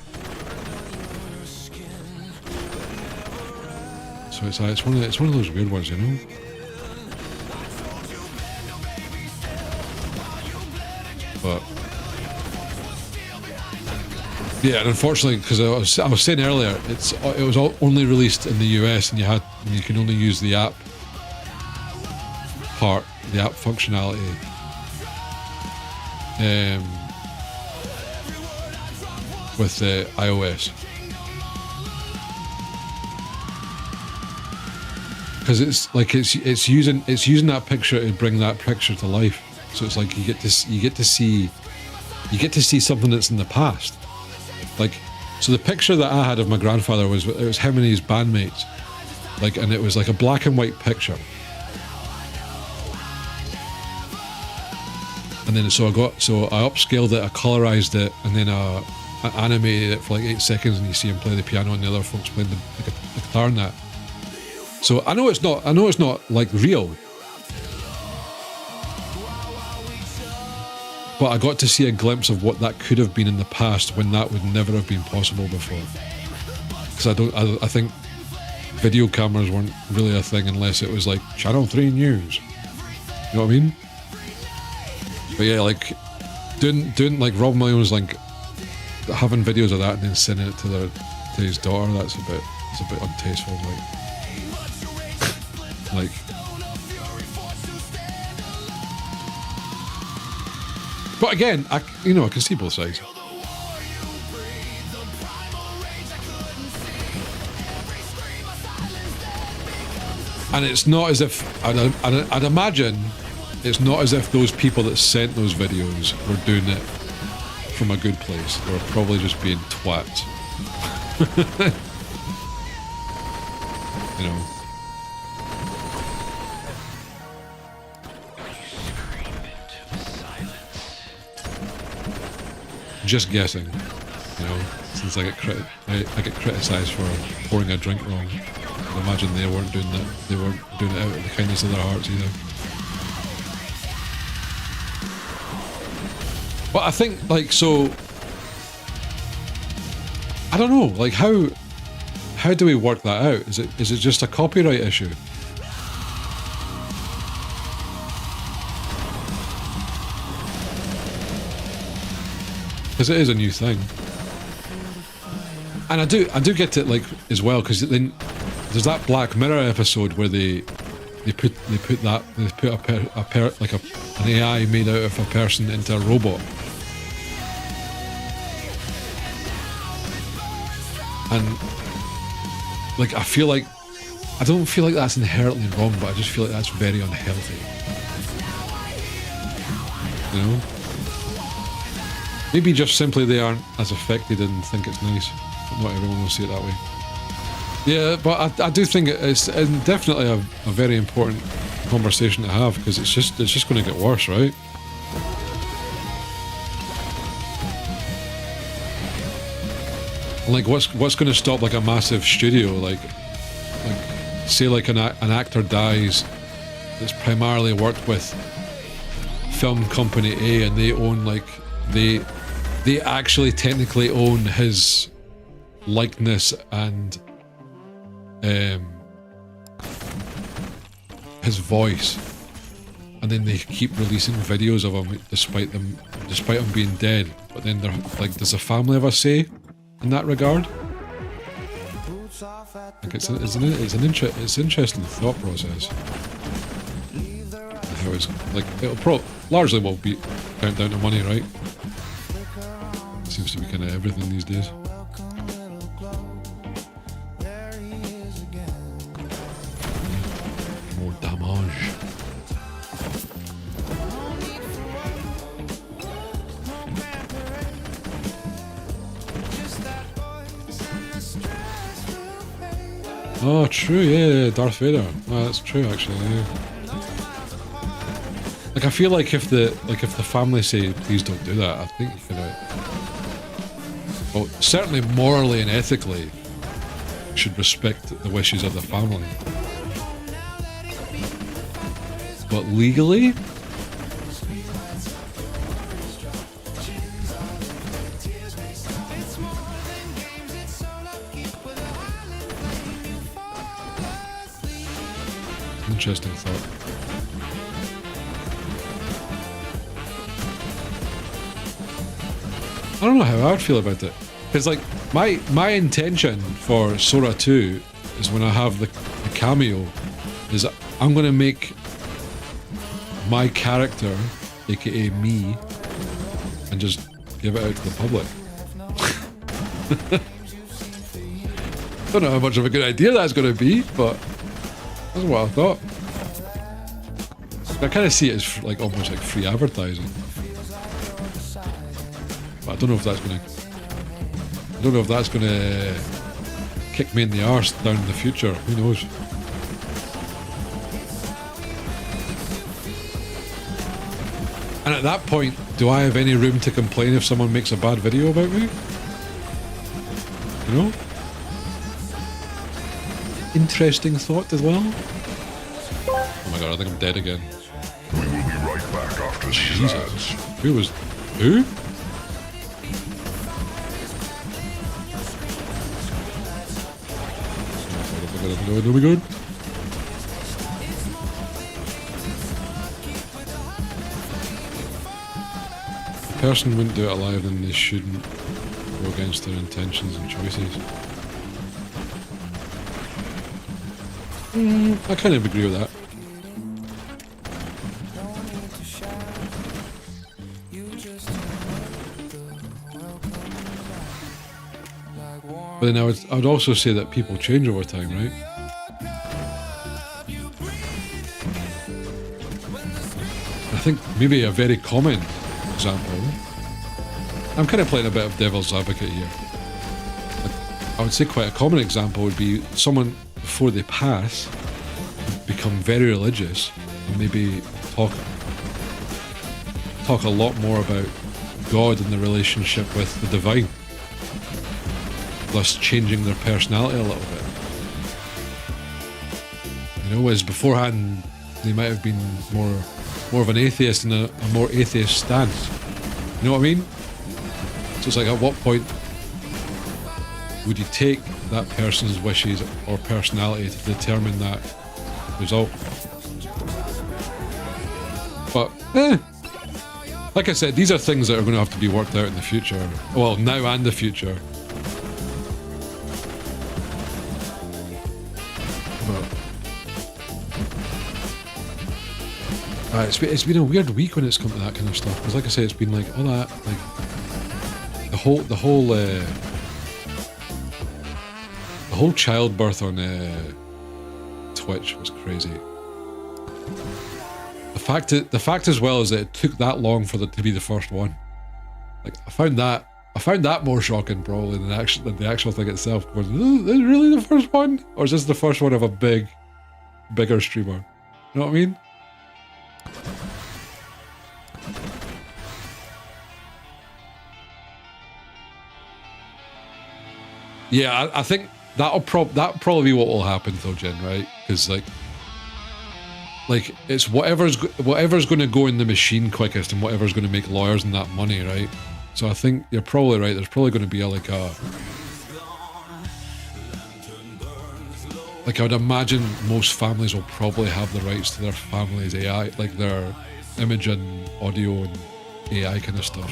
A: So it's one of those weird ones, you know. But yeah, and unfortunately, because I was saying earlier, it was only released in the US, and you can only use the app part, the app functionality. With the iOS, because it's using that picture to bring that picture to life. So it's like you get to see something that's in the past. Like, so the picture that I had of my grandfather was him and his bandmates, like, and it was like a black and white picture. And then so I upscaled it, I colorized it, and then I animated it for like 8 seconds, and you see him play the piano and the other folks playing the guitar and that. So I know it's not like real, but I got to see a glimpse of what that could have been in the past, when that would never have been possible before. Because I think video cameras weren't really a thing unless it was like Channel 3 News. You know what I mean? But yeah, like doing like Rob Williams, like having videos of that and then sending it to his daughter, it's a bit untasteful, like but again, I can see both sides. And it's not as if I'd imagine it's not as if those people that sent those videos were doing it from a good place. They were probably just being twats. You know. Just guessing, you know, since I get criticised for pouring a drink wrong. I imagine they weren't doing that. They weren't doing it out of the kindness of their hearts either. But I think, like, so I don't know, like, how do we work that out? Is it just a copyright issue? Because it is a new thing, and I do get it, like, as well, because then there's that Black Mirror episode where they put an AI made out of a person into a robot, And like, I don't feel like that's inherently wrong, but I just feel like that's very unhealthy. You know? Maybe just simply they aren't as affected and think it's nice. But not everyone will see it that way. Yeah, but I do think it's definitely a very important conversation to have, because it's just going to get worse, right? Like, what's going to stop like a massive studio, like say like an actor dies that's primarily worked with film company A, and they own like they actually technically own his likeness and his voice, and then they keep releasing videos of him despite him being dead. But then they're like, does the family have a say in that regard? Like, it's an interesting thought process. How it's like, it'll largely will be down to money, right? Seems to be kind of everything these days. More damage. Oh, true, yeah, Darth Vader. Oh, that's true, actually, yeah. Like, I feel like if the family say, please don't do that, I think you could, well, certainly morally and ethically, you should respect the wishes of the family. But legally? Interesting thought. I don't know how I would feel about it. Because like my intention for Sora 2 is, when I have the cameo, is I'm gonna make my character, aka me, and just give it out to the public. Don't know how much of a good idea that's gonna be, but that's what I thought. I kind of see it as like almost like free advertising. But I don't know if that's gonna kick me in the arse down in the future. Who knows? And at that point, do I have any room to complain if someone makes a bad video about me? You know? Interesting thought as well. Oh my god, I think I'm dead again.
H: We will be right back after these
A: Jesus.
H: ads.
A: Who? Oh my god. If a person wouldn't do it alive, then they shouldn't go against their intentions and choices. I kind of agree with that. But then I would also say that people change over time, right? I think maybe a very common example, I'm kind of playing a bit of devil's advocate here. I would say quite a common example would be someone, before they pass, become very religious and maybe talk a lot more about God and the relationship with the divine, thus changing their personality a little bit. You know, whereas beforehand they might have been more of an atheist and a more atheist stance. You know what I mean? So it's like, at what point would you take that person's wishes or personality to determine that result? But, like I said, these are things that are going to have to be worked out in the future. Well, now and the future. But, it's been a weird week when it's come to that kind of stuff. Because like I say, it's been like all that, like the whole whole childbirth on Twitch was crazy. The fact as well is that it took that long for it to be the first one. Like I found that more shocking probably than the actual thing itself. Is this really the first one, or is this the first one of a bigger streamer? You know what I mean? Yeah, I think that'll probably be what will happen though, Jen, right? Because like it's whatever's going to go in the machine quickest and whatever's going to make lawyers and that money, right? So I think you're probably right. There's probably going to be like I would imagine most families will probably have the rights to their family's AI, like their image and audio and AI kind of stuff,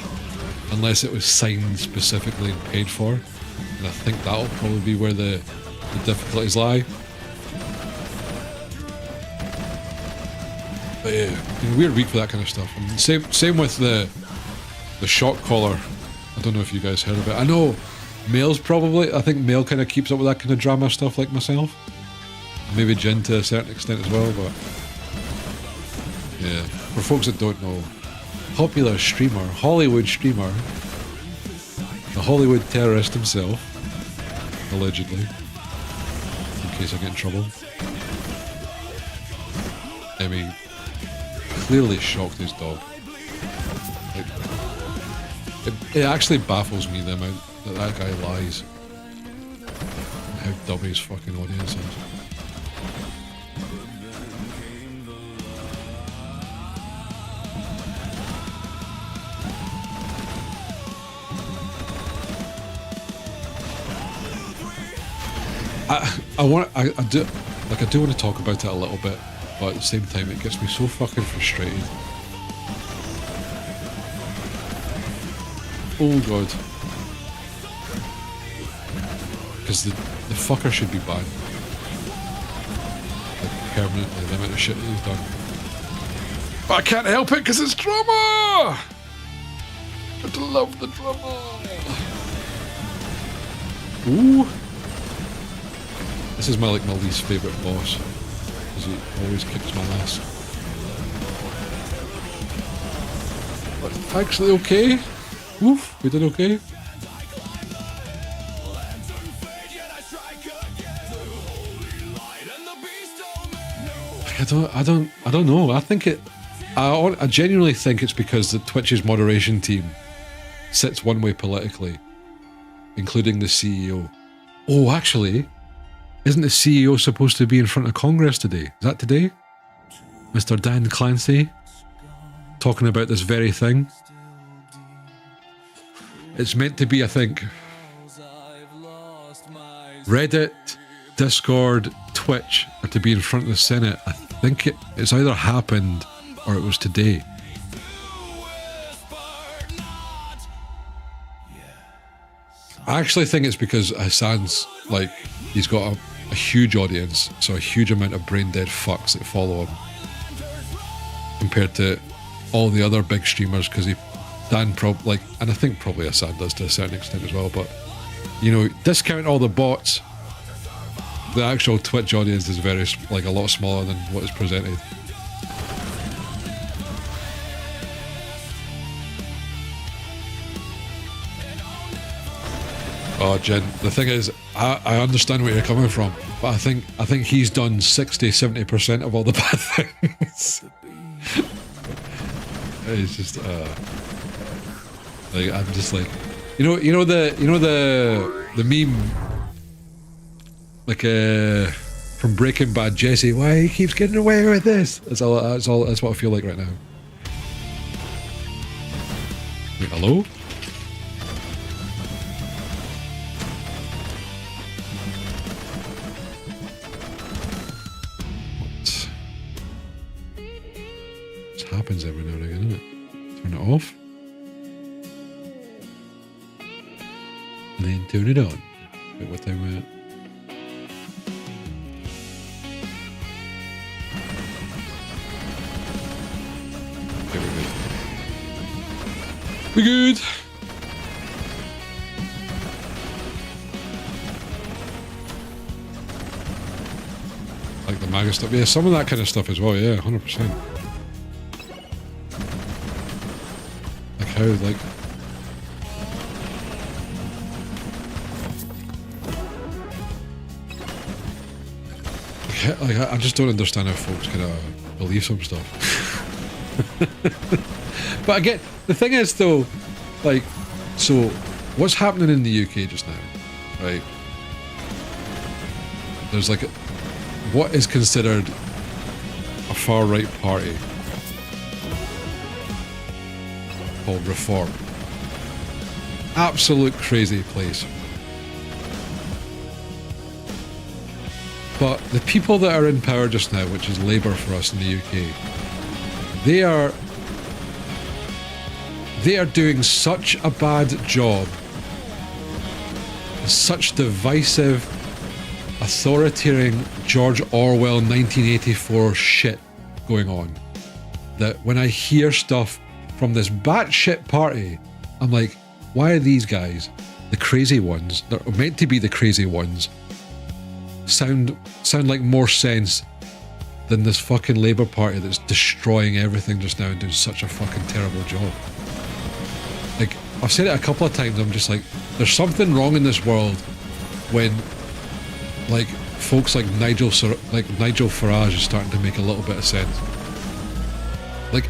A: unless it was signed specifically and paid for. And I think that'll probably be where the difficulties lie. But yeah, weird week for that kind of stuff. And same with the shot caller. I don't know if you guys heard of it. I know Mail's probably. I think Mail kind of keeps up with that kind of drama stuff like myself. Maybe Jen to a certain extent as well, but yeah. For folks that don't know, popular streamer, Hollywood streamer, the Hollywood terrorist himself, allegedly, in case I get in trouble. I mean, clearly shocked his dog. Like, it actually baffles me the amount that guy lies. And how dumb his fucking audience is. I do want to talk about it a little bit, but at the same time it gets me so fucking frustrated. Oh god. Because the fucker should be banned. Like permanently, the amount of shit that he's done. But I can't help it because it's drama! I love the drama! Ooh! This is my least favourite boss, because he always kicks my ass. But actually okay. Oof, we did okay. I don't know. I think I genuinely think it's because the Twitch's moderation team sits one way politically, including the CEO. Oh, actually, isn't the CEO supposed to be in front of Congress today? Is that today? Mr. Dan Clancy talking about this very thing. It's meant to be, I think, Reddit, Discord, Twitch are to be in front of the Senate. I think it's either happened or it was today. I actually think it's because Hassan's, like, he's got a huge audience, so a huge amount of brain dead fucks that follow him compared to all the other big streamers, because Dan and I think probably Hassan does to a certain extent as well, but you know, discount all the bots, the actual Twitch audience is a lot smaller than what is presented. Oh, Jen, the thing is, I understand where you're coming from, but I think he's done 60-70% of all the bad things. It's just like, I'm just like, you know the meme, like from Breaking Bad, Jesse, why he keeps getting away with this? That's what I feel like right now. Wait, hello? Happens every now and again, isn't it? Turn it off. And then turn it on. Wait, what time we're at? Okay, we're good. of stuff. Yeah, some of that kind of stuff as well. Yeah, 100%. Like how, like. Like, I just don't understand how folks kind of believe some stuff. But again, the thing is though, like, so what's happening in the UK just now, right? There's like what is considered a far-right party called Reform. Absolute crazy place. But the people that are in power just now, which is Labour for us in the UK, they are doing such a bad job, such divisive, authoritarian George Orwell 1984 shit going on, that when I hear stuff from this batshit party, I'm like, why are these guys, the crazy ones, that are meant to be the crazy ones, sound like more sense than this fucking Labour Party that's destroying everything just now and doing such a fucking terrible job. Like, I've said it a couple of times, I'm just like, there's something wrong in this world when, like, folks like Nigel Farage is starting to make a little bit of sense. Like,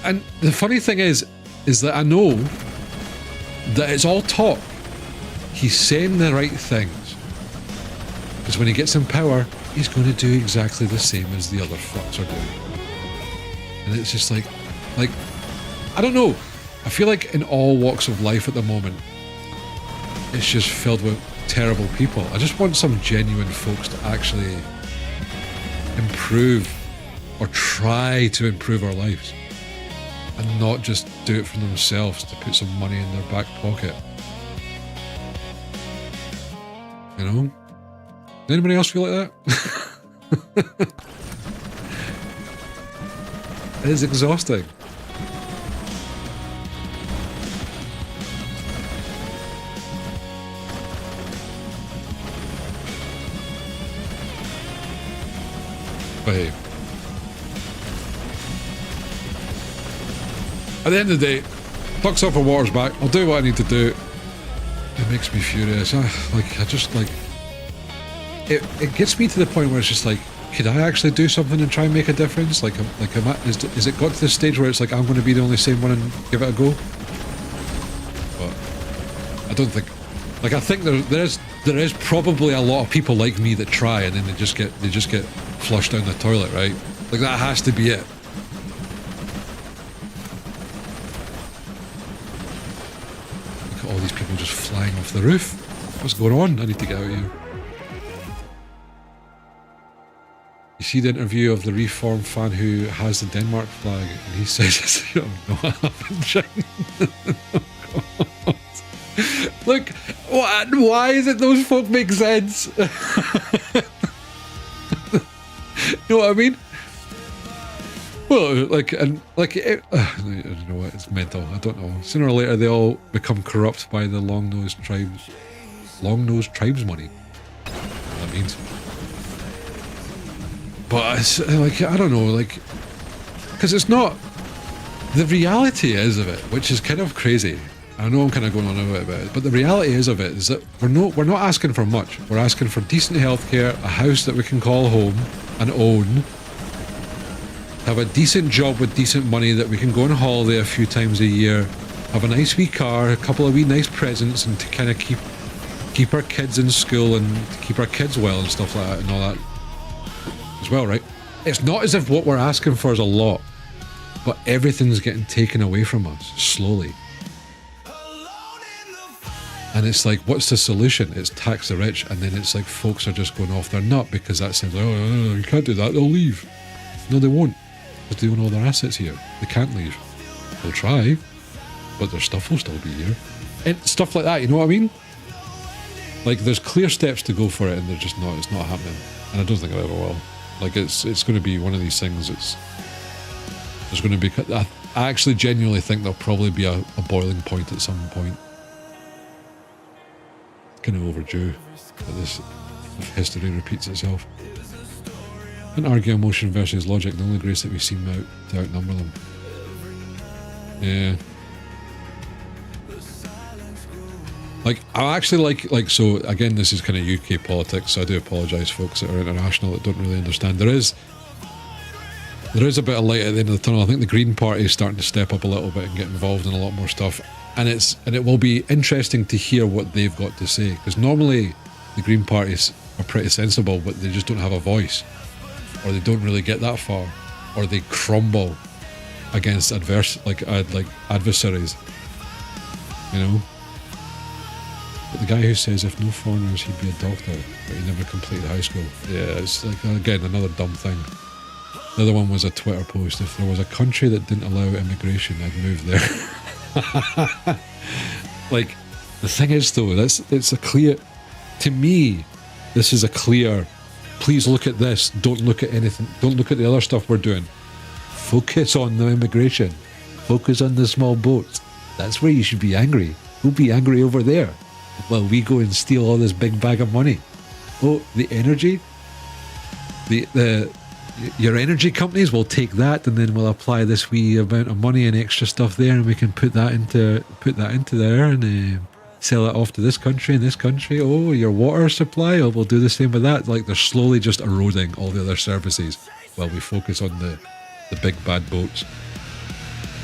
A: and the funny thing is that I know that it's all talk. He's saying the right things, because when he gets in power, he's going to do exactly the same as the other fucks are doing. And it's just like, I don't know. I feel like in all walks of life at the moment, it's just filled with terrible people. I just want some genuine folks to actually improve or try to improve our lives, and not just do it for themselves to put some money in their back pocket. You know? Does anybody else feel like that? It is exhausting. But hey, at the end of the day, fuck Sulphur Water's back. I'll do what I need to do. It makes me furious. It gets me to the point where it's just like, could I actually do something and try and make a difference? Is it got to the stage where it's like I'm going to be the only sane one and give it a go? But I don't think. Like, I think there is probably a lot of people like me that try and then they just get flushed down the toilet, right? Like, that has to be it. Look at all these people just flying off the roof. What's going on? I need to get out of here. You see the interview of the Reform fan who has the Denmark flag, and he says, "Oh no, I haven't." Look, why is it those folk make sense? You know what I mean? Well, I don't know what, it's mental. I don't know. Sooner or later, they all become corrupt by the long-nosed tribes money. What that means. But it's like, I don't know, like, because it's not, the reality is of it, which is kind of crazy. I know I'm kind of going on about it, but the reality is of it is that we're not asking for much. We're asking for decent healthcare, a house that we can call home and own, have a decent job with decent money that we can go on holiday a few times a year, have a nice wee car, a couple of wee nice presents, and to kind of keep our kids in school and to keep our kids well and stuff like that and all that as well, right? It's not as if what we're asking for is a lot, but everything's getting taken away from us slowly. And it's like, what's the solution? It's tax the rich, and then it's like folks are just going off their nut because that says, oh, no, you can't do that, they'll leave. No, they won't, because they own all their assets here. They can't leave. They'll try, but their stuff will still be here. And stuff like that, you know what I mean? Like, there's clear steps to go for it, and they're just not, it's not happening. And I don't think it ever will. Like, it's going to be one of these things, there's going to be, I actually genuinely think there'll probably be a boiling point at some point. Kind of overdue at this if history repeats itself. And argue emotion versus logic, the only grace that we seem to outnumber them. Yeah. Like, I actually like, so again, this is kind of UK politics, so I do apologise, folks that are international that don't really understand. There is a bit of light at the end of the tunnel. I think the Green Party is starting to step up a little bit and get involved in a lot more stuff. And it will be interesting to hear what they've got to say, because normally the Green Parties are pretty sensible, but they just don't have a voice, or they don't really get that far, or they crumble against adversaries, you know. But the guy who says if no foreigners he'd be a doctor, but he never completed high school. Yeah, it's like, again, another dumb thing. The other one was a Twitter post. If there was a country that didn't allow immigration, I'd move there. Like, the thing is though, it's a clear, to me, this is a clear, please look at this, don't look at anything, don't look at the other stuff we're doing. Focus on the immigration. Focus on the small boats. That's where you should be angry. Who'll be angry over there? Well, we go and steal all this big bag of money. Oh, the energy? Your energy companies will take that, and then we'll apply this wee amount of money and extra stuff there, and we can put that into there and sell it off to this country and this country. Oh, your water supply, oh, we'll do the same with that. Like, they're slowly just eroding all the other services while we focus on the big bad boats.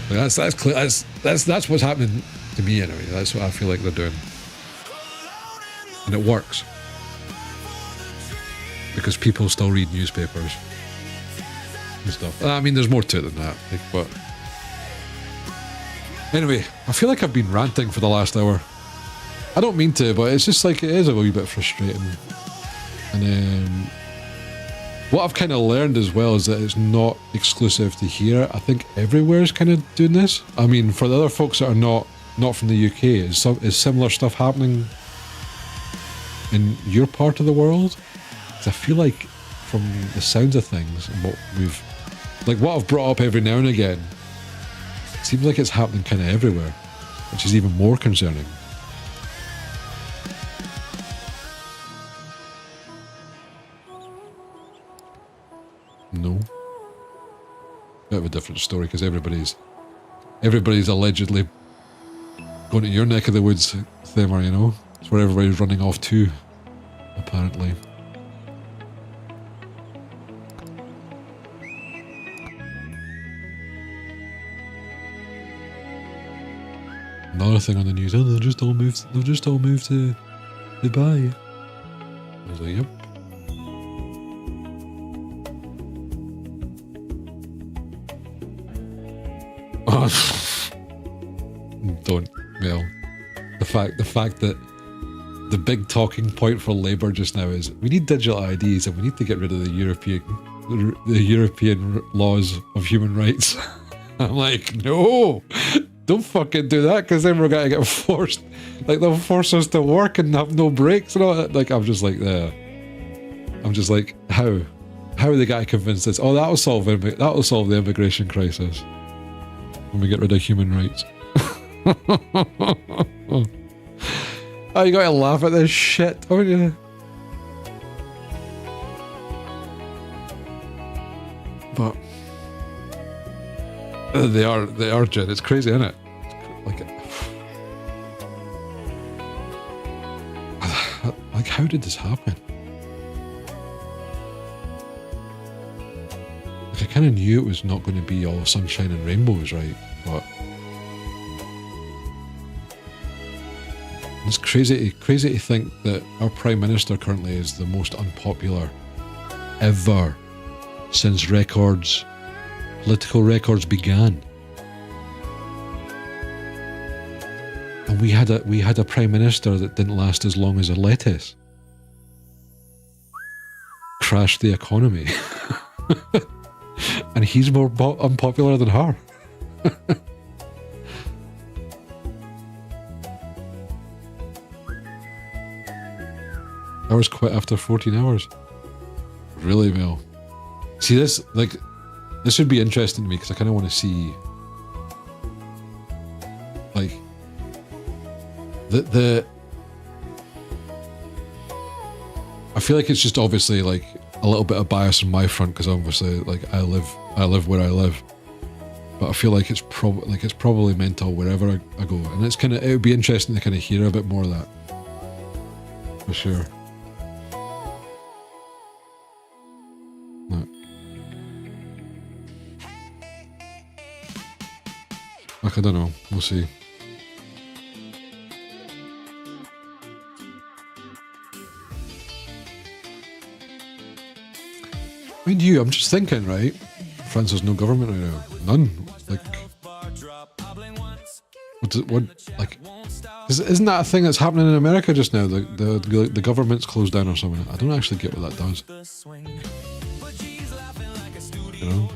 A: Like, that's clear. That's what's happening to me anyway. That's what I feel like they're doing. And it works. Because people still read newspapers and stuff. I mean, there's more to it than that. Like, but anyway, I feel like I've been ranting for the last hour. I don't mean to, but it's just like, it is a wee bit frustrating. And what I've kind of learned as well is that it's not exclusive to here. I think everywhere is kind of doing this. I mean, for the other folks that are not from the UK, is similar stuff happening in your part of the world? Because I feel like from the sounds of things and what I've brought up every now and again, it seems like it's happening kind of everywhere, which is even more concerning. No. Bit of a different story, because everybody's allegedly going to your neck of the woods, Thamer, you know? It's where everybody's running off to, apparently. Another thing on the news, oh, they'll just all move to Dubai. I was like, yep. Don't, Mel. The fact that the big talking point for Labour just now is we need digital IDs and we need to get rid of the European laws of human rights. I'm like, no, don't fucking do that, because then we're gonna get forced. Like, they'll force us to work and have no breaks and all that. Like, I'm just like, how are they gonna convince us? Oh, that'll solve the immigration crisis when we get rid of human rights. Oh, you gotta laugh at this shit, don't you? But they are, Jen. It's crazy, isn't it? Like, how did this happen? Like, I kind of knew it was not going to be all sunshine and rainbows, right? But it's crazy to think that our Prime Minister currently is the most unpopular ever since political records began. And we had a Prime Minister that didn't last as long as a lettuce. Crashed the economy. And he's more unpopular than her. Hours quit after 14 hours. Really, Mel? See, this would be interesting to me, because I kind of want to see, like, I feel like it's just obviously like a little bit of bias on my front because obviously like I live where I live, but I feel like it's probably mental wherever I go, and it's kind of, it would be interesting to kind of hear a bit more of that for sure. No. Like, I don't know, we'll see. I mean, I'm just thinking, right? France has no government right now. None. Like, isn't that a thing that's happening in America just now? The government's closed down or something. I don't actually get what that does. You know?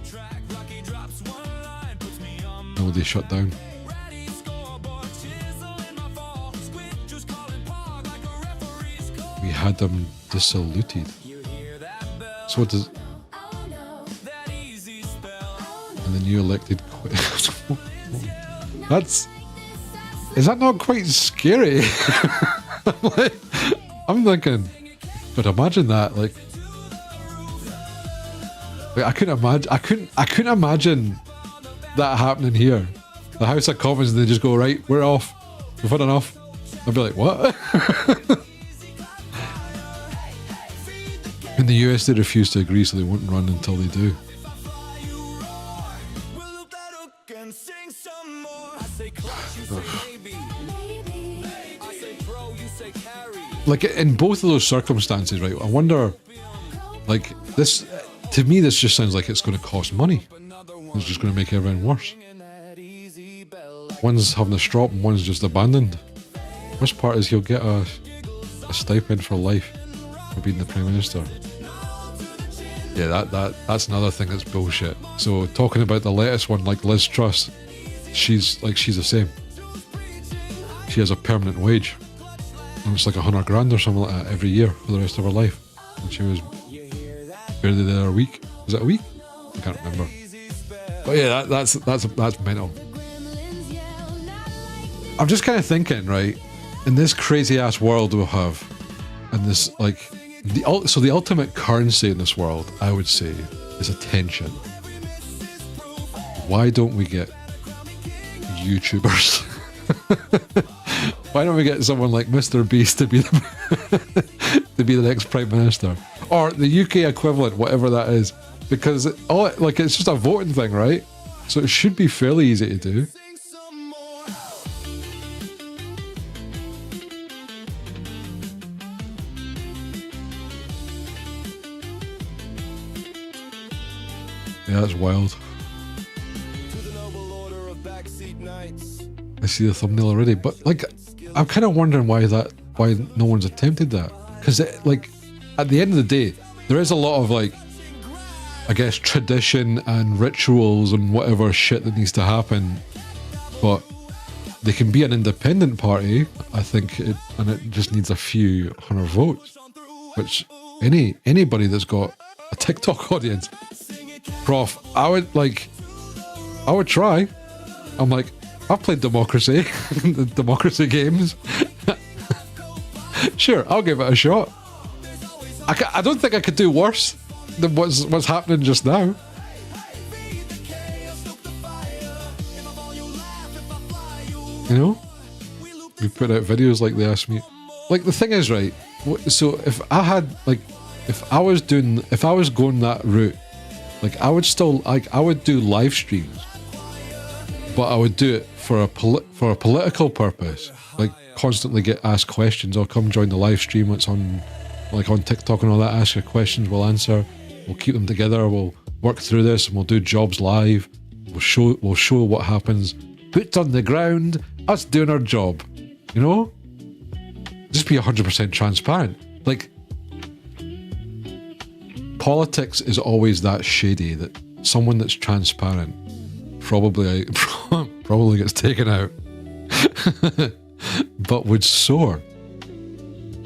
A: No, they shut down. We had them dissoluted. So what does... And the new elected... Is that not quite scary? I'm thinking, but imagine that, like I couldn't imagine that happening here. The House of Commons, and they just go, right, we're off. We've had enough. I'd be like, what? In the US, they refuse to agree, so they won't run until they do. Like, in both of those circumstances, right, I wonder, like, this, to me, this just sounds like it's going to cost money. It's just going to make everything worse. One's having a strop and one's just abandoned. Worst part is he'll get a stipend for life for being the Prime Minister. Yeah, that's another thing that's bullshit. So, talking about the latest one, like Liz Truss, she's the same. She has a permanent wage. And it's like $100,000 or something like that every year for the rest of her life. And she was barely there a week. Was it a week? I can't remember. But yeah, that's mental. I'm just kind of thinking, right, in this crazy ass world we have, and this, like, the ultimate currency in this world, I would say, is attention. Why don't we get YouTubers? Why don't we get someone like Mr. Beast to be the next Prime Minister, or the UK equivalent, whatever that is? Because it's just a voting thing, right? So it should be fairly easy to do. Yeah, that's wild. I see the thumbnail already, but like, I'm kind of wondering why no one's attempted that. Because like, at the end of the day, there is a lot of, like, I guess, tradition and rituals and whatever shit that needs to happen, but they can be an independent party, I think, and it just needs a few hundred votes, which anybody that's got a TikTok audience, Prof, I would try. I'm like, I've played Democracy, the Democracy games. Sure, I'll give it a shot. I don't think I could do worse than what's happening just now. You know? We put out videos like they asked me. Like, the thing is, right, so if I was going that route, like, I would do live streams, but I would do it for a political purpose. Like, constantly get asked questions. I'll come join the live stream. It's on TikTok and all that. Ask your questions, we'll answer. We'll keep them together. We'll work through this, and we'll do jobs live. We'll show what happens. Boots on the ground. Us doing our job. You know? Just be 100% transparent. Like, politics is always that shady that someone that's transparent probably gets taken out, but would soar.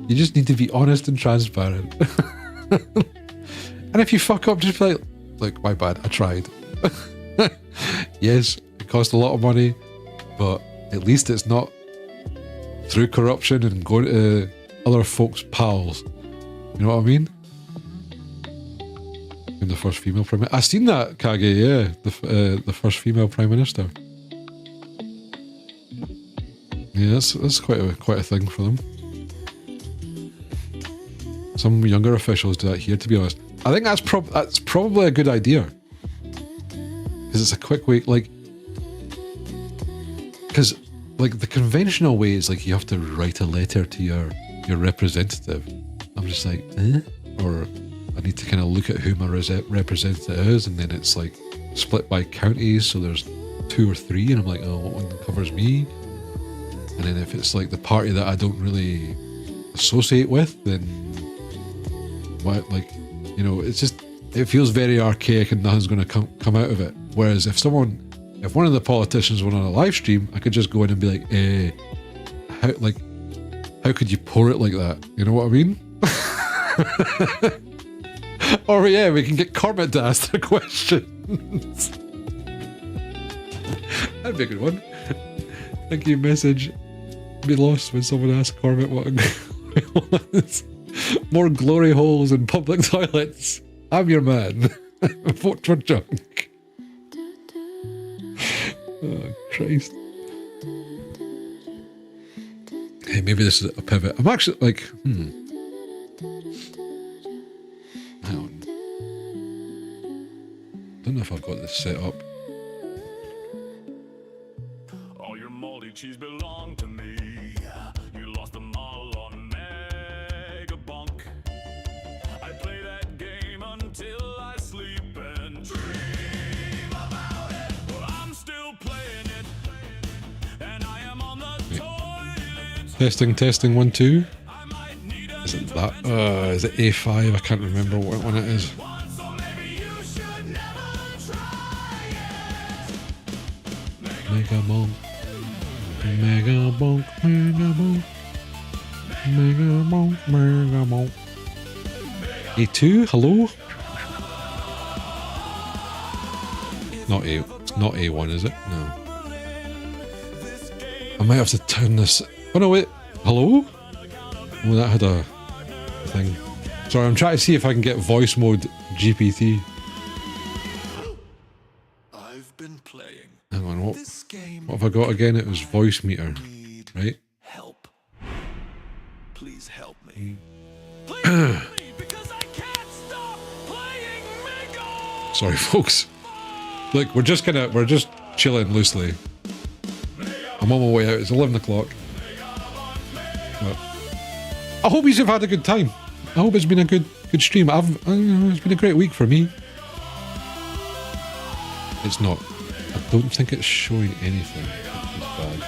A: You just need to be honest and transparent. And if you fuck up, just be like, my bad, I tried. Yes, it cost a lot of money, but at least it's not through corruption and going to other folks' pals You know what I mean? And the first female prime minister. I seen that, Kage, yeah. The first female prime minister. Yeah, that's quite a thing for them. Some younger officials do that here, to be honest. I think that's probably a good idea. Because it's a quick way, like... Because, like, the conventional way is, like, you have to write a letter to your representative. I'm just like, eh? Or I need to kind of look at who my representative is, and then it's, like, split by counties, so there's 2 or 3, and I'm like, oh, what one covers me? And then if it's, like, the party that I don't really associate with, then... What, like, you know, it's just... It feels very archaic and nothing's going to come out of it. Whereas if one of the politicians went on a live stream, I could just go in and be like, how could you pour it like that? You know what I mean? Or yeah, we can get Kermit to ask the questions. That'd be a good one. Thank you, message. Be lost when someone asks Kermit what a wants. More glory holes in public toilets. I'm your man. Vote for junk. Oh, Christ. Hey, maybe this is a pivot. I'm actually like, Hang on. Don't know if I've got this set up.
F: All your moldy cheese belong to me. You lost them all on MEGABONK. I play that game until I sleep and dream about it. Well, I'm still playing it, and I am on the toilet.
A: Testing 1 2. Is it that? Is it A5? I can't remember what one it is. MEGABONK. MEGABONK. MEGABONk. MEGABONK. MEGABONK. A2? Hello? It's not A1, is it? No. I might have to turn this... Oh no, wait. Hello? Oh, that had a thing. Sorry, I'm trying to see if I can get voice mode GPT.
F: I've been playing.
A: Hang on, what have I got again? It was voice meter, right?
F: Help. Please help me.
C: Because I can't stop playing Mega!
A: Sorry, folks. Look, we're just chilling loosely. I'm on my way out. It's 11 o'clock. I hope you've had a good time. I hope it's been a good stream. It's been a great week for me. It's not. I don't think it's showing anything. It's bad.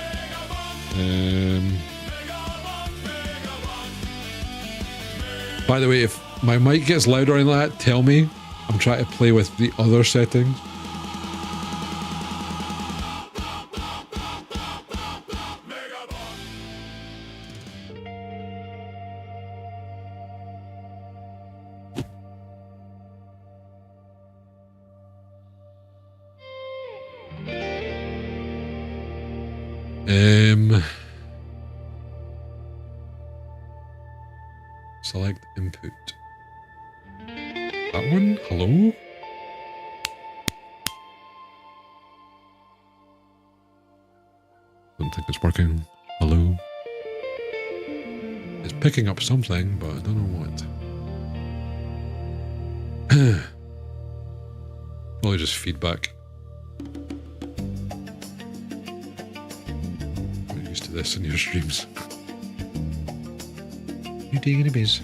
A: By the way, if my mic gets louder in that, tell me. I'm trying to play with the other settings. Select input. That one? Hello? Don't think it's working. Hello? It's picking up something, but I don't know what. Probably just feedback. I'm used to this in your streams. You digging a biz?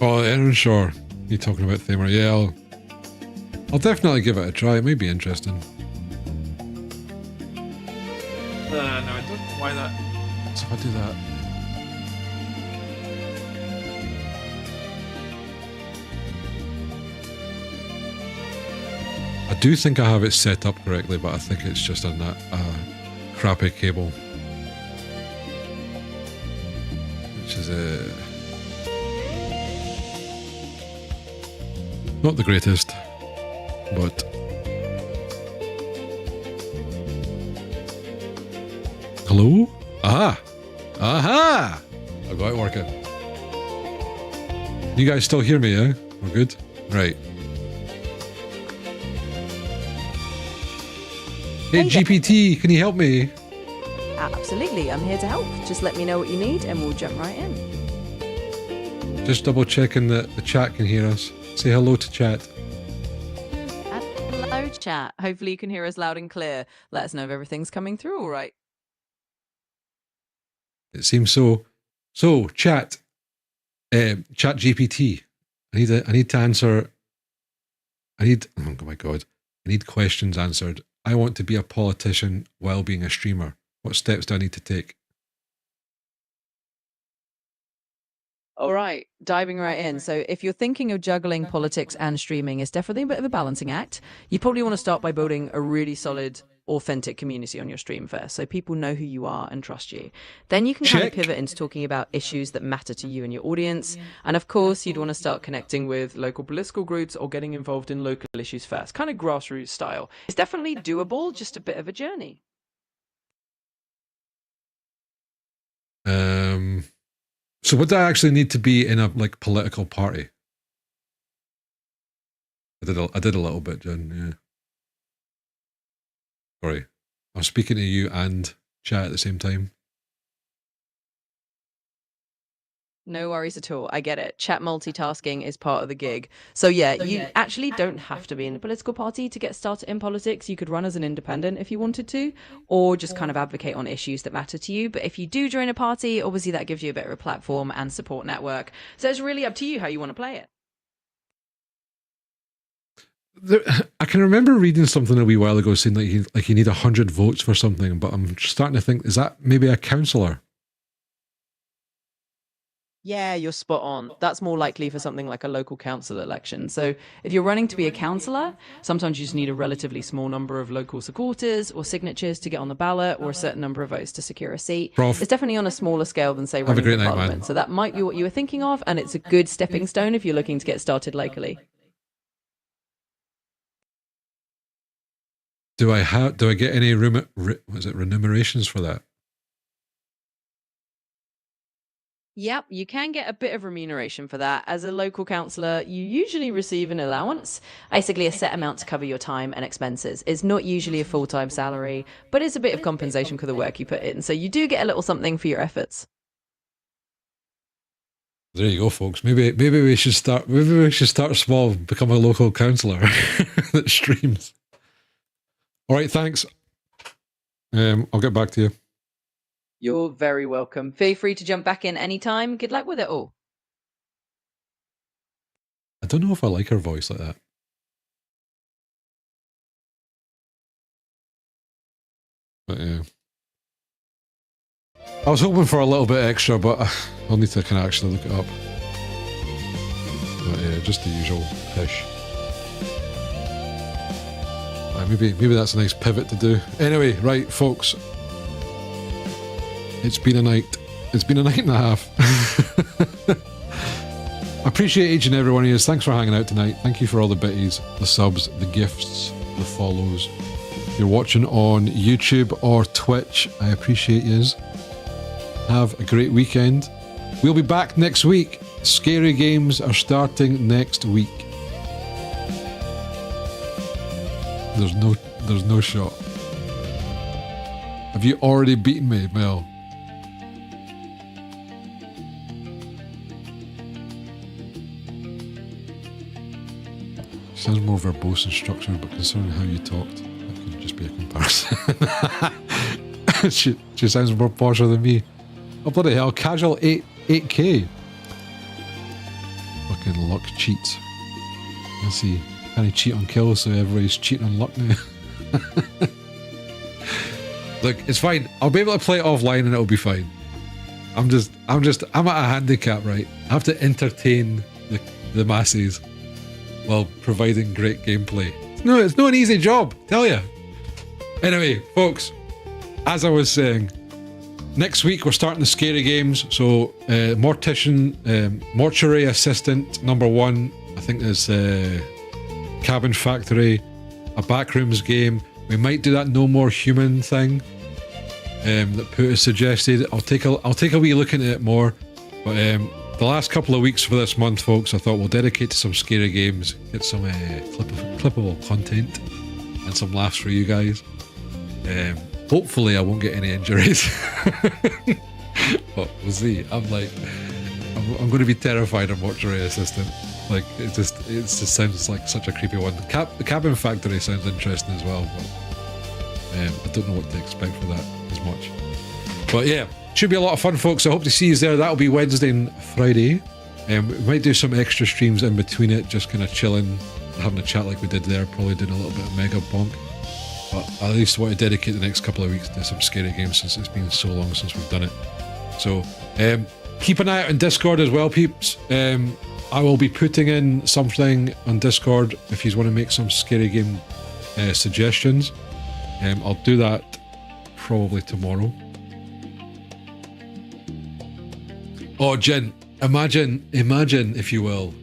A: Oh, Aaron Shaw. You talking about Thamer? Yeah, I'll definitely give it a try. It may be interesting.
C: No, I don't know why that...
A: So if I do that... I do think I have it set up correctly, but I think it's just a crappy cable. Which is not the greatest, but hello? Ah, Aha! I got it working. You guys still hear me, yeah? We're good? Right. Hey, GPT, can you help me?
I: Absolutely, I'm here to help. Just let me know what you need and we'll jump right in.
A: Just double checking that the chat can hear us. Say hello to chat.
I: Hello, chat. Hopefully you can hear us loud and clear. Let us know if everything's coming through all right.
A: It seems so. So, chat. Chat GPT. I need to answer. Oh my god. I need questions answered. I want to be a politician while being a streamer. What steps do I need to take?
I: All right, diving right in. So if you're thinking of juggling politics and streaming, it's definitely a bit of a balancing act. You probably want to start by building a really solid, authentic community on your stream first, so people know who you are and trust you. Then you can kind of pivot into talking about issues that matter to you and your audience. And of course, you'd want to start connecting with local political groups or getting involved in local issues first, kind of grassroots style. It's definitely doable, just a bit of a journey.
A: So would I actually need to be in a political party? I did a little bit, John. Yeah. Sorry, I'm speaking to you and chat at the same time.
I: No worries at all. I get it. Chat multitasking is part of the gig. So yeah, you actually don't have to be in a political party to get started in politics. You could run as an independent if you wanted to, or just kind of advocate on issues that matter to you. But if you do join a party, obviously that gives you a bit of a platform and support network. So it's really up to you how you want to play it.
A: I can remember reading something a wee while ago saying like you need 100 votes for something, but I'm starting to think, is that maybe a councillor?
I: Yeah, you're spot on. That's more likely for something like a local council election. So if you're running to be a councillor, sometimes you just need a relatively small number of local supporters or signatures to get on the ballot, or a certain number of votes to secure a seat.
A: Prof,
I: it's definitely on a smaller scale than, say, running for parliament. Man. So that might be what you were thinking of, and it's a good stepping stone if you're looking to get started locally.
A: Do I get any remunerations for that?
I: Yep, you can get a bit of remuneration for that. As a local councillor, you usually receive an allowance, basically a set amount to cover your time and expenses. It's not usually a full-time salary, but it's a bit of compensation for the work you put in. So you do get a little something for your efforts.
A: There you go, folks. Maybe we should start. Maybe we should start small, become a local councillor that streams. All right, thanks. I'll get back to you.
I: You're very welcome. Feel free to jump back in anytime. Good luck with it all.
A: I don't know if I like her voice like that. But yeah. I was hoping for a little bit extra, but I'll need to kind of actually look it up. But yeah, just the usual fish. Maybe that's a nice pivot to do. Anyway, right, folks. It's been a night. It's been a night and a half. I appreciate each and every one of you. Thanks for hanging out tonight. Thank you for all the bitties, the subs, the gifts, the follows. If you're watching on YouTube or Twitch, I appreciate yous. Have a great weekend. We'll be back next week. Scary games are starting next week. There's no shot. Have you already beaten me, Mel? Sounds more verbose and structured, but considering how you talked, that could just be a comparison. she sounds more posher than me. Oh bloody hell, casual 8K. Fucking luck cheats. Let's see. Can I cheat on kills so everybody's cheating on luck now? Look, it's fine. I'll be able to play it offline and it'll be fine. I'm at a handicap, right? I have to entertain the masses while providing great gameplay. It's not an easy job, tell you. Anyway, folks, as I was saying, next week we're starting the scary games. So, mortuary assistant number 1, I think there's Cabin Factory, a backrooms game. We might do that No More Human thing. that Pooh has suggested. I'll take a wee look into it more. But the last couple of weeks for this month, folks, I thought we'll dedicate to some scary games, get some clippable content, and some laughs for you guys. Hopefully, I won't get any injuries. But we'll see. I'm going to be terrified of Mortuary Assistant. Like, it just sounds like such a creepy one. The Cabin Factory sounds interesting as well, but I don't know what to expect for that as much. But yeah, should be a lot of fun, folks. I hope to see you there. That'll be Wednesday and Friday. We might do some extra streams in between it, just kind of chilling, having a chat like we did there, probably doing a little bit of MEGABONK. But I at least want to dedicate the next couple of weeks to some scary games since it's been so long since we've done it. So keep an eye out on Discord as well, peeps. I will be putting in something on Discord if you want to make some scary game suggestions. I'll do that probably tomorrow. Oh, Jen, imagine if you will,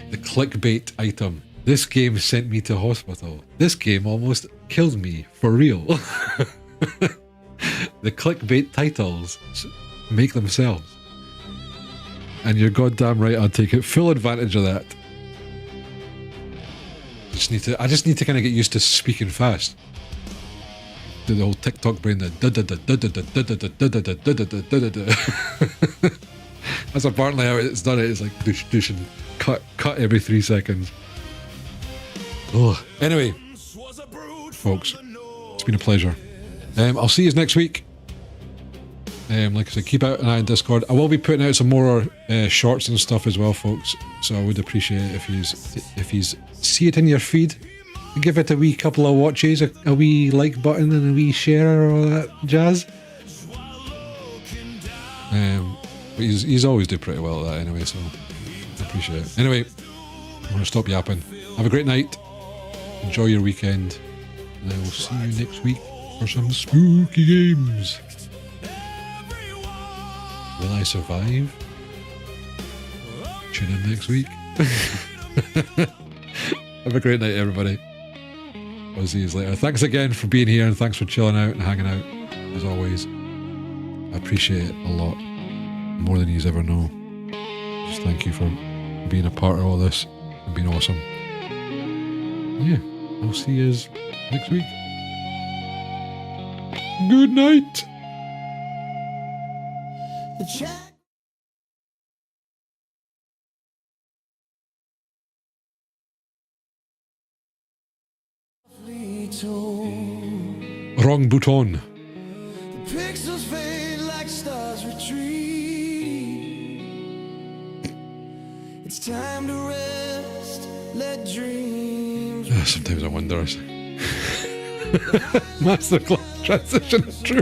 A: the clickbait item. This game sent me to hospital. This game almost killed me, for real. The clickbait titles make themselves. And you're goddamn right, I'll take full advantage of that. I just need to kind of get used to speaking fast. Do the whole TikTok brain, the that's apparently how it's done it. It's like douche and cut every 3 seconds. Oh, anyway, folks, it's been a pleasure. I'll see you next week. Like I said, keep out an eye on Discord. I will be putting out some more shorts and stuff as well, folks. So I would appreciate it if you see it in your feed. Give it a wee couple of watches, a wee like button, and a wee share, all that jazz. But he's always do pretty well at that anyway, so I appreciate it. Anyway, I'm going to stop yapping. Have a great night. Enjoy your weekend. And I will see you next week for some spooky games. Will I survive? Tune in next week. Have a great night, everybody. I'll see you later. Thanks again for being here, and thanks for chilling out and hanging out, as always. I appreciate it a lot. More than you ever know. Just thank you for being a part of all this and being awesome. Yeah, I'll see you next week. Good night. Wrong button.
F: Pixels fade like stars retreat. It's time to rest, let dreams.
A: Sometimes I wonder. Masterclass transition is true.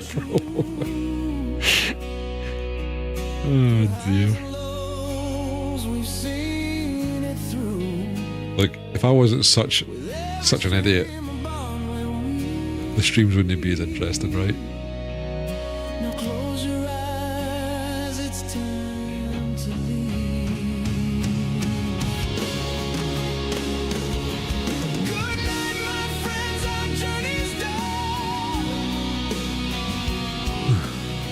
A: Oh dear. Like, if I wasn't such an idiot, the streams wouldn't be as interesting, right?
F: Now close your eyes, it's time to leave. Good night, my friends, our journey's done.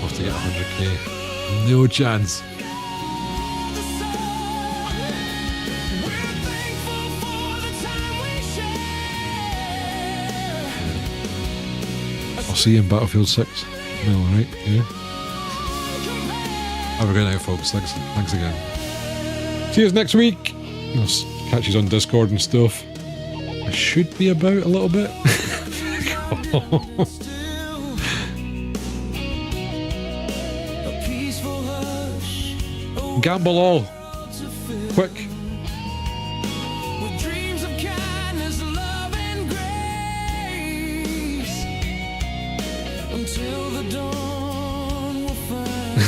A: I'll have to get 100k. No chance. I'll see you in Battlefield 6. No, alright? Yeah. Have a great night, folks. Thanks again. See you next week. I'll catch you on Discord and stuff. I should be about a little bit. Gamble all. Quick.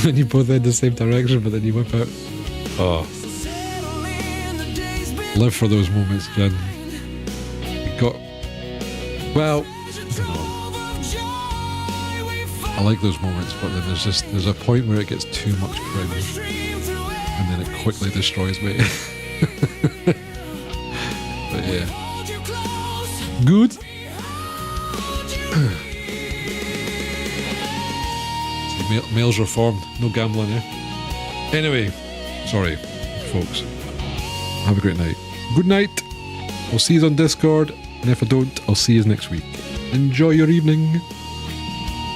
A: And you both head the same direction, but then you whip out. Oh. Live for those moments, Jen. You got. Well, I don't know. I like those moments, but then there's a point where it gets too much cringe, and then it quickly destroys me. But yeah. Good. Males reformed. No gambling, eh? Anyway, sorry, folks. Have a great night. Good night. I'll see you on Discord, and if I don't, I'll see you next week. Enjoy your evening.